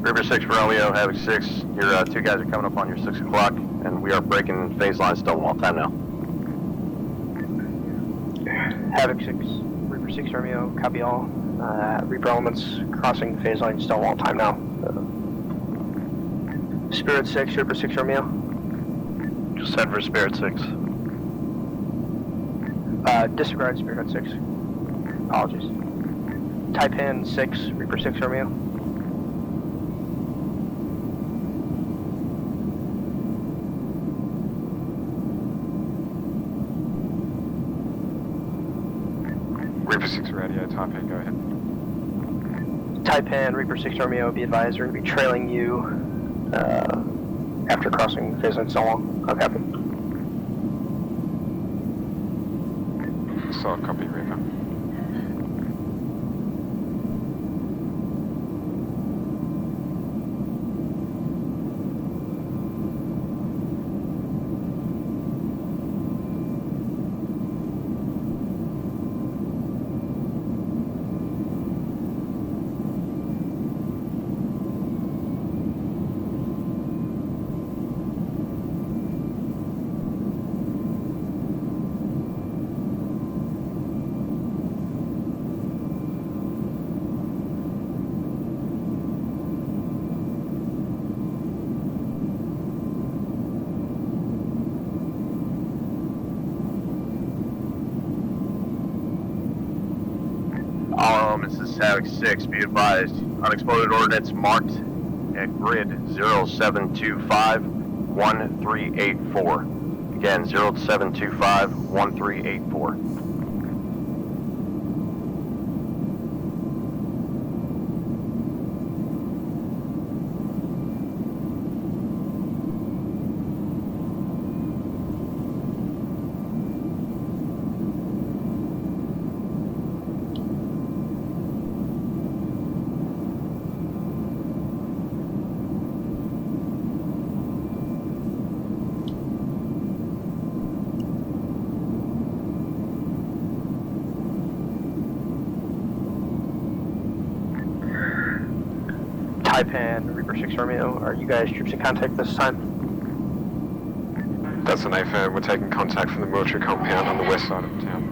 River 6 Romeo, Havoc 6. Your 2 guys are coming up on your 6 o'clock, and we are breaking phase line Stonewall. Time now. Havoc 6, Reaper 6 Romeo, copy all. Reaper elements crossing the phase line Stonewall. Time now. Spirit 6, Reaper 6 Romeo. Just send for Spirit 6. Disregard Spirit 6. Apologies. Taipan 6, Reaper 6 Romeo. Reaper 6 radio, Taipan, go ahead. Taipan, Reaper 6 Romeo, be advised, we're going to be trailing you after crossing phase line Stonewall. Copy. So, copy, Reaper. All elements, this is Havoc 6. Be advised, unexploded ordnance marked at grid 0725-1384. Again, 0725-1384. Taipan, Reaper 6 Romeo, are you guys troops in contact this time? That's an A-firm. We're taking contact from the military compound on the west side of town.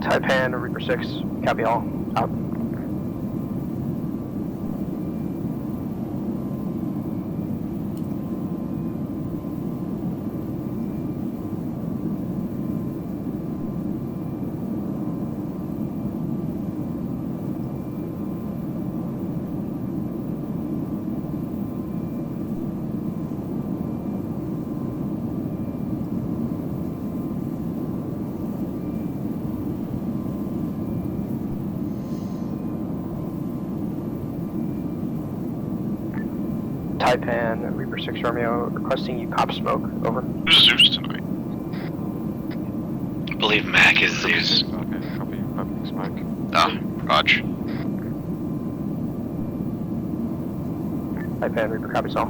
Taipan, Reaper 6, copy all. Out. Taipan, Reaper 6 Romeo, requesting you cop smoke. Over. Who's Zeus tonight? I believe Mac is Zeus. Okay, copy, opening smoke. Ah, Raj. Taipan, Reaper copies all.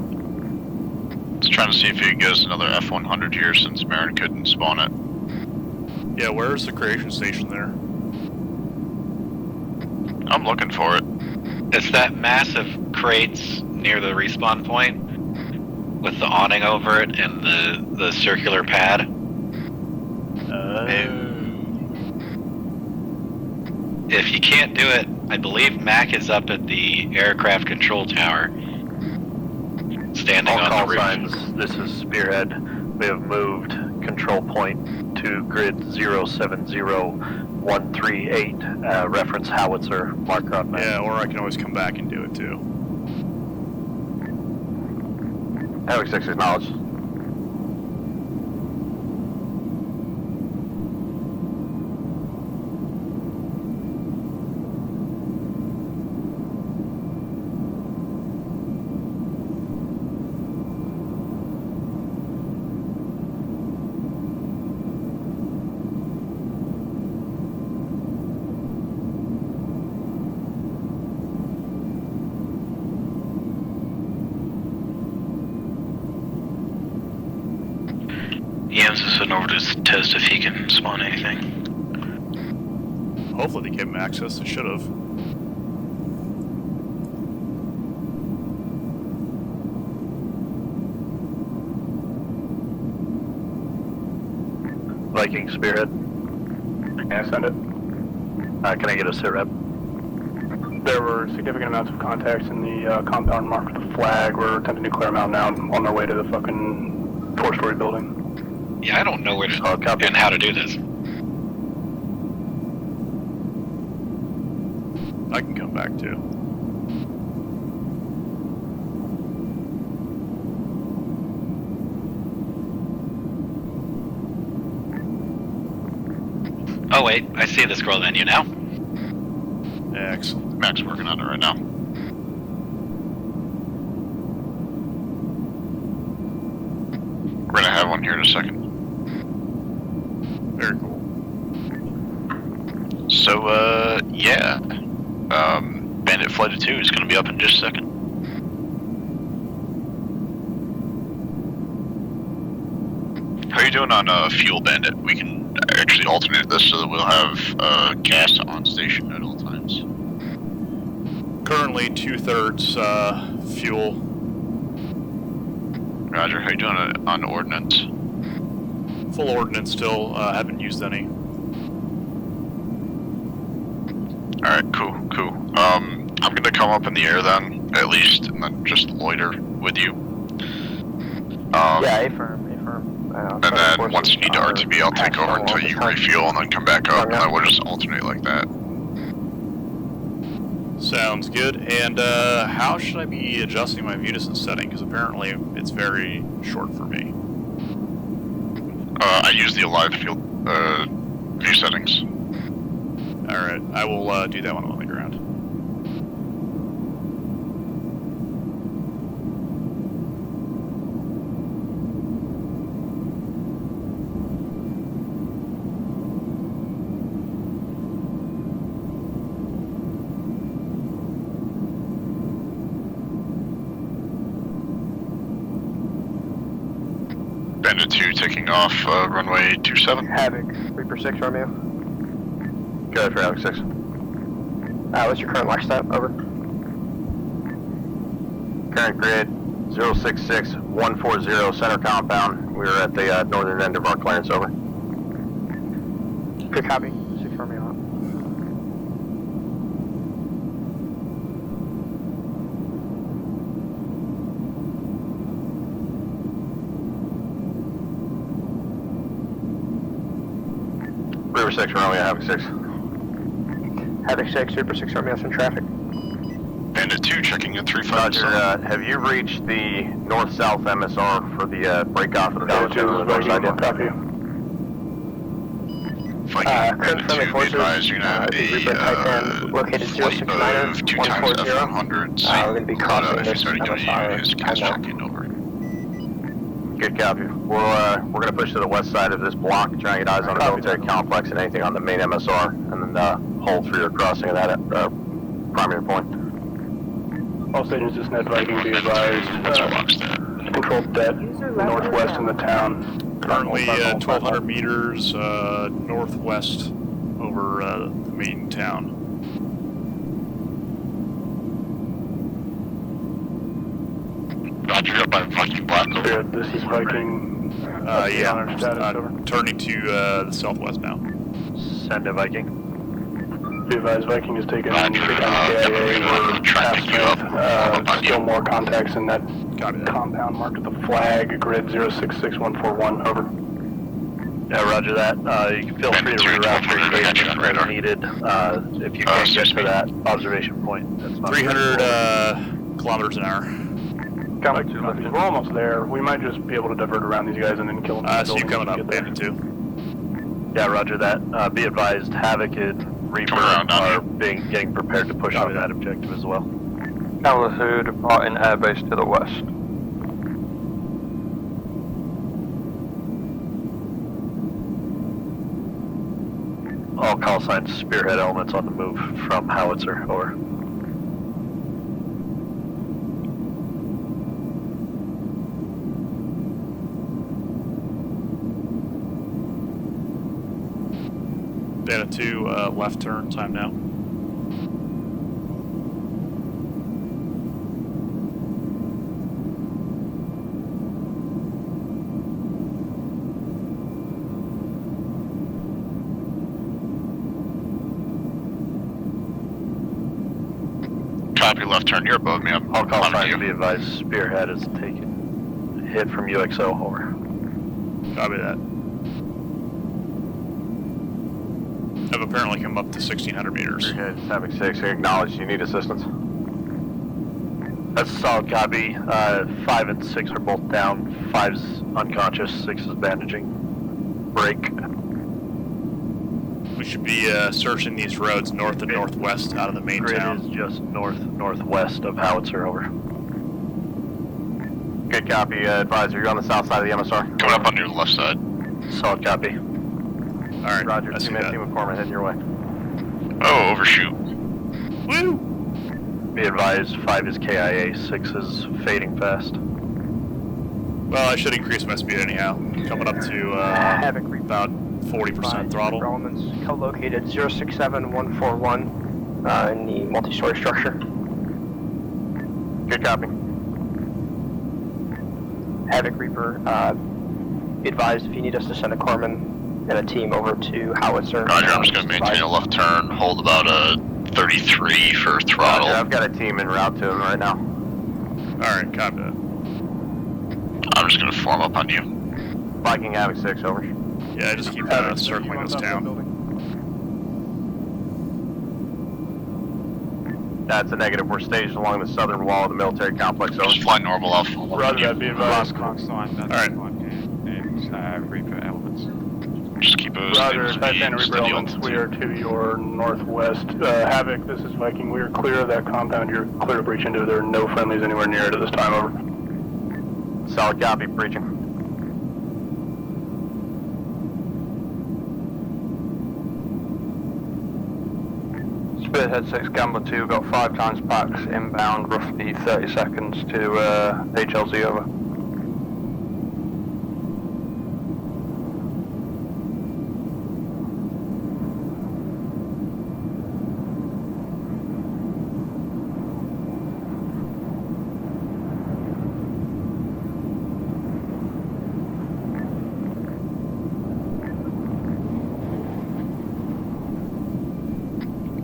Just trying to see if he can get us another F-100 here since Marin couldn't spawn it. Yeah, where's the creation station there? I'm looking for it. It's that massive crates near the respawn point with the awning over it and the circular pad. If you can't do it, I believe Mac is up at the aircraft control tower, standing All on call the roof. signs, this is Spearhead. We have moved control point to grid 070138, reference howitzer marker on map. Yeah, or I can always come back and do it too. Havoc 6 acknowledged. Jens is heading over to test if he can spawn anything. Hopefully they gave him access. They should have. Viking Spearhead. Yeah, send it. Can I get a sit rep? There were significant amounts of contacts in the compound marked with the flag. We're attempting to clear them out now on their way to the fucking 4-story building. Yeah, I don't know where to and how to do this. I can come back too. Oh wait, I see the scroll menu now. Excellent. Mac's working on it right now. We're gonna have one here in a second. Very cool. So, yeah. Bandit Flight of 2 is gonna be up in just a second. How are you doing on Fuel Bandit? We can actually alternate this so that we'll have gas on station at all times. Currently 2/3 fuel. Roger, how you doing on ordnance? Full ordnance still, haven't used any. Alright, cool. I'm gonna come up in the air then, at least, and then just loiter with you. Yeah, affirm. And then once you need to RTB, I'll take over until you refuel and then come back up, and then we'll just alternate like that. Sounds good. And how should I be adjusting my view distance setting? Because apparently it's very short for me. I use the alive field view settings. Alright, I will do that when I'm on the ground. Bandit 2 taking off runway 27. Havoc, Reaper 6, Romeo. Go ahead for Havoc 6. What's your current lock step? Over. Current grid 066140 center compound. We're at the northern end of our clearance. Over. Good copy. 6 Romeo. Reaper 6 Romeo, Havoc 6. Havoc 6, Reaper 6 Romeo's in traffic. Bandit 2 checking in 357. Roger, have you reached the north-south MSR for the break-off of the Bandit 2 is Viking, idea? copy. Bandit 2, be advised, you're gonna have located a flight of 2 times F-100s. We're going to be crossing if this he's already doing his gas timeout. check-in, over. Good copy. We're going to push to the west side of this block, try and get eyes on the military complex and anything on the main MSR, and then hold for your crossing of that primary point. All stations, this net Viking be advised. Control debt northwest in the town. Currently 1,200 meters northwest over the main town. Roger, up by Viking Black. Spirit, this is Viking. Yeah, turning to the southwest now. Send a Viking. Be advised, Viking is taking KIA. We're past Smith. Still more contacts in that compound marked with the flag. Grid 066141. Over. Yeah, roger that. You can feel free to reroute for station as needed. If you can't get to that observation point, that's not 300 kilometers an hour. We're almost there. We might just be able to divert around these guys and then kill them. I see you coming up, Bandit 2. Yeah, roger that. Be advised, Havoc and Reaper are getting prepared to push on that objective as well. Kalamazoo departing airbase to the west. All call signs, Spearhead elements on the move from Howitzer. Over. Bandit 2, left turn time now. Copy, left turn. You're above me. I'm I'll call on sign you. to be advised. Spearhead is taking a hit from UXO. Over. Copy that. I've apparently come up to 1,600 meters. Spearhead, Havoc 6, acknowledge. You need assistance? That's a solid copy. 5 and 6 are both down. 5's unconscious. 6 is bandaging. Break. We should be searching these roads north and northwest out of the main Grid town. is just northwest of Howitzer. Over. Good copy. Advisor, you're on the south side of the MSR. Coming up on your left side. Solid copy. Alright, Roger, I see 2-man that. team of corpsmen heading your way. Oh, overshoot. Woo! Be advised, 5 is KIA, 6 is fading fast. Well, I should increase my speed anyhow. Coming up to Havoc about 40% throttle. Elements co-located 067141 in the multi-story structure. Good copy. Havoc Reaper, be advised if you need us to send a corpsman and a team over to Howitzer. Roger, I'm just going to maintain a left turn, hold about a 33 for throttle. Roger, I've got a team en route to him right now. Alright, copy that. I'm just going to form up on you. Viking Havoc 6, over. Yeah, just keep circling this town. That's a negative. We're staged along the southern wall of the military complex, over. Just fly normal off. Roger that, be advised. Alright. Reaper elements. Just keep a Roger, stable Titan speed, Reaper steady elements, we altitude. are to your northwest. Havoc, this is Viking, we are clear of that compound, you're clear to breach into it, there are no friendlies anywhere near it at this time, over. Solid copy, breaching. Spearhead 6, Gambler 2, got 5 times packs inbound, roughly 30 seconds to HLZ, over.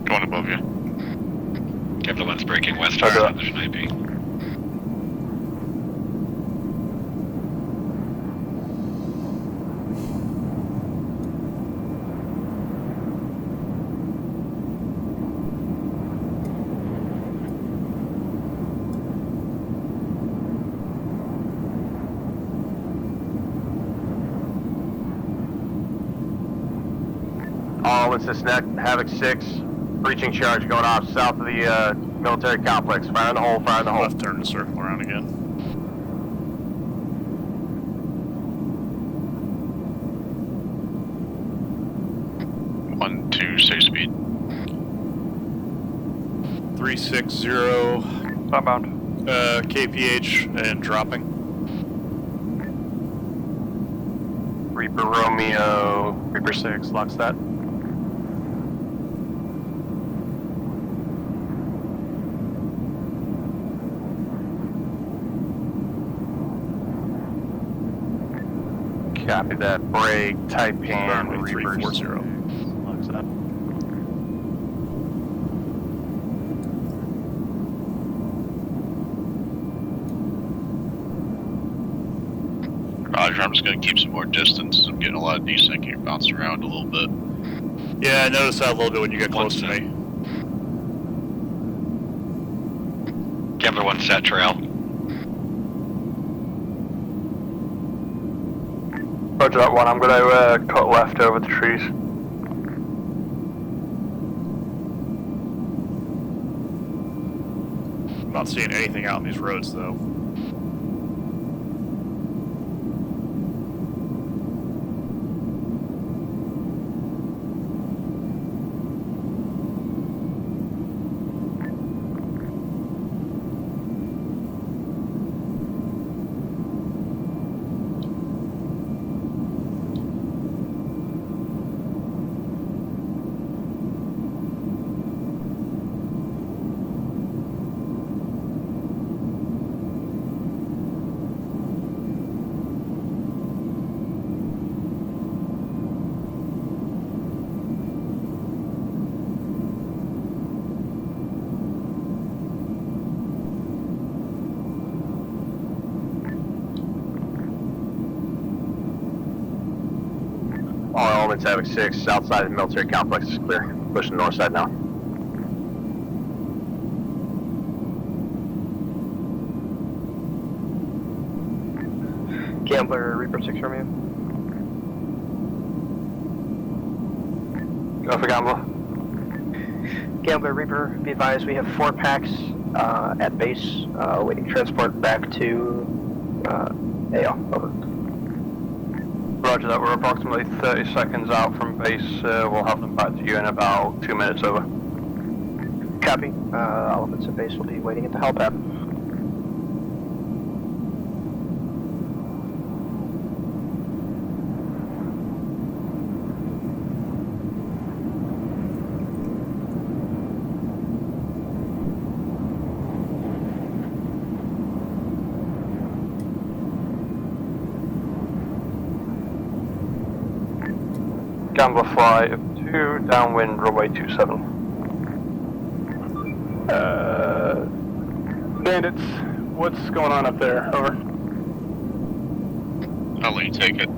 Going above you. Capital 1's breaking west, Roger that. there's an IP. All elements this neck, Havoc 6, breaching charge going off south of the military complex. Fire in the hole, fire in the hole. Left turn to circle around again. One, two, safe speed. 360 Outbound. kph and dropping. Reaper Romeo, Reaper 6, locks that. Copy that. Break, Taipan, Runway Reaper 340. locks that. Roger, I'm just going to keep some more distance. I'm getting a lot of desync here, bouncing around a little bit. Yeah, I noticed that a little bit when you get close to me. Gambler 1 set trail. Roger that one, I'm going to cut left over the trees. I'm not seeing anything out on these roads though. It's Havoc 6, outside of the military complex is clear. Pushing north side now. Gambler, Reaper 6 Romeo. Go for Gambler. Gambler, Reaper, be advised we have 4 packs at base, awaiting transport back to AO. Over. Roger that, we're approximately 30 seconds out from base. We'll have them back to you in about 2 minutes. Over. Copy. Elements at base will be waiting at the helipad. Gambler flight of 2, downwind runway 27. Bandits, what's going on up there? Over. I'll let you take it.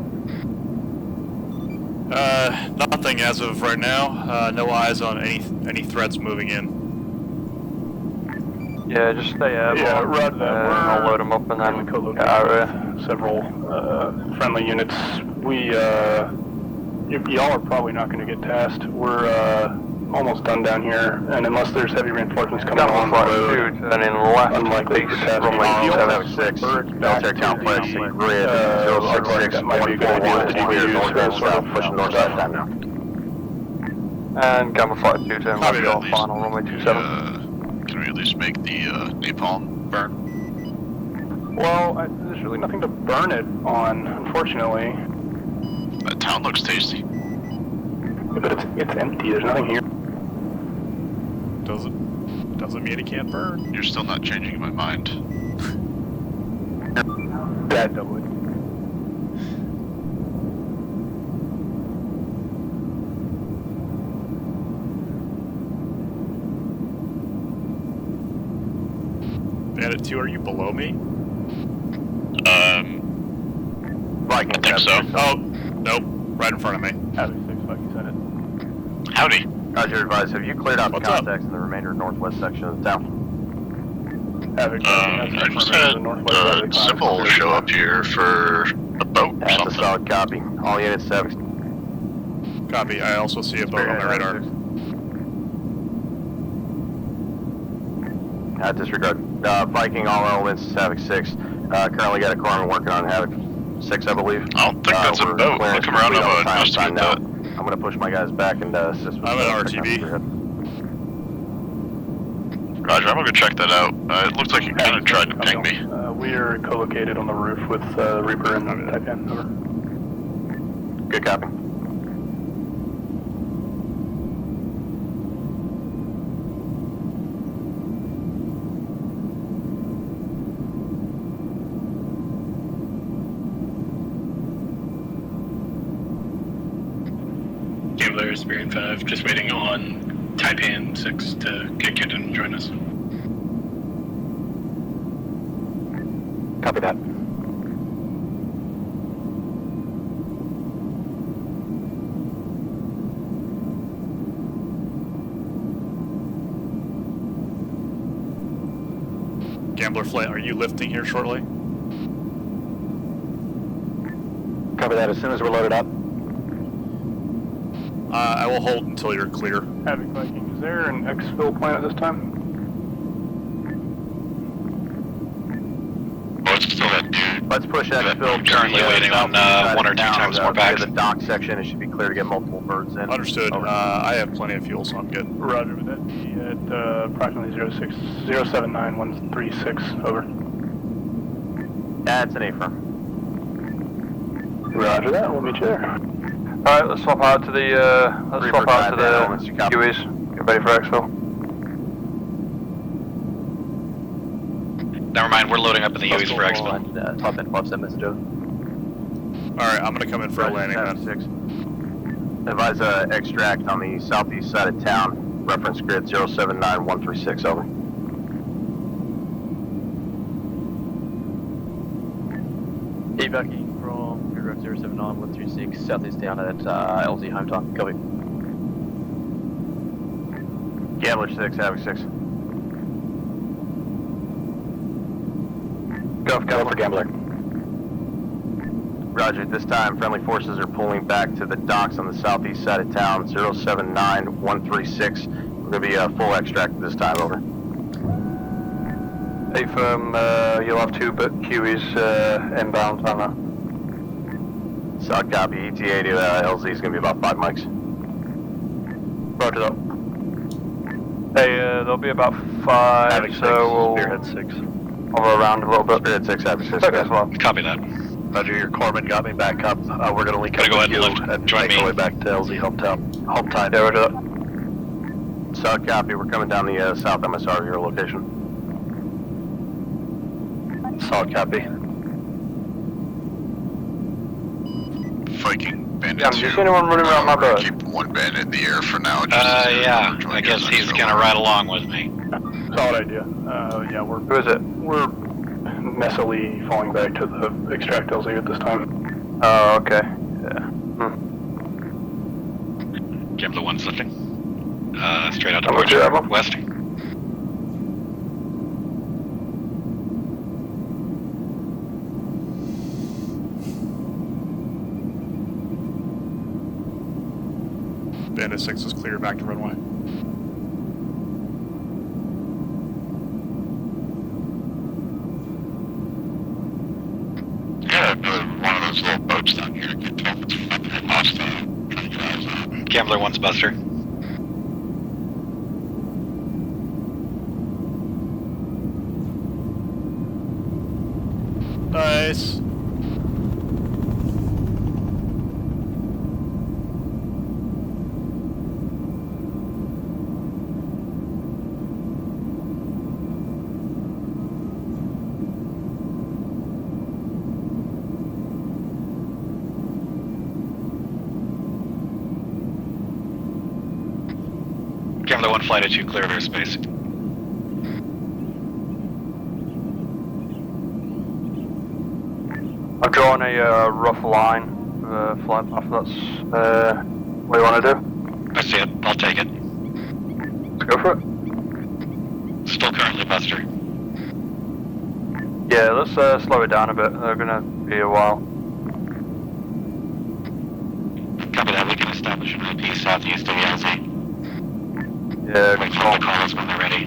Nothing as of right now. No eyes on any threats moving in. Yeah, just stay airborne. Yeah, roger that. I'll load them up and then co-located get out of here. with several friendly units. We, y'all are probably not going to get tasked. We're almost done down here, and unless there's heavy reinforcements coming along the road, turning left, unlikely to task. Havoc 6, military complex, grid, 066, that might be a good idea to use sort of pushing north side time now. And Gamma Flight 2, turn left off final runway 27. Can we at least make the napalm burn? Well, there's really nothing to burn it on, unfortunately. That town looks tasty. Yeah, but it's empty. There's nothing here. Doesn't mean it can't burn. You're still not changing my mind. Bad double. Bandit 2, are you below me? I think so. Oh, nope. Right in front of me. Havoc 6, like you said it. Howdy. Roger, advise. Have you cleared out the What's up? contacts in the remainder northwest section of the town? Havoc, I just had Simple show up here for a boat or That's a something. solid copy. All units, Havoc. Copy. I also see a boat on my radar. Disregard. Viking, all elements, Havoc 6. Currently got a corpsman working on Havoc 6, I believe. I don't think that's a boat. Look around, I'm gonna investigate that. I'm gonna push my guys back and assist with I'm an RTB. Roger, I'm gonna go check that out. It looks like you kind of tried to ping me. We are co-located on the roof with Reaper and Taipan. Over. Good copy. Gambler, Spirit 5, just waiting on Taipan 6 to kick it and join us. Copy that. Gambler Flight, are you lifting here shortly? Copy that. As soon as we're loaded up. I will hold until you're clear. Havoc Viking, is there an exfil plan at this time? Let's push that field. Currently waiting on 1 or 2 times more packs. The dock section, it should be clear to get multiple birds in. Understood. I have plenty of fuel, so I'm good. Roger, would that be at approximately 079136, over. That's an A-firm. Roger that, we'll meet you there. Alright, let's swap out to the UEs. Get ready for exfil. Never mind, we're loading up in the UEs for exfil. Top end pops that message over. Alright, I'm gonna come in for a landing then. 6. Advise extract on the southeast side of town. Reference grid 079136, over. Evacuating from your Tower 07 on 136, southeast down at LZ Hometown. Copy. Gambler 6, Havoc 6. Go for Gambler. Roger, at this time, friendly forces are pulling back to the docks on the southeast side of town, 079136. We're going to be full extract at this time, over. Hey firm, you'll have 2 but QEs inbound on that. Solid copy, ETA to LZ is going to be about 5 mics. Roger that. Hey, there'll be about 5, Havoc so 6, we'll Spearhead 6. hover around a little bit. Spearhead 6, Havoc 6. Okay, as well. Copy that. Roger, your corpsman got me back up. We're going to link Gonna up go with ahead you and lift. and Join make me. our way back to LZ hometown. Home time. Yeah, roger that. Solid copy, we're coming down the south MSR, your location. Solid copy. Viking Bandit Yeah, 2. just anyone running around my We're gonna boat? keep one bandit in the air for now. Yeah, I guess he's gonna ride along with me. Solid idea. Yeah, Who is it? we're messily falling back to the extract LZ at this time. Oh, okay. Yeah. Gambler 1's lifting. Straight out to Number 2, Arma. west. Bandit 6 is clear back to runway. Yeah, one of those little boats down here. Get tough. It's fucking hostile. Trying to guys out. Gambler 1's Buster. Nice. Gambler 1 flight at 2, clear of airspace. I'm drawing a rough line. Flight path. That's what do you want to do? I see it. I'll take it. Let's go for it. Still currently Buster. Yeah, let's slow it down a bit. They're gonna be a while. Copy that. We can establish an IP southeast of the LZ. Yeah, Wait for them to call us when they're ready.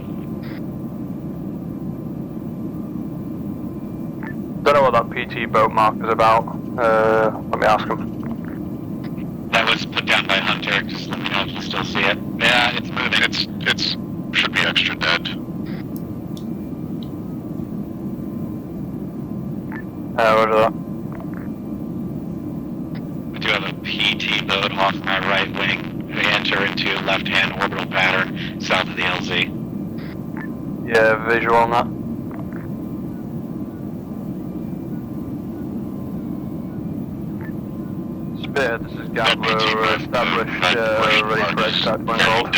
Don't know what that PT boat mark is about. Let me ask him. That was put down by Hunter. Just let me know if you still see it. Yeah, it's moving. It's should be extra dead. What is that? We do have a PT boat off my right wing. We enter into left-hand orbital pattern south of the LZ. Yeah, visual on that. Spearhead, this is Gambler, established, ready for extract going forward.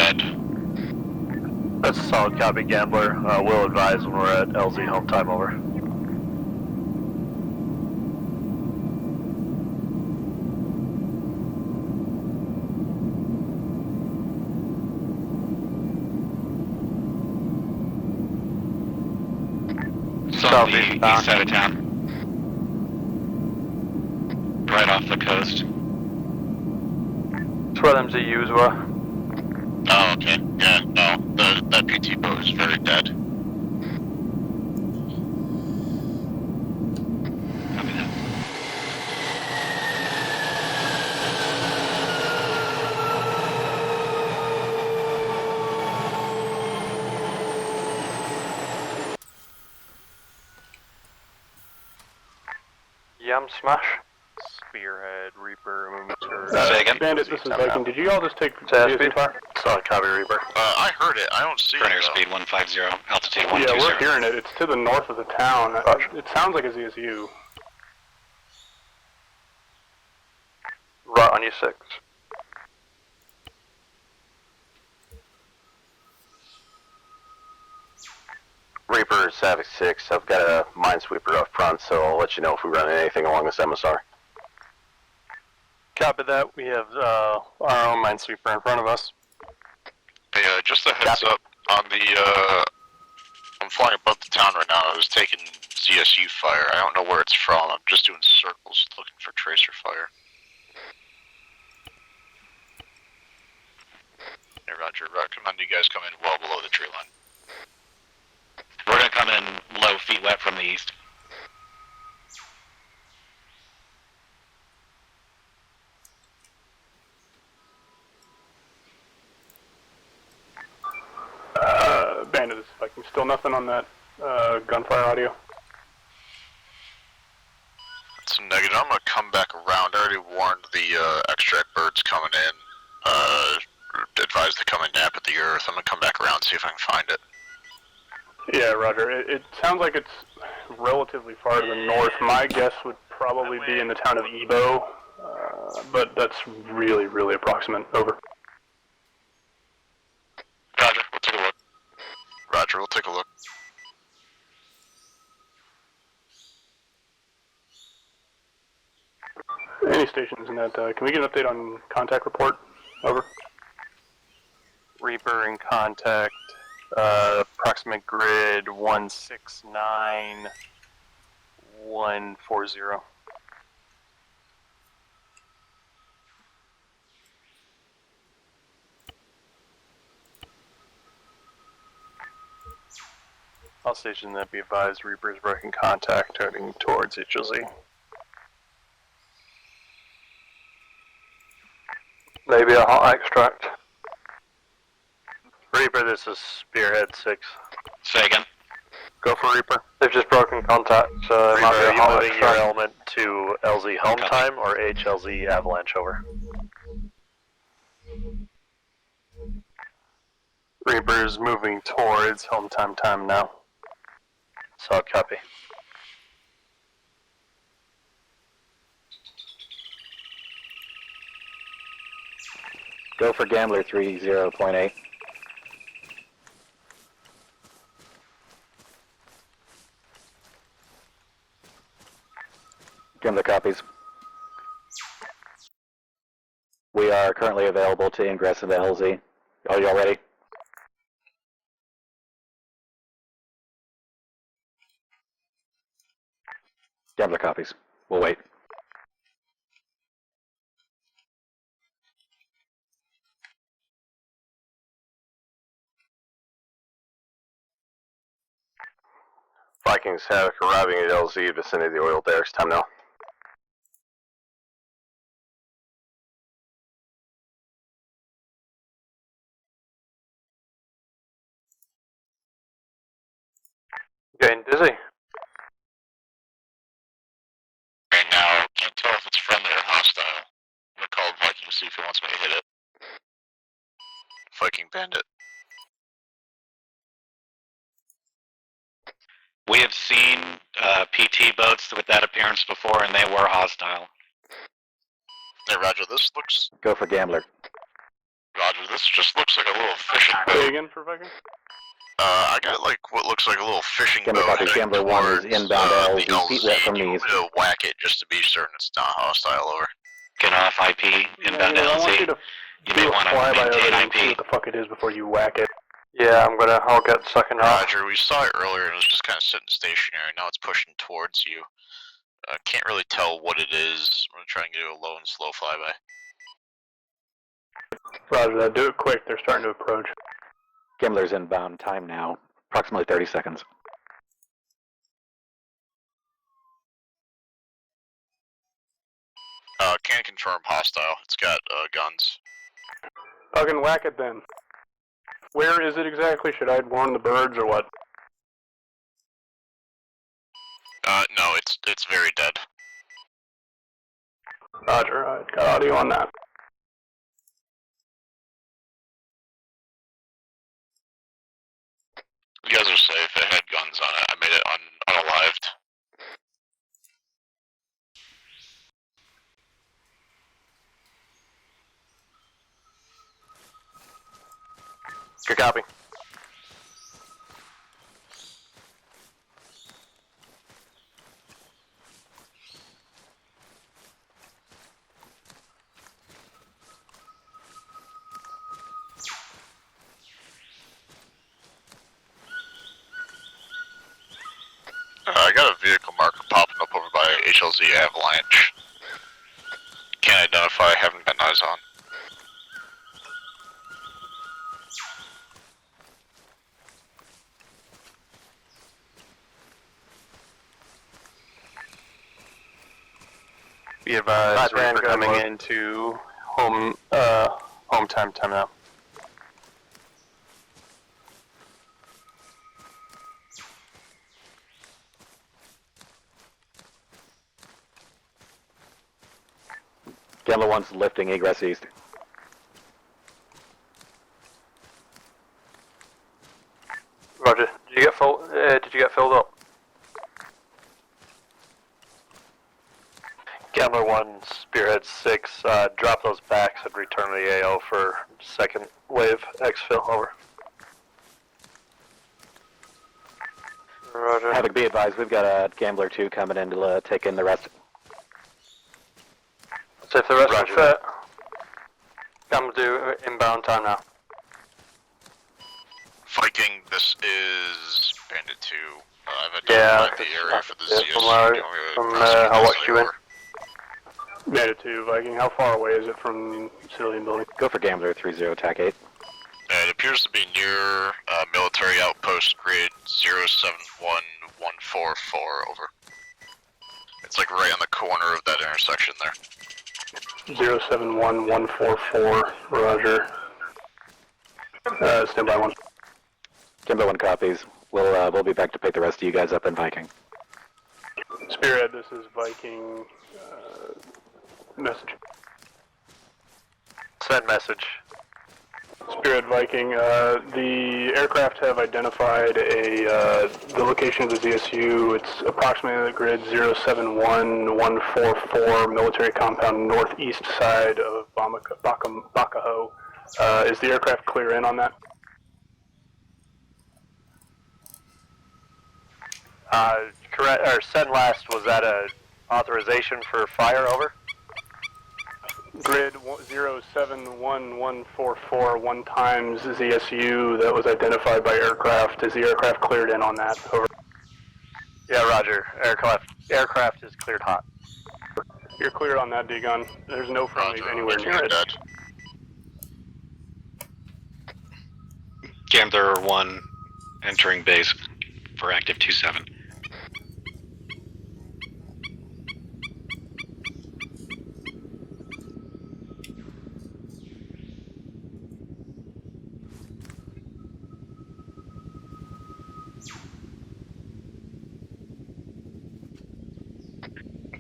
That's a solid copy, Gambler. We'll advise when we're at LZ home time, over. Southeast east side of town. Right off the coast. That's where them ZUs were. Oh, okay. Yeah, no, that PT boat is very dead. Copy that. Yam smash. Spearhead, Reaper, moving to... Say again? Bandit, this is Viking. Did you all just take Speed fire? Solid copy, Reaper. I heard it. I don't see Current it. airspeed 150, altitude Yeah, 120. we're hearing it. It's to the north of the town. It sounds like a ZSU. Right on your 6. Reaper, Savage 6, I've got a minesweeper up front, so I'll let you know if we run anything along this MSR. Copy that. We have our own minesweeper in front of us. Hey, just a heads up on the, I'm flying above the town right now. I was taking CSU fire. I don't know where it's from. I'm just doing circles looking for tracer fire. Hey, Roger. Recommend you guys come in well below the tree line. We're gonna come in low, feet wet from the east. Bandit, this is Viking. Still nothing on that gunfire audio? It's a negative. I'm gonna come back around. I already warned the extract birds coming in. Advised to come and nap at the earth. I'm gonna come back around and see if I can find it. Yeah, Roger. It sounds like it's relatively far to the north. My guess would probably be in the town of Ebo, but that's really, really approximate. Over. Roger, we'll take a look. Roger, we'll take a look. Any stations in that, can we get an update on contact report? Over. Reaper in contact. Approximate grid 169140. All stations that be advised, Reaper is breaking contact heading towards HLZ. Maybe a hot extract. Reaper, this is Spearhead 6. Say again. Go for Reaper. They've just broken contact. Reaper, are you moving your element to LZ home time or HLZ avalanche over? Reaper is moving towards home time now. Solid copy. Go for Gambler 30.8. Gambler copies. We are currently available to ingress into LZ. Are y'all ready? Gambler copies. We'll wait. Vikings Havoc arriving at LZ, vicinity of the oil derricks. Time now. Getting dizzy. Right now, can't tell if it's friendly or hostile. I'm gonna call Viking to see if he wants me to hit it. Viking Bandit. We have seen PT boats with that appearance before, and they were hostile. Hey, Roger, this looks... Go for Gambler. Roger, this just looks like a little fishing boat. Say again for Viking? I got like what looks like a little fishing boat Gambler copies. Gambler 1 is inbound the LZ. Feet wet from You knees. want me to whack it just to be certain it's not hostile, over. Get off IP, inbound I want you LZ. to You may want to fly by over maintain and see what IP. the fuck it is before you whack it. Yeah, I'll get second off. Roger, we saw it earlier and it was just kind of sitting stationary. Now it's pushing towards you. Can't really tell what it is. I'm gonna try and do a low and slow flyby. Roger that. Do it quick. They're starting to approach. Gambler's inbound. Time now. Approximately 30 seconds. Can confirm hostile. It's got guns. Fucking whack it then. Where is it exactly? Should I warn the birds or what? No, it's very dead. Roger, I got audio on that. You guys are safe. It had guns on it. I made it unalived. Good copy. I got a vehicle marker popping up over by HLZ Avalanche. Can't identify, haven't been eyes on. Be advised, Reaper Reaper coming into home time now. Gambler 1's lifting egress east. Roger. Did you get filled up? Gambler 1, Spearhead 6, drop those backs and return to the AO for second wave exfil, over. Roger. Havoc, be advised, we've got a Gambler 2 coming in to take in the rest. So if the rest Roger. are fit, Gambler 2 inbound time now. Viking, this is Bandit 2. I've Yeah, identified the area for the ZSU. from I'll watch you in. Bandit 2, Viking, how far away is it from civilian building? Go for Gambler 30, attack 8. It appears to be near military outpost grid 071144, over. It's like right on the corner of that intersection there. 071144, roger. Stand by 1. Gambler 1 copies. We'll be back to pick the rest of you guys up in Viking. Spearhead, this is Viking, message. Send message. Spearhead Viking, the aircraft have identified the location of the ZSU. It's approximately the grid 071144 military compound northeast side of Bakaho. Is the aircraft clear in on that? Correct. Or send last, was that a authorization for fire, over? Grid 071144 1 times ZSU that was identified by aircraft. Is the aircraft cleared in on that? Over. Yeah, roger. Aircraft is cleared hot. You're cleared on that, D-Gun. There's no friendlies anywhere near it. Dead. Gambler 1 entering base for active 2-7.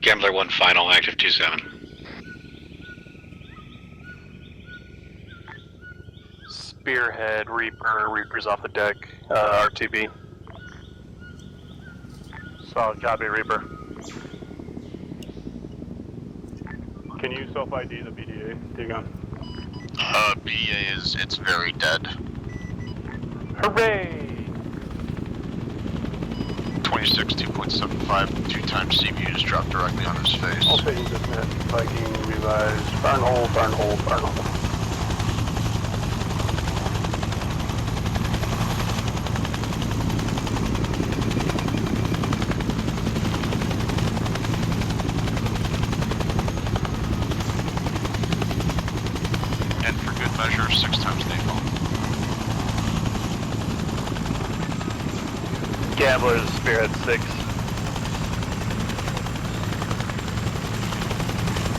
Gambler 1 final, active 2-7. Spearhead, Reaper's off the deck, RTB. Solid copy, Reaper. Can you self-ID the BDA, D-Gun? BA it's very dead. Hooray! 26, 2.75, 2 times CPU just dropped directly on his face. All taking dismissed. Viking, revise. Fire and hold, fire and hold, fire and hold. And for good measure, 6 times napalm. Gamblers, Spearhead 6.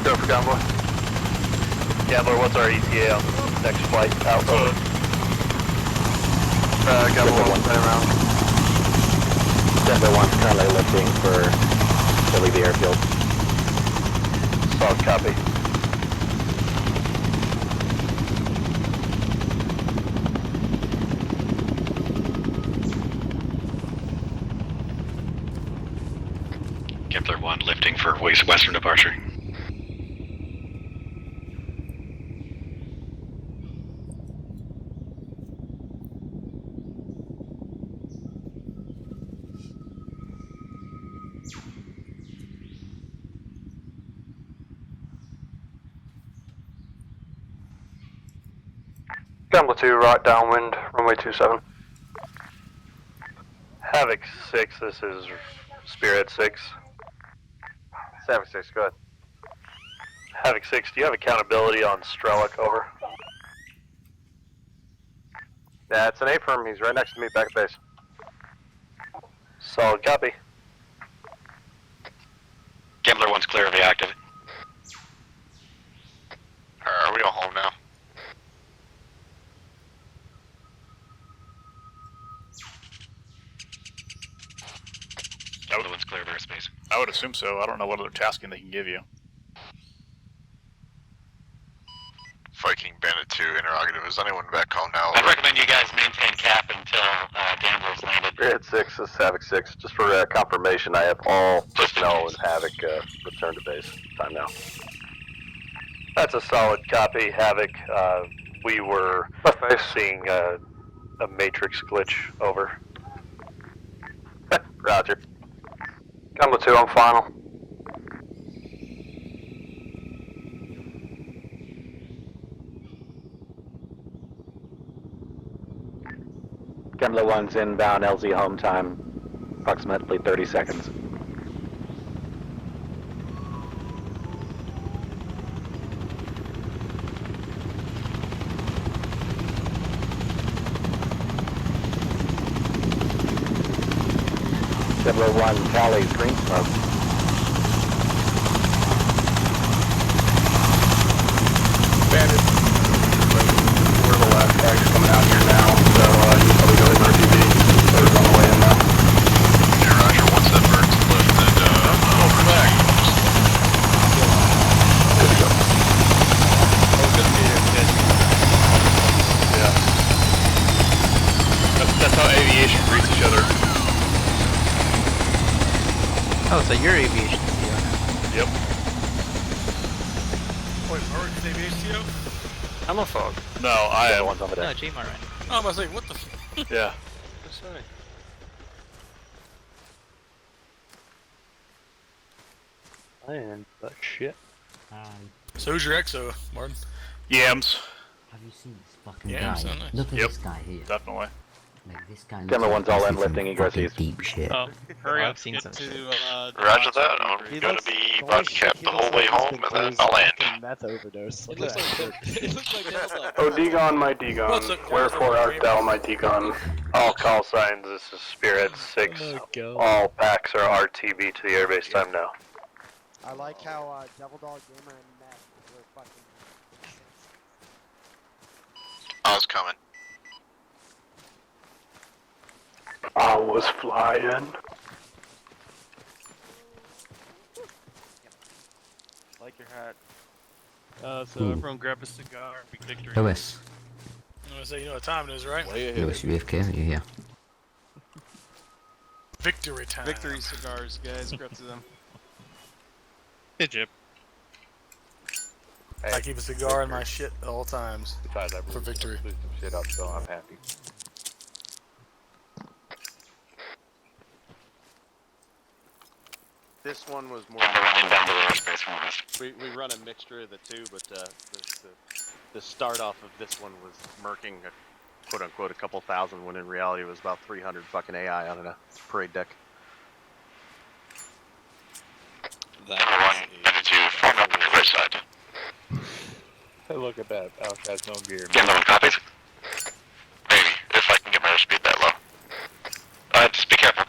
Go for Gambler. Gambler, what's our ETA on the next flight out? Gambler 1's right around. Gambler 1's currently lifting to leave the airfield. Solid copy. Gambler 1 lifting for western departure. Gambler 2, right downwind, runway 27. Havoc 6, this is Spearhead 6. Havoc 6, go ahead. Havoc 6, do you have accountability on Strelick, over? Yeah, it's an A-firm. He's right next to me back at base. Solid copy. Gambler 1's clear of the active. Are we all home now? Gambler 1's clear of airspace. I would assume so. I don't know what other tasking they can give you. Viking Bandit 2 interrogative. Is anyone back home now? I'd recommend you guys maintain cap until Gambler's landed. Spearhead 6, this is Havoc 6. Just for confirmation, I have all personnel in Havoc return to base. Time now. That's a solid copy, Havoc. We were seeing a matrix glitch, over. Roger. Gambler 2 on final. Gambler 1's inbound LZ home time, approximately 30 seconds. Gambler 1 tallies green smoke. Bandit. We're the last guys coming out here now, so you can probably go to RTB. They're on the way in now. Yeah, Roger, once that bird's lifted, over back. Good to go. Yeah. That's how aviation greets each other. Oh, so you're aviation CEO now. Yep. Wait, Mark's aviation CEO? I'm a fog. No, I am. One's over there. No, J-Mar, right? Oh, I was like, what the Yeah. Sorry. I am that shit. So who's your XO, Martin? Yams. Have you seen this fucking Yeah, guy? so nice. Look at Yep. this guy here. Definitely. Like this guy. Gambler 1's all in, lifting egress east. Deep shit. Oh, hurry up. I've seen Get some to, shit. Roger that. I'm gonna be body cap the whole way home, and then I'll land. Meth overdose. It looks like it looks like that was a Oh, Degon, my Degon. What's up, We're guys? 4 hours down, my Degon. All call signs, this is Spearhead 6. Oh my God. All packs are RTB to the airbase time now. I like how Devil Dog Gamer and Meth were fucking. I was coming. I was flying. Like your hat. So Ooh. everyone grab a cigar. Big victory. Lewis. I'm gonna say, you know what time it is, right? Lewis, you AFK? Are you here? Victory time. Victory cigars, guys. Grab to them. Hey, Jip. I keep a cigar in my shit at all times. Besides, I For victory. blew some shit up, so I'm happy. This one was more. Gambler 1 inbound to airspace from west. We run a mixture of the two, but the start off of this one was murking a, quote unquote a couple thousand, when in reality it was about 300 fucking AI on a parade deck. Gambler 1, Bandit 2, form up on the right side. Hey, look at that. Alf has no gear. Gambler 1 copies. Maybe, if I can get my airspeed that low. Just be careful.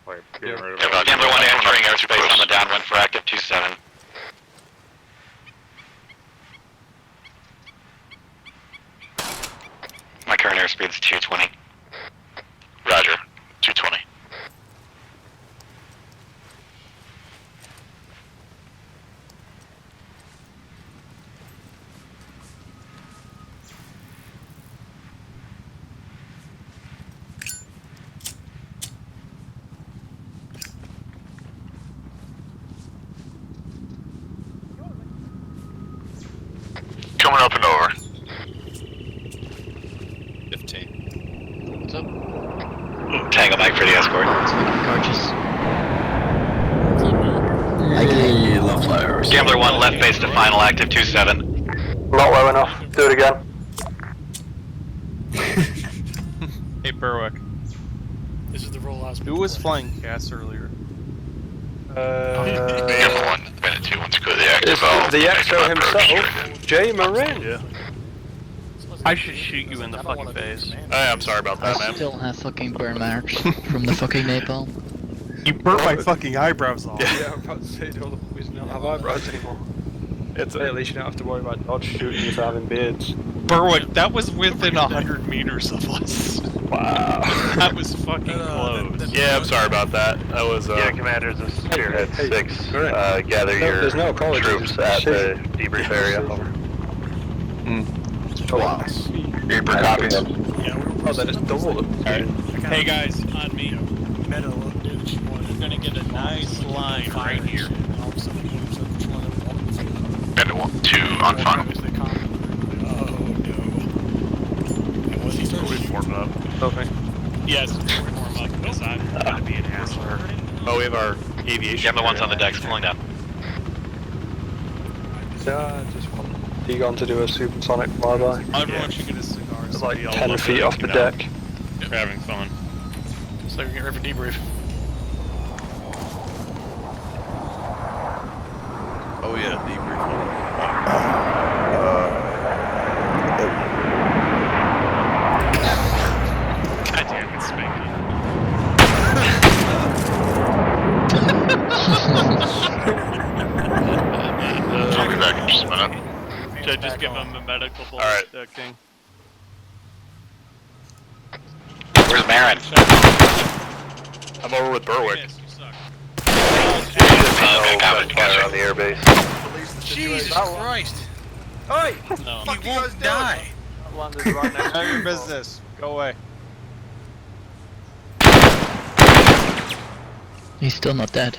Wait, getting rid of Gambler 1 entering airspace on the downwind for active 27. My current airspeed is 220. Roger, 220. Coming up and over. 15. What's up? Tango Mike for the escort. Hey, love flyers. Gambler 1 left base to final active 27. Not low enough. Do it again. Hey, Berwick. This is the rollout. Who was flying Cass earlier? Give him 1 minute to once you go to the active. I'll The make EXO my approach. himself, Jay Marin. Yeah. I should shoot you in the fucking face. I'm sorry about that, I man. still have fucking burn marks from the fucking napalm. You burnt my fucking eyebrows off. Yeah, I'm about to say, don't look, we don't have eyebrows anymore. At least you don't have to worry about dodge shooting you for having beards. Berwick, that was within 100 meters of us. Wow. That was fucking close. Yeah, I'm sorry about that. That was, Yeah, commanders, this is Spearhead 6. Correct. Gather your there's no apologies, troops it's at the decision. debrief area. Loss. Reaper copies. Yeah, we're then it's double. Hey guys, on me. Meadow dude that you wanted. We're gonna get a nice line right here. All of a sudden, you lose which one of them. And 2 on final. Oh no. And was he started? We've warmed up. Okay. Yes, warm up because I'm gonna be an asshole. Oh, we have our aviation. Yeah, the ones on the decks pulling down. Yeah, I just want Egon to do a supersonic flyby. Everyone should get a cigar. It's like 10 feet off the deck. We're having fun. It's like we're getting ready for debrief. Oh yeah, debrief. God damn it, Spanky. I'll be back in just a minute. Should I just give him a medical bullet? Alright. King? Where's Marin? I'm over with Berwick. Yes, you suck. Okay, got it. Fire on the airbase. Jesus Christ! Oi! No. You won't die! None of your business. Go away. He's still not dead.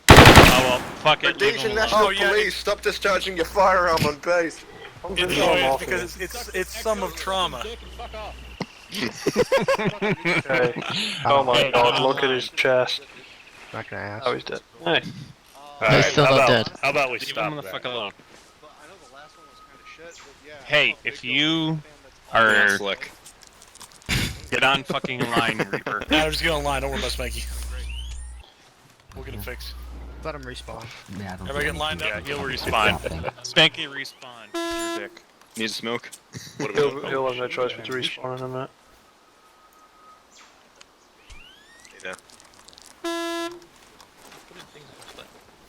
Oh well, fuck it. Leave him Rhodesian alone. National Oh, yeah. Police, stop discharging your firearm on base. It's because it's some of trauma. Okay. Oh my god, look at his chest. Not gonna ask. Oh, he's dead. Hey. He's still not dead. How about we Leave stop him the that? fuck alone. Hey, if you are Slick. get on fucking line, Reaper. Nah, just get online. Don't worry about Spanky. We'll get it fixed. Let him respawn. Yeah, I don't Everybody think getting lined Yeah, up? he'll respawn. Spanky respawn. Your dick. Need smoke? He'll have no choice but to respawn in a minute.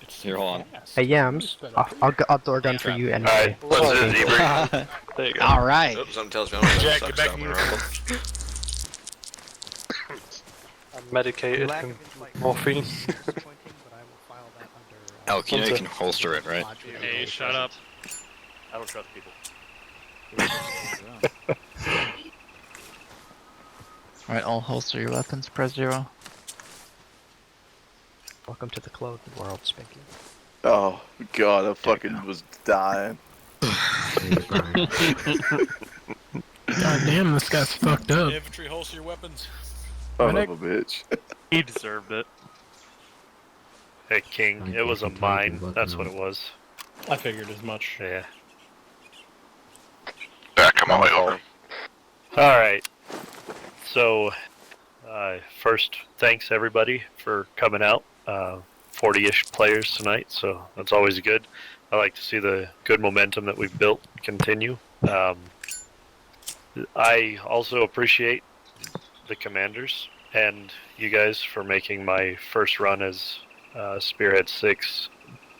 Here, hold on. Hey, Yams, I'll door gun for you anyway. Alright, let's do the debrief. There you go. Alright. Oops, something tells me I'm gonna Jack, suck get back something in around. I'm medicated and morphine. Elk, you know you can holster it, right? Hey, shut up. I don't trust people. Alright, all holster your weapons, press 0. Welcome to the clothed world, Spanky. Oh god, I fucking was dying. God damn, this guy's fucked up. Infantry, holster your weapons. Son of a bitch. He deserved it. Hey, King, it was a mine. That's what it was. I figured as much. Yeah. Back on my way over. Alright. So, first, thanks everybody for coming out. 40-ish players tonight, so that's always good. I like to see the good momentum that we've built continue. I also appreciate the commanders and you guys for making my first run as Spearhead 6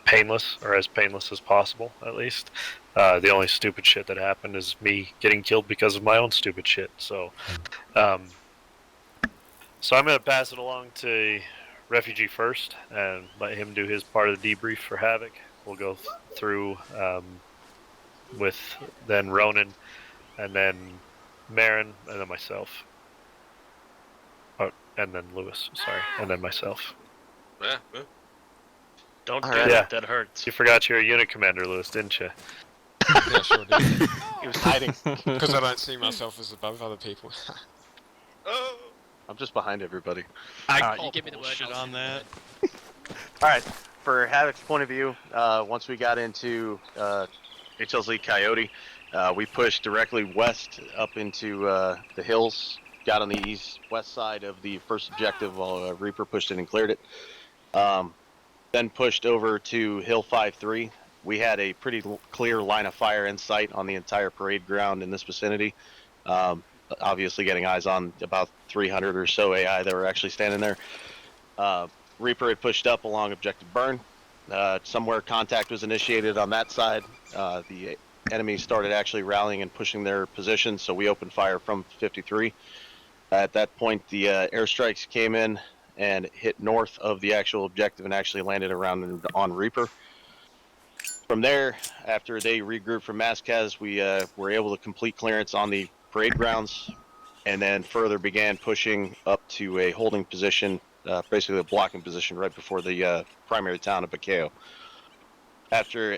painless, or as painless as possible, at least. The only stupid shit that happened is me getting killed because of my own stupid shit. So I'm going to pass it along to Refugee first and let him do his part of the debrief for Havoc. We'll go through with then Ronan, and then Marin, and then myself. Oh, and then Lewis, sorry, and then myself. Yeah. Don't do Yeah. that, that hurts. You forgot you were a unit commander, Lewis, didn't you? Yeah, sure did. He was hiding. Because I don't see myself as above other people. I'm just behind everybody. You give me the shit on that. Alright, for Havoc's point of view, once we got into HLZ Coyote, we pushed directly west up into the hills, got on the west side of the first objective while Reaper pushed in and cleared it. then pushed over to Hill 5-3. We had a pretty clear line of fire in sight on the entire parade ground in this vicinity. Obviously getting eyes on about 300 or so AI that were actually standing there. Reaper had pushed up along Objective Burn. Somewhere contact was initiated on that side. The enemy started actually rallying and pushing their position, so we opened fire from 53. At that point, the airstrikes came in and hit north of the actual objective and actually landed around on Reaper. From there, after they regrouped from Mascaz, we were able to complete clearance on the parade grounds and then further began pushing up to a holding position, basically a blocking position right before the primary town of Bacao. After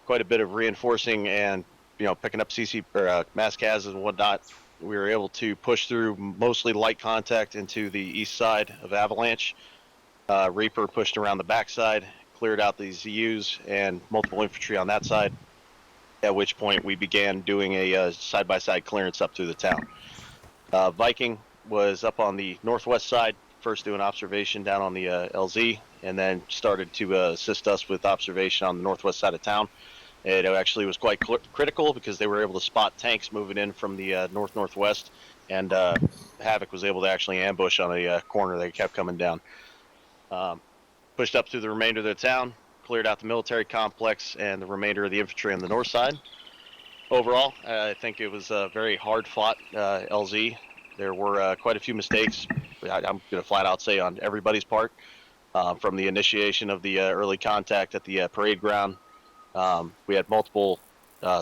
quite a bit of reinforcing and picking up Mascaz and whatnot, we were able to push through mostly light contact into the east side of Avalanche. Reaper pushed around the backside, cleared out the ZUs and multiple infantry on that side, at which point we began doing a side-by-side clearance up through the town. Viking was up on the northwest side, first doing observation down on the LZ, and then started to assist us with observation on the northwest side of town. It actually was quite critical because they were able to spot tanks moving in from the north-northwest, and Havoc was able to actually ambush on a corner that kept coming down. Pushed up through the remainder of the town, cleared out the military complex and the remainder of the infantry on the north side. Overall, I think it was a very hard-fought LZ. There were quite a few mistakes, I'm going to flat out say on everybody's part, from the initiation of the early contact at the parade ground. We had multiple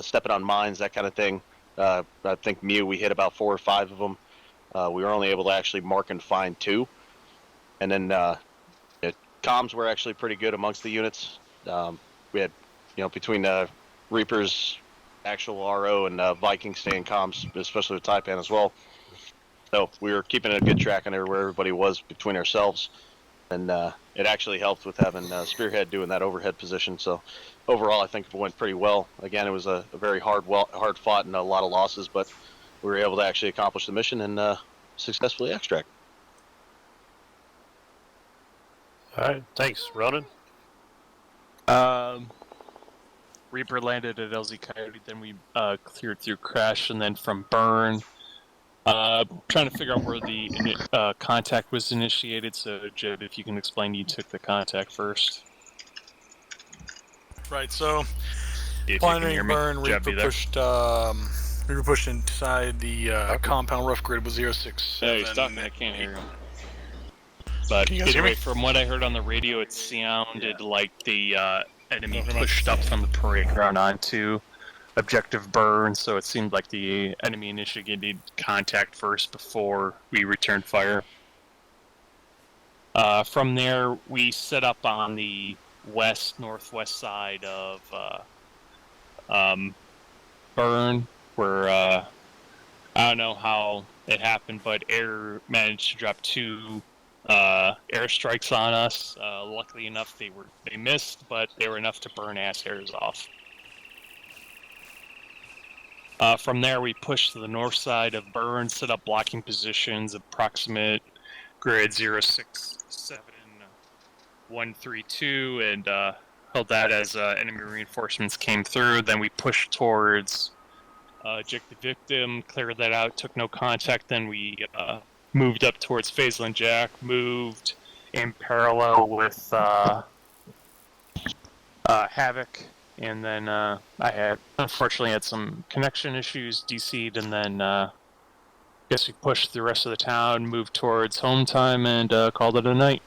stepping on mines, that kind of thing. I think we hit about 4 or 5 of them. We were only able to actually mark and find 2. And then comms were actually pretty good amongst the units. We had, between Reaper's actual RO and Viking staying comms, especially with Taipan as well. So we were keeping a good track on where everybody was between ourselves. And it actually helped with having Spearhead doing that overhead position. So overall, I think it went pretty well. Again, it was a very hard fought and a lot of losses, but we were able to actually accomplish the mission and successfully extract. All right, thanks, Ronan. Reaper landed at LZ Coyote, then we cleared through Crash, and then from Burn. Trying to figure out where the contact was initiated, so Jeb, if you can explain, you took the contact first. Right, so If Pioneering you can hear Burn, me, Jeb, Reaper pushed inside the compound rough grid with 067. No, he's talking, I can't hear him. But Can you guys hear me? from what I heard on the radio, it sounded like the enemy pushed up from the parade ground onto Objective Burn, so it seemed like the enemy initiated contact first before we returned fire. From there, we set up on the northwest side of Burn, where I don't know how it happened, but Air managed to drop 2 airstrikes on us. Luckily enough, they missed, but they were enough to burn ass hairs off. From there, we pushed to the north side of Burn, set up blocking positions, approximate grid 067-132, and held that as enemy reinforcements came through. Then we pushed towards Objective Victim, cleared that out, took no contact. Then we moved up towards Faisal and Jack, moved in parallel with Havoc. And then I unfortunately had some connection issues, DC'd, and then guess we pushed the rest of the town, moved towards home time, and called it a night.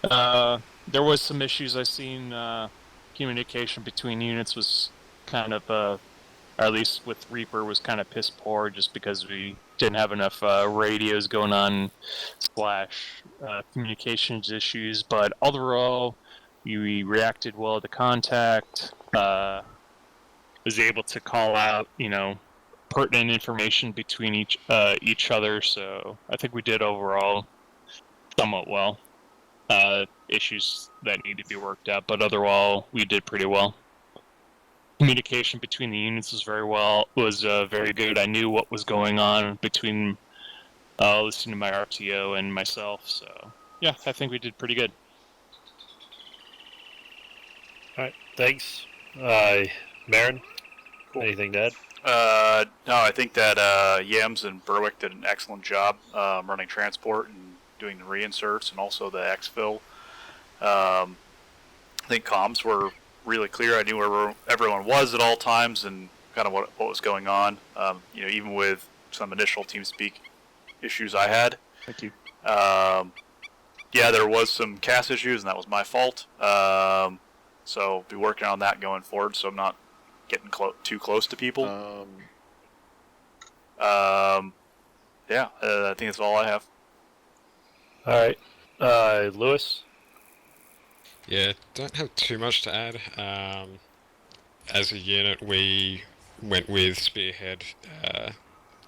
There was some issues I seen. Communication between units was kind of, or at least with Reaper, was kind of piss poor just because we didn't have enough radios going on / communications issues. But overall, we reacted well to contact, was able to call out, pertinent information between each other, so I think we did overall somewhat well. Issues that need to be worked out, but overall, we did pretty well. Communication between the units was very good. I knew what was going on between listening to my RTO and myself, so yeah, I think we did pretty good. Alright, thanks. Marin, anything to add? No, I think that Yams and Berwick did an excellent job running transport and doing the reinserts and also the exfil. I think comms were really clear. I knew where everyone was at all times and kind of what was going on. Even with some initial TeamSpeak issues I had. Thank you. Yeah, there was some CAS issues, and that was my fault. So be working on that going forward, so I'm not getting too close to people. Yeah, I think that's all I have. All right, Lewis. Yeah, don't have too much to add. As a unit, we went with Spearhead,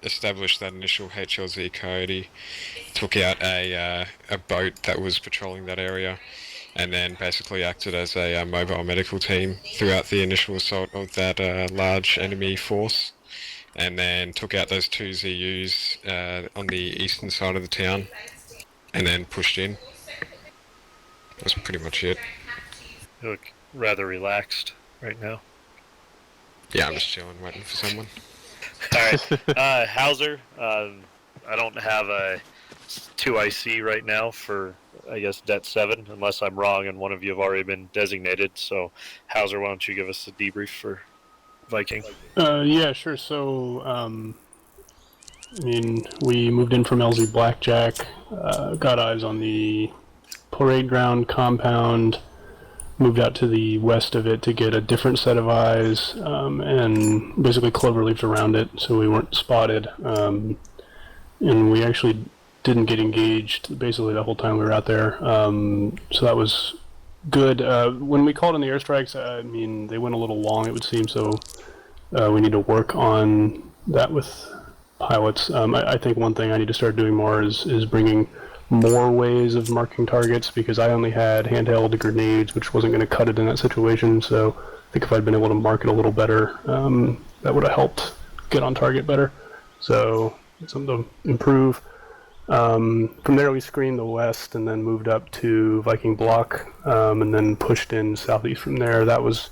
established that initial HLZ Coyote, took out a boat that was patrolling that area, and then basically acted as a mobile medical team throughout the initial assault of that large enemy force, and then took out those 2 ZUs on the eastern side of the town, and then pushed in. That's pretty much it. You look rather relaxed right now. Yeah, I'm just chilling, waiting for someone. Alright, Hauser, I don't have a 2IC right now for, I guess, Det 7, unless I'm wrong and one of you have already been designated. So, Hauser, why don't you give us a debrief for Viking? Yeah, sure. So, we moved in from LZ Blackjack, got eyes on the parade ground compound, moved out to the west of it to get a different set of eyes, and basically cloverleafed around it so we weren't spotted. And we actually didn't get engaged basically the whole time we were out there. So that was good. When we called in the airstrikes, they went a little long, it would seem, so we need to work on that with pilots. I think one thing I need to start doing more is bringing more ways of marking targets, because I only had handheld grenades, which wasn't going to cut it in that situation. So I think if I'd been able to mark it a little better, that would have helped get on target better. So it's something to improve. From there we screened the west and then moved up to Viking Block, and then pushed in southeast from there. That was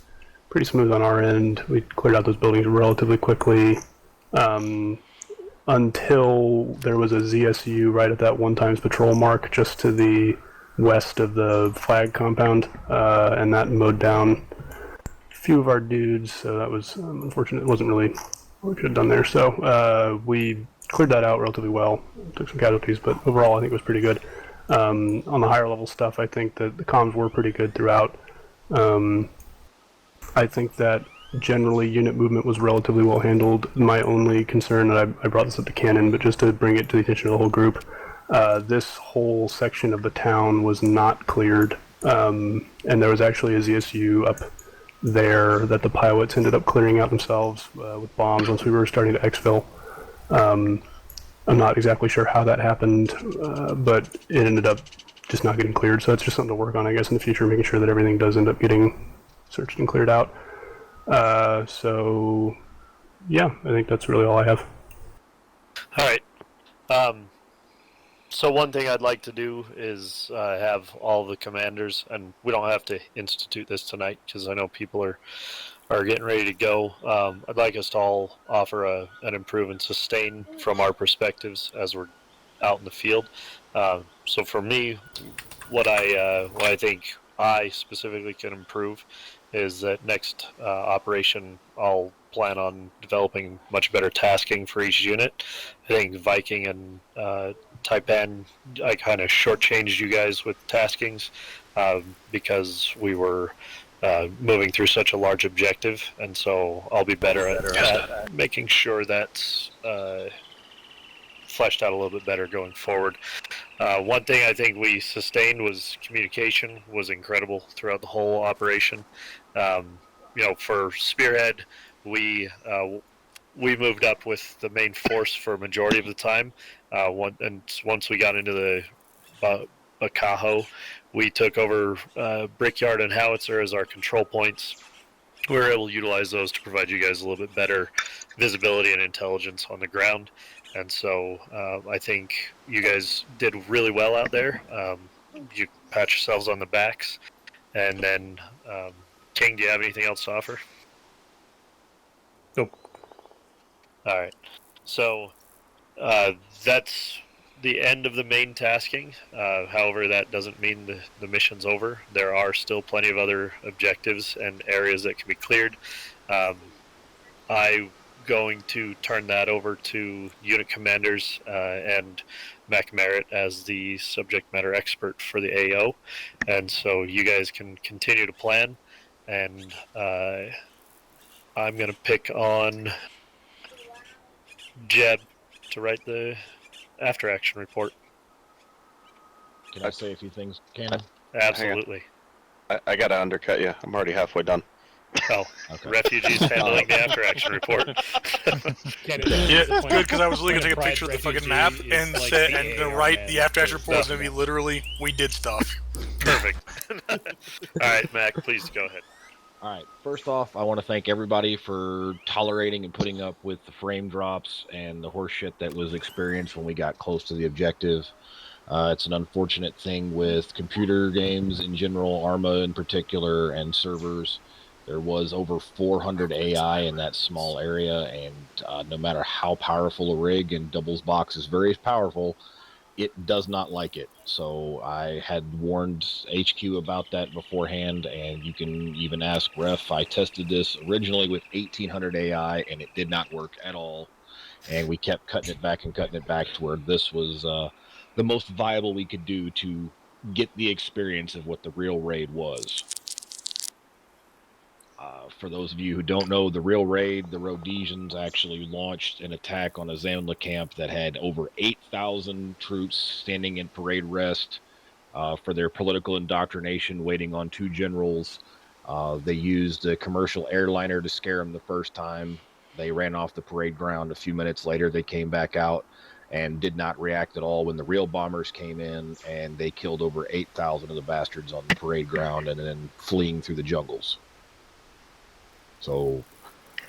pretty smooth on our end. We cleared out those buildings relatively quickly. Until there was a ZSU right at that 1 times patrol mark just to the west of the flag compound, and that mowed down a few of our dudes, so that was unfortunate. It wasn't really what we could have done there. So we cleared that out relatively well, took some casualties, but overall I think it was pretty good. On the higher level stuff, I think that the comms were pretty good throughout. I think that generally unit movement was relatively well handled. My only concern, and I brought this up to Cannon, but just to bring it to the attention of the whole group, this whole section of the town was not cleared, and there was actually a ZSU up there that the pilots ended up clearing out themselves with bombs once we were starting to exfil. I'm not exactly sure how that happened, but it ended up just not getting cleared, so it's just something to work on, I guess, in the future, making sure that everything does end up getting searched and cleared out. So, yeah, I think that's really all I have. Alright. So one thing I'd like to do is have all the commanders, and we don't have to institute this tonight because I know people are getting ready to go. I'd like us to all offer an improve and sustain from our perspectives as we're out in the field. So for me, what I think I specifically can improve is that next operation I'll plan on developing much better tasking for each unit. I think Viking and Taipan, I kind of shortchanged you guys with taskings because we were moving through such a large objective, and so I'll be better at making sure that's fleshed out a little bit better going forward. One thing I think we sustained was communication was incredible throughout the whole operation. For Spearhead, we moved up with the main force for a majority of the time. Once we got into the Bakaho, we took over Brickyard and Howitzer as our control points. We were able to utilize those to provide you guys a little bit better visibility and intelligence on the ground. And so I think you guys did really well out there. You pat yourselves on the backs. And then King, do you have anything else to offer? Nope. Alright. So, that's the end of the main tasking. However, that doesn't mean the mission's over. There are still plenty of other objectives and areas that can be cleared. I'm going to turn that over to unit commanders and Mac Merritt as the subject matter expert for the AO. And so you guys can continue to plan. And I'm going to pick on Jeb to write the after action report. Can I say a few things, Cannon? Absolutely. I gotta undercut you. I'm already halfway done. Oh, okay. Refugees handling the after action report. Yeah, good, because I was literally going to take a picture of the fucking map and say, and to write the after action report was going to be literally, we did stuff. Perfect. Alright, Mac, please go ahead. Alright, first off, I want to thank everybody for tolerating and putting up with the frame drops and the horseshit that was experienced when we got close to the objective. It's an unfortunate thing with computer games in general, Arma in particular, and servers. There was over 400 AI in that small area, and no matter how powerful a rig, and Doubles Box is very powerful, it does not like it. So I had warned HQ about that beforehand, and you can even ask Ref. I tested this originally with 1800 AI, and it did not work at all. And we kept cutting it back to where this was the most viable we could do to get the experience of what the real raid was. For those of you who don't know, the real raid, the Rhodesians actually launched an attack on a Zamla camp that had over 8,000 troops standing in parade rest for their political indoctrination, waiting on 2 generals. They used a commercial airliner to scare them the first time. They ran off the parade ground. A few minutes later, they came back out and did not react at all when the real bombers came in, and they killed over 8,000 of the bastards on the parade ground and then fleeing through the jungles. So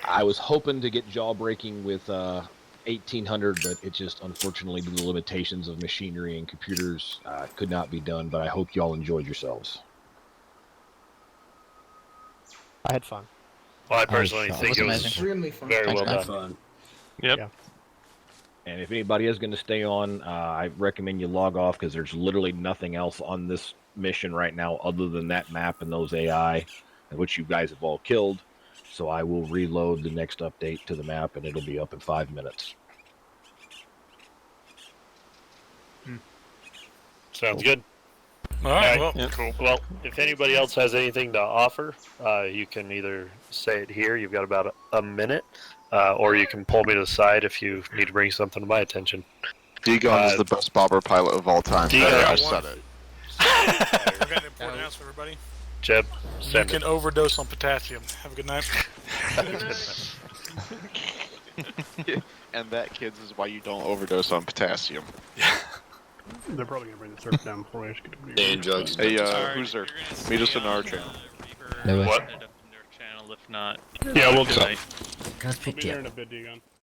I was hoping to get jaw-breaking with 1,800, but it just, unfortunately, due to the limitations of machinery and computers, could not be done, but I hope y'all enjoyed yourselves. I had fun. Well, I personally think it was extremely fun. very well Thanks, done. Yep. Yeah. And if anybody is going to stay on, I recommend you log off, because there's literally nothing else on this mission right now other than that map and those AI, which you guys have all killed. So I will reload the next update to the map, and it'll be up in 5 minutes. Sounds good. All right, well, cool. Well, if anybody else has anything to offer, you can either say it here. You've got about a minute, or you can pull me to the side if you need to bring something to my attention. Degon is the best bobber pilot of all time. I said it. I got an important announcement, everybody. Jeb, You can overdose on potassium. Have a good night. And that, kids, is why you don't overdose on potassium. They're probably gonna bring the surf down before we actually get to drugs. Hey, who's there? Meet us in our channel. What? Channel, if not. Yeah, we'll good do. night. Can I I'll speak be to there you? in a bit, Degon.